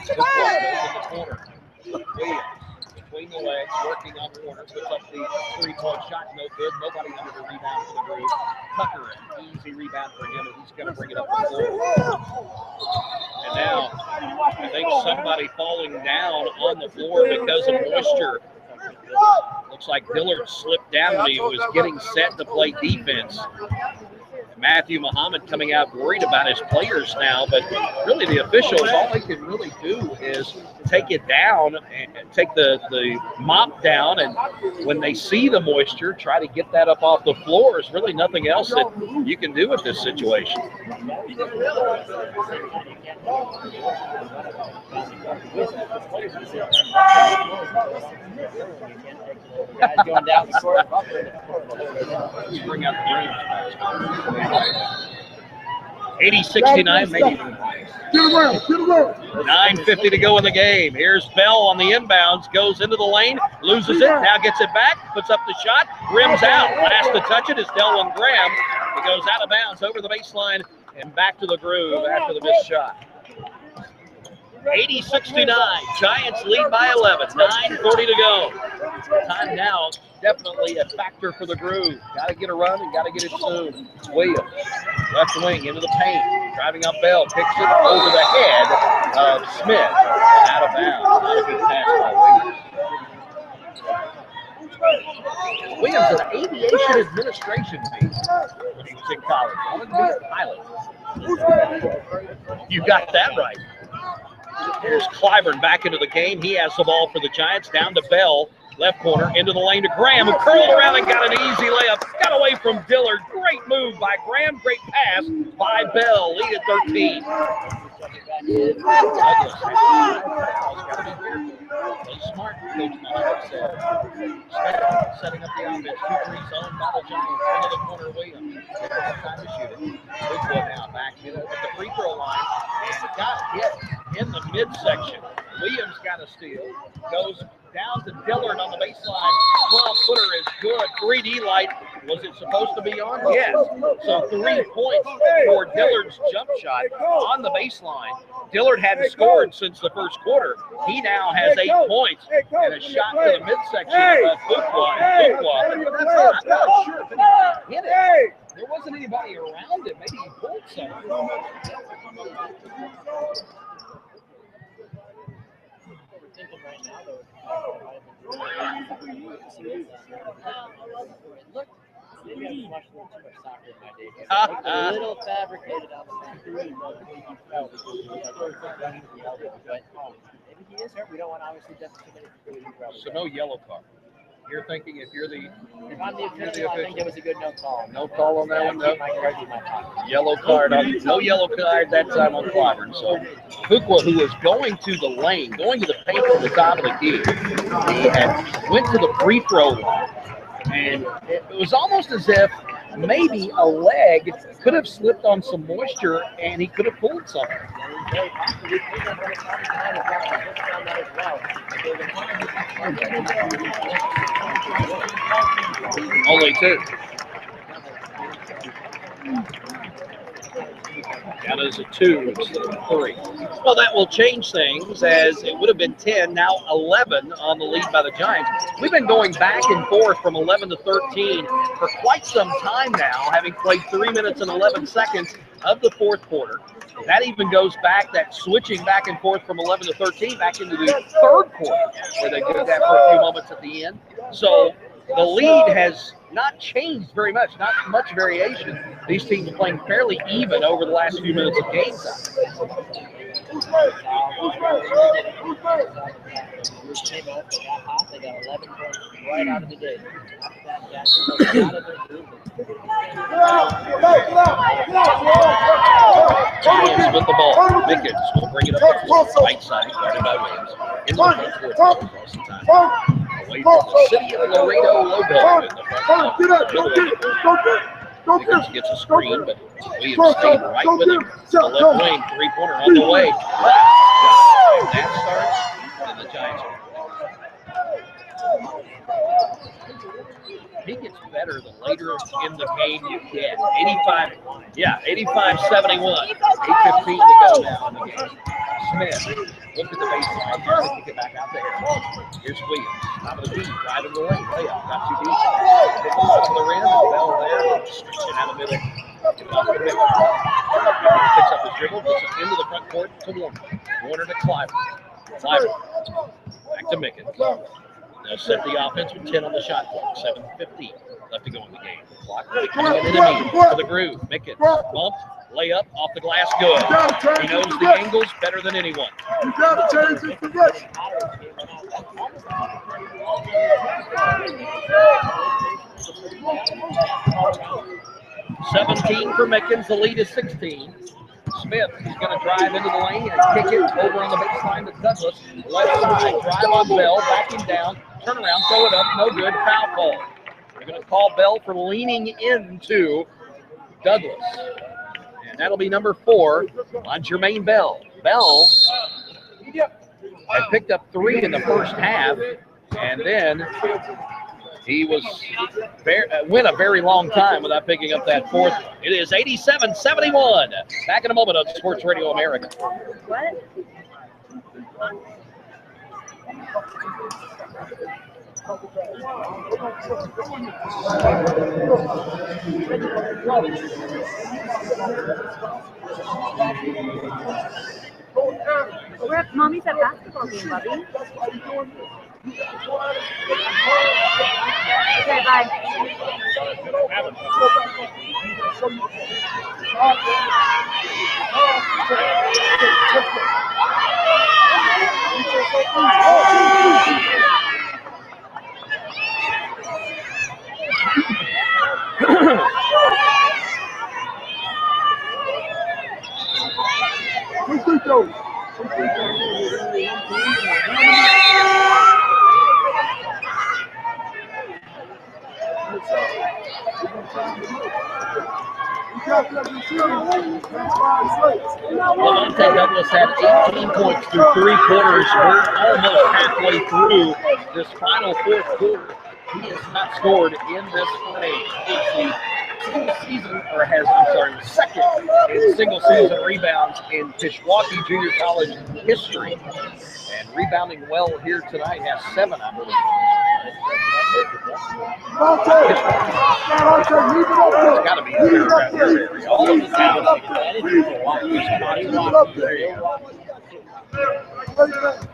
Fuqua goes in the corner. Williams between the legs, working on the corner, puts up the three-point shot, no good. Nobody under the rebound for the Groove. Tucker, an easy rebound for him, and he's going to bring it up the floor. And now, I think somebody falling down on the floor because of moisture. Looks like Dillard slipped down when he was getting set to play defense. Matthew Muhammad coming out worried about his players now, but really the officials, all they can really do is take it down and take the mop down, and when they see the moisture, try to get that up off the floor. There's really nothing else that you can do with this situation. Guys going down the court. Let's bring out the 80-69, maybe. Get around. 9:50 to go in the game. Here's Bell on the inbounds, goes into the lane, loses it, now gets it back, puts up the shot, rims out. Last to touch it is Delwyn Graham. He goes out of bounds over the baseline and back to the Groove after the missed shot. 80-69, Giants lead by 11, 9:40 to go. Time now, definitely a factor for the Groove. Got to get a run and got to get it soon. Williams, left wing into the paint, driving up Bell, kicks it over the head of Smith, and out of bounds. Not a good pass by Williams. Williams, an aviation administration major when he was in college. Wanted to be a pilot. You got that right. Here's Clyburn back into the game. He has the ball for the Giants. Down to Bell. Left corner into the lane to Graham, who curled around and got an easy layup. Got away from Dillard. Great move by Graham. Great pass by Bell. Lead at 13. Douglas got to be careful. Play smart, Coach Muhammad said. Smith setting up the offense. 2-3 zone by the Giants. Into the corner, Williams. Time to shoot it. Fuqua now back at the free throw line and got hit in the midsection. Williams got a steal. Goes down to Dillard on the baseline. 12-footer is good. 3D light. Was it supposed to be on? Yes. So 3 points for Dillard's jump shot on the baseline. Dillard hadn't scored since the first quarter. He now has 8 points and a shot to the midsection of Fuqua. I'm not sure if anybody hit it. There wasn't anybody around it. Maybe he pulled something. Maybe I watched a little too much soccer in my day. It looked a little fabricated on the screen. But maybe he is hurt. We don't want to obviously just too many people. So no yellow card. You're thinking if I'm the official, I think it was a good no call. No call on that one, no. My card in my pocket. Yellow card no yellow card that time on Clyburn. So Fuqua, who was going to the lane, going to the paint from the top of the key, he had went to the free throw line, and it was almost as if maybe a leg could have slipped on some moisture and he could have pulled something. Only two. Down as a 2 instead of 3. Well, that will change things, as it would have been 10, now 11 on the lead by the Giants. We've been going back and forth from 11 to 13 for quite some time now, having played 3 minutes and 11 seconds of the fourth quarter. That even goes back, that switching back and forth from 11 to 13 back into the third quarter, where they did that for a few moments at the end. So the lead has not changed very much, not much variation. These teams playing fairly even over the last few minutes of game time. They got 11 points right out of the gate. Giants with the ball. Mickens will bring it up to the right side, guarded by Williams. In the front court across the time. Away from the city of Laredo Lobo in the front court. Mickens gets a screen, but Williams stayed right with him. The left wing, three-pointer on the way. That starts, and the Giants are. He gets better the later in the game you get. 85-71. 8:15 to go now in the game. Smith, look at the baseline. Trying to kick it back out there. Here's Williams. Top of the key, driving the lane. Layup, not too deep. Hits the top of the rim. Bell there. Stretching out the middle. Off the middle. Picks up his dribble. Gets it into the front court to Warner. Warner to Clyburn. Clyburn. Back to Mickens. They'll set the offense with 10 on the shot clock. 7:15 left to go in the game. The clock coming in the knee for the groove. Mickens bumped, layup off the glass, good. He knows the angles better than anyone. You gotta change his position. 17 for Mickens. The lead is 16. Smith is going to drive into the lane and kick it over on the baseline to Douglas. Left side, drive on Bell, back him down, turn around, throw it up, no good, foul ball. They're going to call Bell for leaning into Douglas. And that'll be number 4 on Jermaine Bell. Bell had picked up 3 in the first half, and then he went a very long time without picking up that 4th one. It is 87-71. Back in a moment on Sports Radio America. What? We're at Mommy's at basketball game, Bubby. Okay, bye. Lavonte Douglas had 18 points through 3 quarters. We're almost halfway through this final 4th quarter. He has not scored in this frame. The second in single season rebounds in Kishwaukee Junior College history. And rebounding well here tonight, has 7, I believe. It's got to be here around this area. All of the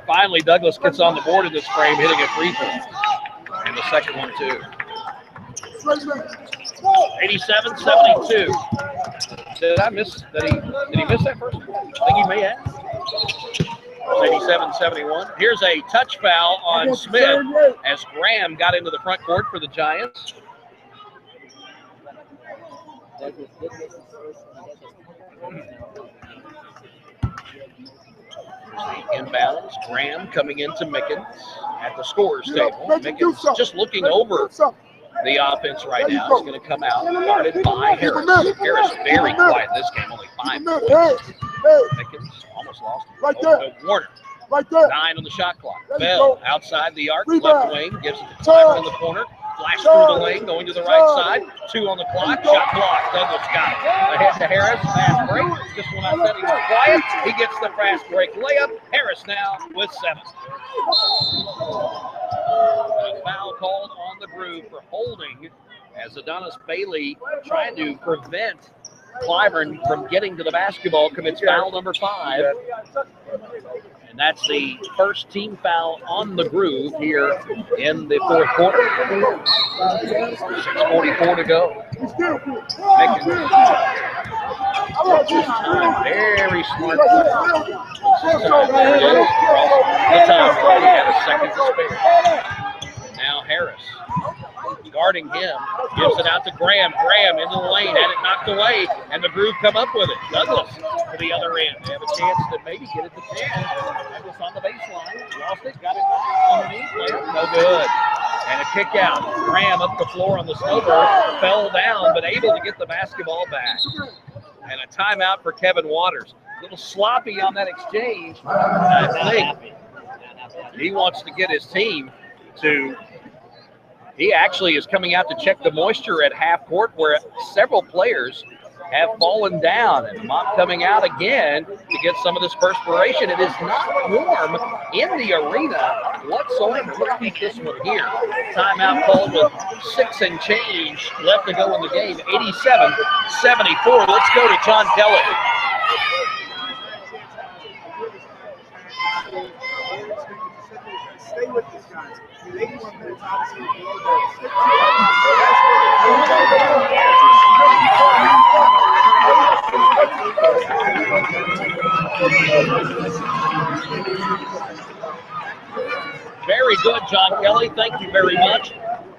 Finally, Douglas gets on the board in this frame, hitting a free throw. And the second one, too. 87-72. Did I miss that? Did he miss that first one? I think he may have. 87-71. Here's a touch foul on Smith as Graham got into the front court for the Giants. Inbounds. Graham coming into Mickens at the scorer's table. Mickens just looking over the offense right now. He's going to come out, guarded by Harris. Harris very quiet in this game, only 5 points. Mickens almost lost it. Over to Warner. 9 on the shot clock. Bell outside the arc, left wing, gives it to Tyler in the corner. Flash through the lane, going to the right side. 2 on the clock, shot blocked. Douglas got it. Ahead to Harris, fast break. Just when I said he was quiet, he gets the fast break layup. Harris now with 7. A foul called on the Groove for holding as Adonis Bailey trying to prevent Clyburn from getting to the basketball, commits foul number 5. And that's the first team foul on the Groove here in the fourth quarter. 6:44 to go. Very smart. The time he had a second to spare. Now Harris guarding him, gives it out to Graham. Graham into the lane, had it knocked away, and the Groove come up with it. Douglas to the other end. They have a chance to maybe get it to 10. Douglas on the baseline, lost it, got it underneath, layup, no good. And a kick out. Graham up the floor on the snowboard, fell down, but able to get the basketball back. And a timeout for Kevin Waters. A little sloppy on that exchange. I think he wants to get his team to. He actually is coming out to check the moisture at half court where several players have fallen down. And Mott coming out again to get some of this perspiration. It is not warm in the arena whatsoever. Let's keep this one here. Timeout called with 6 and change left to go in the game. 87-74. Let's go to John Kelly. Stay with these guys. 81 minutes, obviously, below that. Very good, John Kelly. Thank you very much.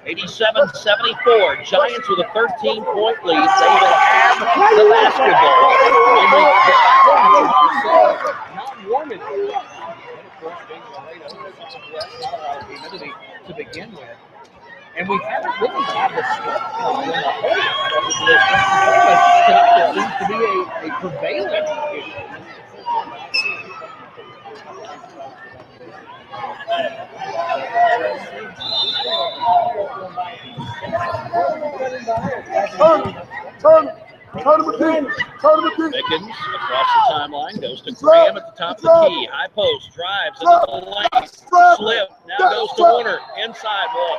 87-74. Giants with a 13-point lead. They will have the basketball. Not warm in here. Humidity to begin with, and we haven't really had the schedule in the whole. Tonight it seems to be a prevailing issue. Mickens across the timeline, goes to Graham at the top of the key. High post, drives into the lane, slip, now goes to Warner, inside wall.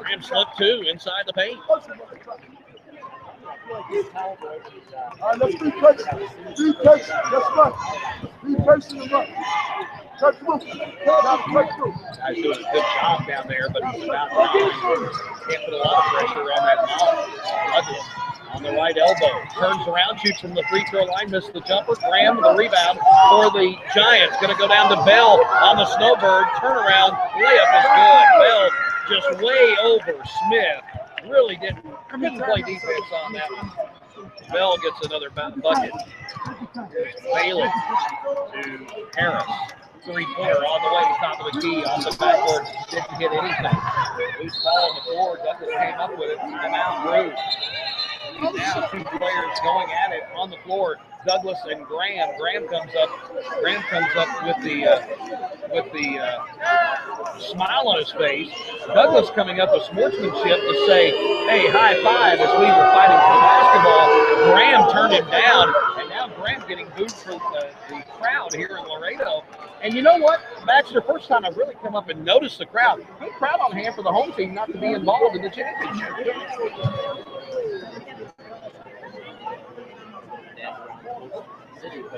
Graham slip 2, inside the paint. All right, let's be patient. Be patient. Let's run. Be patient and run. Cut through. Cut through. Guys doing a good job down there, but he's about to can't put a lot of pressure on that ball. Douglas on the right elbow, turns around, shoots from the free throw line, misses the jumper. Graham, the rebound for the Giants. Going to go down to Bell on the snowbird. Turnaround, layup is good. Bell just way over Smith. Really couldn't play defense on that one. Bell gets another bucket. Bailey to Harris. 3-pointer on the way, top of the key, on the backboard. Didn't hit anything. Loose ball on the floor. Douglas came up with it. And now Groove. Now 2 players going at it on the floor. Douglas and Graham. Graham comes up with the smile on his face. Douglas coming up with sportsmanship to say, hey, high five as we were fighting for basketball. Graham turned him down, and now Graham getting booed for the crowd here in Laredo. And you know what? That's the first time I've really come up and noticed the crowd. Good crowd on hand for the home team not to be involved in the championship. I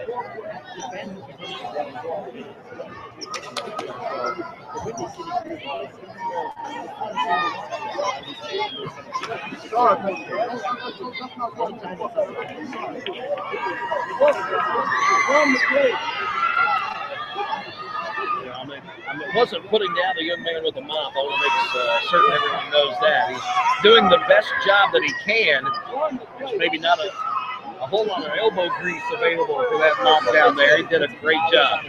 wasn't putting down the young man with the mop. I want to make certain everyone knows that. He's doing the best job that he can. There's maybe not a whole lot of elbow grease available for that mop down there. He did a great job.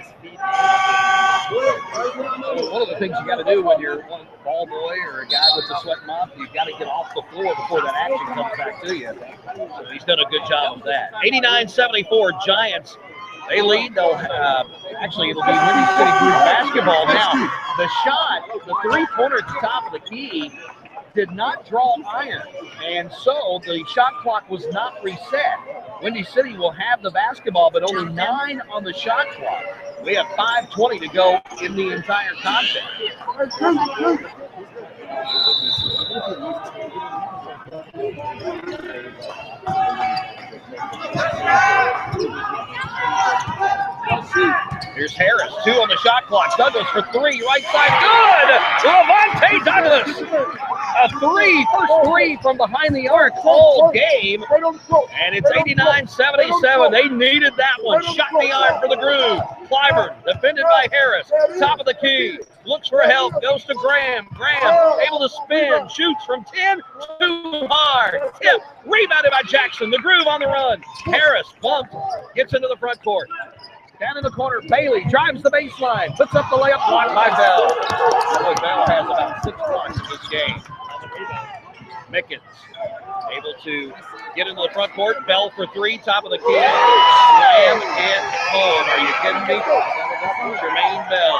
One of the things you got to do when you're one ball boy or a guy with the sweat mop, you've got to get off the floor before that action comes back to you. So he's done a good job of that. 89-74 Giants. They lead. Actually, it'll be Windy City Groove basketball now. The shot, the three-pointer at the top of the key, did not draw iron, and so the shot clock was not reset. Windy City will have the basketball, but only 9 on the shot clock. We have 5:20 to go in the entire contest. Here's Harris, 2 on the shot clock. Douglas for 3, right side, good! Levante Douglas, a 3, first 3 from behind the arc all game, and it's 89-77. They needed that one. Shot the iron for the Groove. Clyburn, defended by Harris, top of the key, looks for help, goes to Graham. Graham able to spin, shoots from 10, too hard. Tip, rebounded by Jackson. The Groove on the run. Harris bumped, gets into the front court. Down in the corner, Bailey drives the baseline, puts up the layup, blocked by Bell. Boy, Bell has about 6 blocks in this game. Mickens able to get into the front court. Bell for 3, top of the key. Slam it home. Are you kidding me? Jermaine Bell.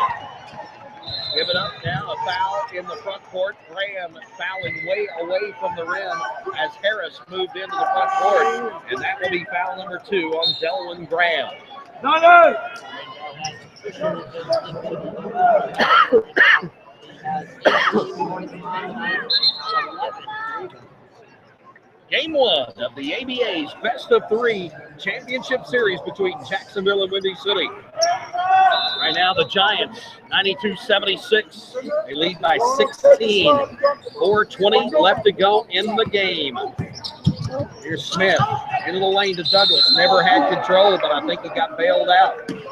Give it up now. A foul in the front court. Graham fouling way away from the rim as Harris moved into the front court. And that will be foul number 2 on Delwyn Graham. Game 1 of the ABA's Best of 3 Championship Series between Jacksonville and Windy City. Right now, the Giants, 92-76. They lead by 16. 4:20 left to go in the game. Here's Smith into the lane to Douglas. Never had control, but I think he got bailed out. They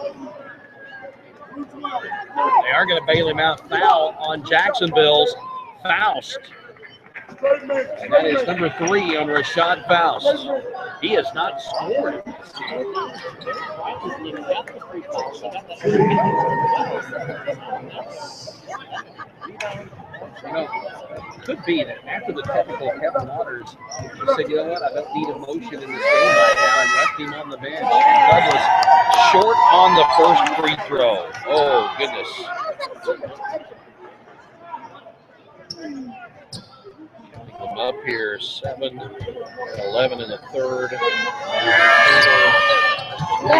are going to bail him out. Foul on Jacksonville's Faust. And that is number 3 on Rashad Faust. He has not scored. You know, could be that after the technical, Kevin Waters said, you know what, I don't need emotion in this game right now, and left him on the bench. Douglas short on the first free throw. Oh, goodness. Come up here, 7, 11 in the third. 22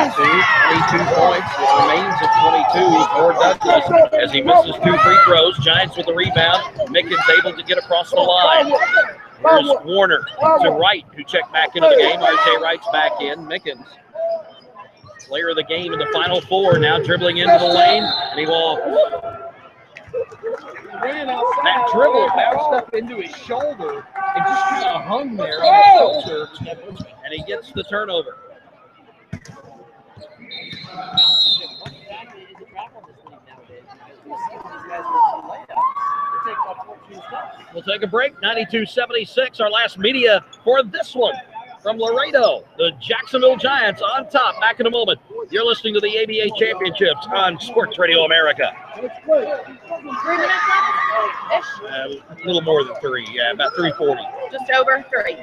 points. It remains at 22 for Douglas as he misses 2 free throws. Giants with the rebound. Mickens able to get across the line. Here's Warner to Wright, who checked back into the game. RJ Wright's back in. Mickens, player of the game in the final 4, now dribbling into the lane, and he will. That dribble bounced up into his shoulder and just kind of hung there on the shoulder, and he gets the turnover. We'll take a break. 92-76, our last media for this one. From Laredo, the Jacksonville Giants on top. Back in a moment. You're listening to the ABA Championships on Sports Radio America. 3 minutes left-ish? A little more than 3, yeah, about 3:40. Just over 3.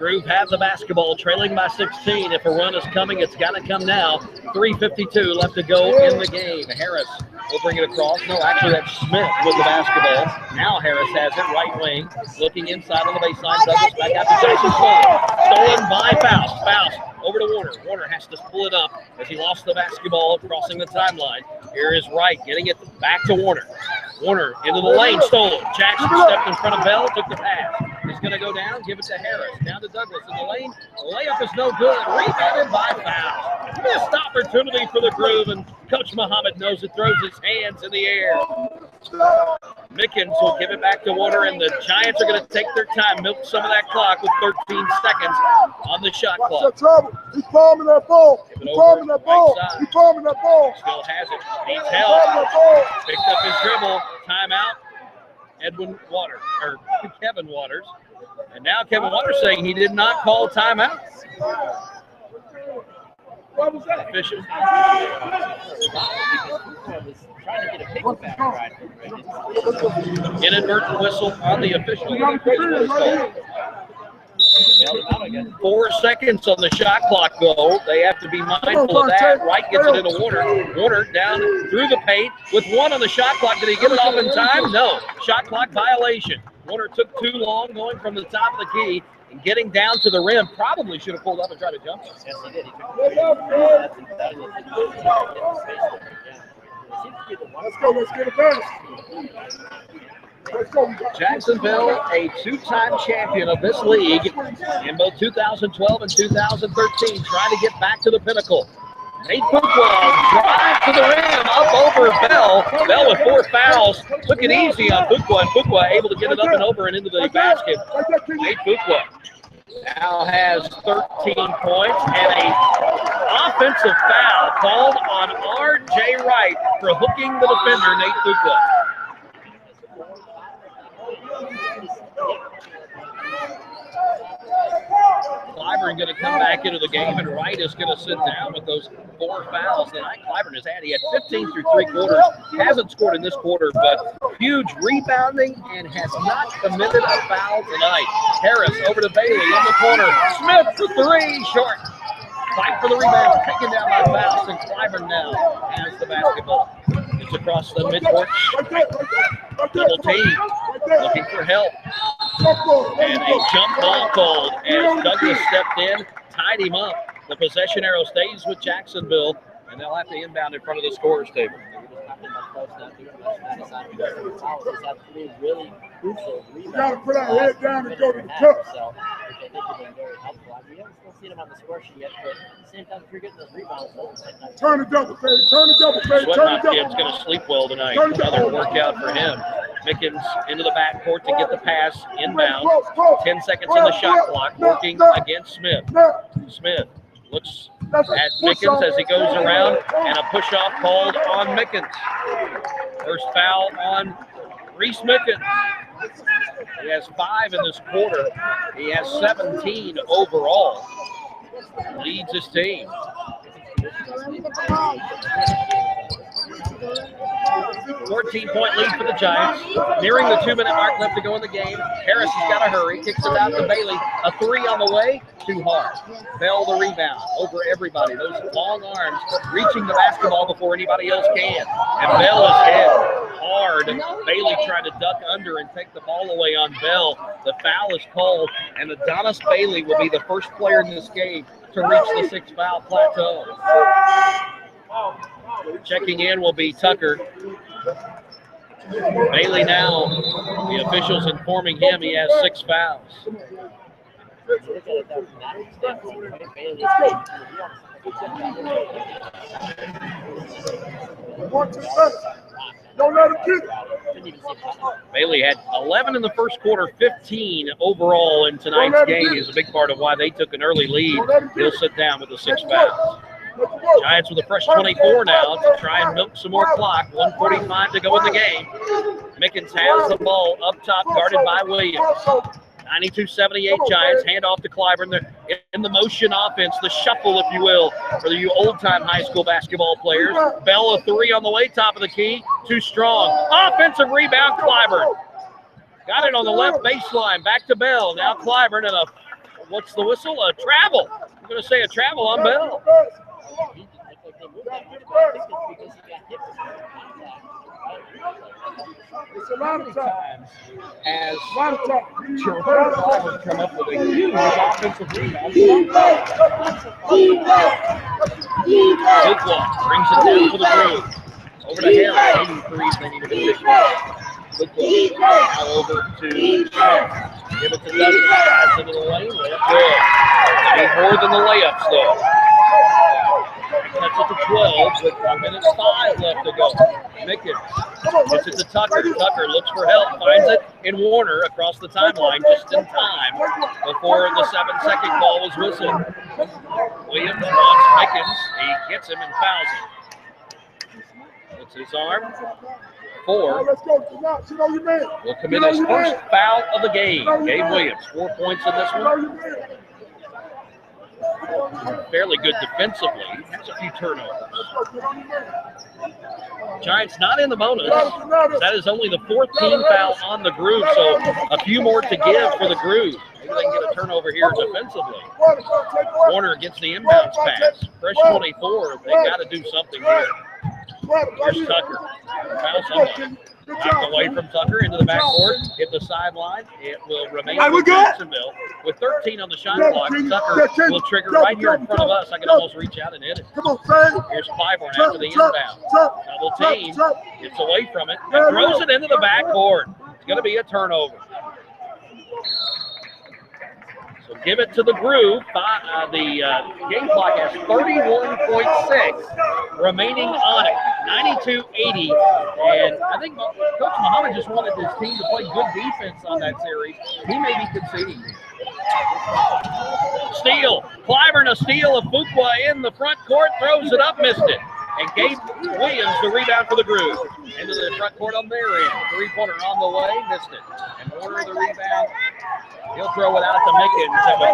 Groove have the basketball, trailing by 16. If a run is coming, it's got to come now. 3:52 left to go in the game. Harris will bring it across. No, actually, that's Smith with the basketball. Now Harris has it, right wing, looking inside on the baseline. Douglas back out to Jackson. Stolen by Faust. Faust over to Warner. Warner has to pull it up as he lost the basketball crossing the timeline. Here is Wright getting it back to Warner. Warner into the lane, stolen. Jackson stepped in front of Bell, took the pass. He's going to go down, give it to Harris. Down to Douglas in the lane. Layup is no good. Rebounded by Faust. Missed opportunity for the Groove, and Coach Muhammad knows it, throws his hands in the air. Mickens will give it back to Warner, and the Giants are going to take their time, milk some of that clock with 13 seconds on the shot clock. He's palming that ball. He's palming that ball. He's palming that ball. Still has it. Needs help. Picked up his dribble. Timeout. Kevin Waters. And now Kevin Waters saying he did not call timeout. What was that? Official. Inadvertent whistle on the official. 4 seconds on the shot clock, though. They have to be mindful of that. Wright gets it into Warner. Warner down through the paint with 1 on the shot clock. Did he get it off in time? No. Shot clock violation. Warner took too long going from the top of the key and getting down to the rim. Probably should have pulled up and tried to jump. Yes, he did. Let's go. Let's get it back. Jacksonville, a 2-time champion of this league in both 2012 and 2013, trying to get back to the pinnacle. Nate Fuqua drive to the rim, up over Bell. Bell with 4 fouls. Took it easy on Fuqua, and Fuqua able to get it up and over and into the basket. Nate Fuqua now has 13 points and an offensive foul called on R.J. Wright for hooking the defender, Nate Fuqua. Clyburn going to come back into the game, and Wright is going to sit down with those 4 fouls that Clyburn has had. He had 15 through 3 quarters, hasn't scored in this quarter, but huge rebounding and has not committed a foul tonight. Harris over to Bailey in the corner. Smith for 3, short. Fight for the rebound, taken down by Faust, and Clyburn now has the basketball. It's across the midcourt. Double team, looking for help. And a jump ball called as Douglas stepped in, tied him up. The possession arrow stays with Jacksonville, and they'll have to inbound in front of the scorer's table. You got to put our head down and go to the cup. We haven't still seen him on the score sheet yet, but at the same time, if you're getting those rebounds, turn the double, baby. Turn the double, baby. Sweatmop kid's going to sleep well tonight. Another workout for him. Mickens into the backcourt to get the pass inbound. 10 seconds on the shot clock, working against Smith. Smith looks at Mickens as he goes around, and a push-off called on Mickens. First foul on Reese Mickens. He has 5 in this quarter. He has 17 overall. Leads his team. 14-point lead for the Giants. Nearing the 2-minute mark left to go in the game. Harris has got to hurry. Kicks it out to Bailey. A 3 on the way. Too hard. Bell the rebound over everybody. Those long arms reaching the basketball before anybody else can. And Bell is hit hard. Bailey tried to duck under and take the ball away on Bell. The foul is called, and Adonis Bailey will be the first player in this game to reach the 6-foul plateau. Checking in will be Tucker. Bailey now, the officials informing him he has 6 fouls. Don't let him get it. Bailey had 11 in the first quarter, 15 overall in tonight's game. Is a big part of why they took an early lead. He'll sit down with the 6 fouls. Giants with a fresh 24 now to try and milk some more clock. 1:45 to go in the game. Mickens has the ball up top, guarded by Williams. 92-78 Giants, hand off to Clyburn. They're in the motion offense, the shuffle, if you will, for you old-time high school basketball players. Bell a 3 on the way, top of the key, too strong. Offensive rebound, Clyburn. Got it on the left baseline, back to Bell. Now Clyburn, and a what's the whistle? A travel. I'm going to say a travel on Bell. It's a lot of times. As Jerome Clyburn come up with a huge offensive rebound. Goodwalk brings it down for the Groove. Over to Harris. 83s, they need a big Goodwalk. Now over to Smith. Give it to Dustin. Pass into the lane. Layup good. They need more than the layups, though. Cuts it to 12 with 1 minute 5 left to go. Mickens gets it to Tucker. Tucker looks for help, finds it in Warner across the timeline just in time before the 7-second call was whistled. Williams wants Mickens. He gets him and fouls him. It's his arm. 4. Will commit his first foul of the game. Gabe Williams, 4 points in this one. Fairly good defensively. Has a few turnovers. Giants not in the bonus. That is only the 14th foul on the Groove, so a few more to give for the Groove. Maybe they can get a turnover here defensively. Warner gets the inbounds pass. Fresh 24. They got to do something here. Here's Tucker. Foul someone. Knocked away from Tucker into the backcourt, hit the sideline. It will remain with Jacksonville. With 13 on the shot clock, Tucker will trigger right here in front of us. I can almost reach out and hit it. Here's Clyburn after the inbound. Double team, gets away from it, and throws it into the backboard. It's going to be a turnover. So give it to the Groove. The game clock has 31.6 remaining on it. 92-80. And I think Coach Muhammad just wanted his team to play good defense on that series. He may be conceding. Steal. Clyburn a steal of Fuqua in the front court. Throws it up, missed it. And Gabe Williams the rebound for the Groove. Into the front court on their end. Three-pointer on the way, missed it. And Warner the rebound. He'll throw it out to Mickens. And with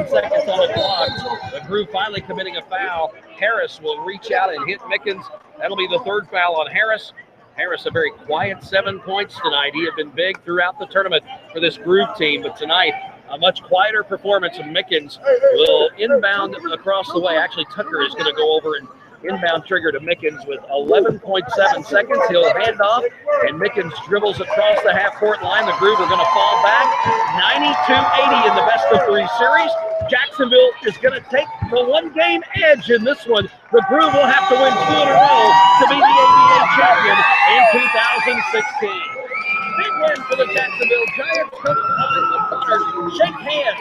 14 seconds on the clock, the Groove finally committing a foul. Harris will reach out and hit Mickens. That'll be the third foul on Harris. Harris, a very quiet 7 points tonight. He had been big throughout the tournament for this Groove team, but tonight, a much quieter performance of Mickens will inbound across the way. Actually, Tucker is going to go over and inbound trigger to Mickens with 11.7 seconds. He'll hand off, and Mickens dribbles across the half-court line. The Groove are going to fall back. 92-80 in the best-of-3 series. Jacksonville is going to take the one-game edge in this one. The Groove will have to win 2 in a row to be the ABA champion in 2016. Big win for the Jacksonville Giants. Coach Connor shake hands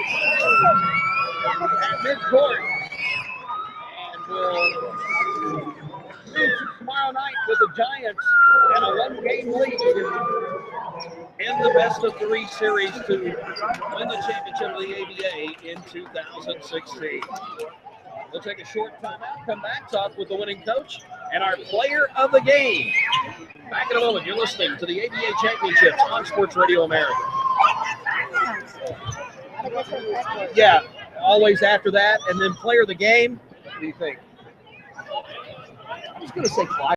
at midcourt. And we'll move to tomorrow night with the Giants and a one-game lead in the best-of-3 series to win the championship of the ABA in 2016. We'll take a short time out, come back, talk with the winning coach and our player of the game. Back in a moment. You're listening to the ABA Championships on Sports Radio America. Yeah, always after that. And then player of the game. What do you think? I was going to say Clyde.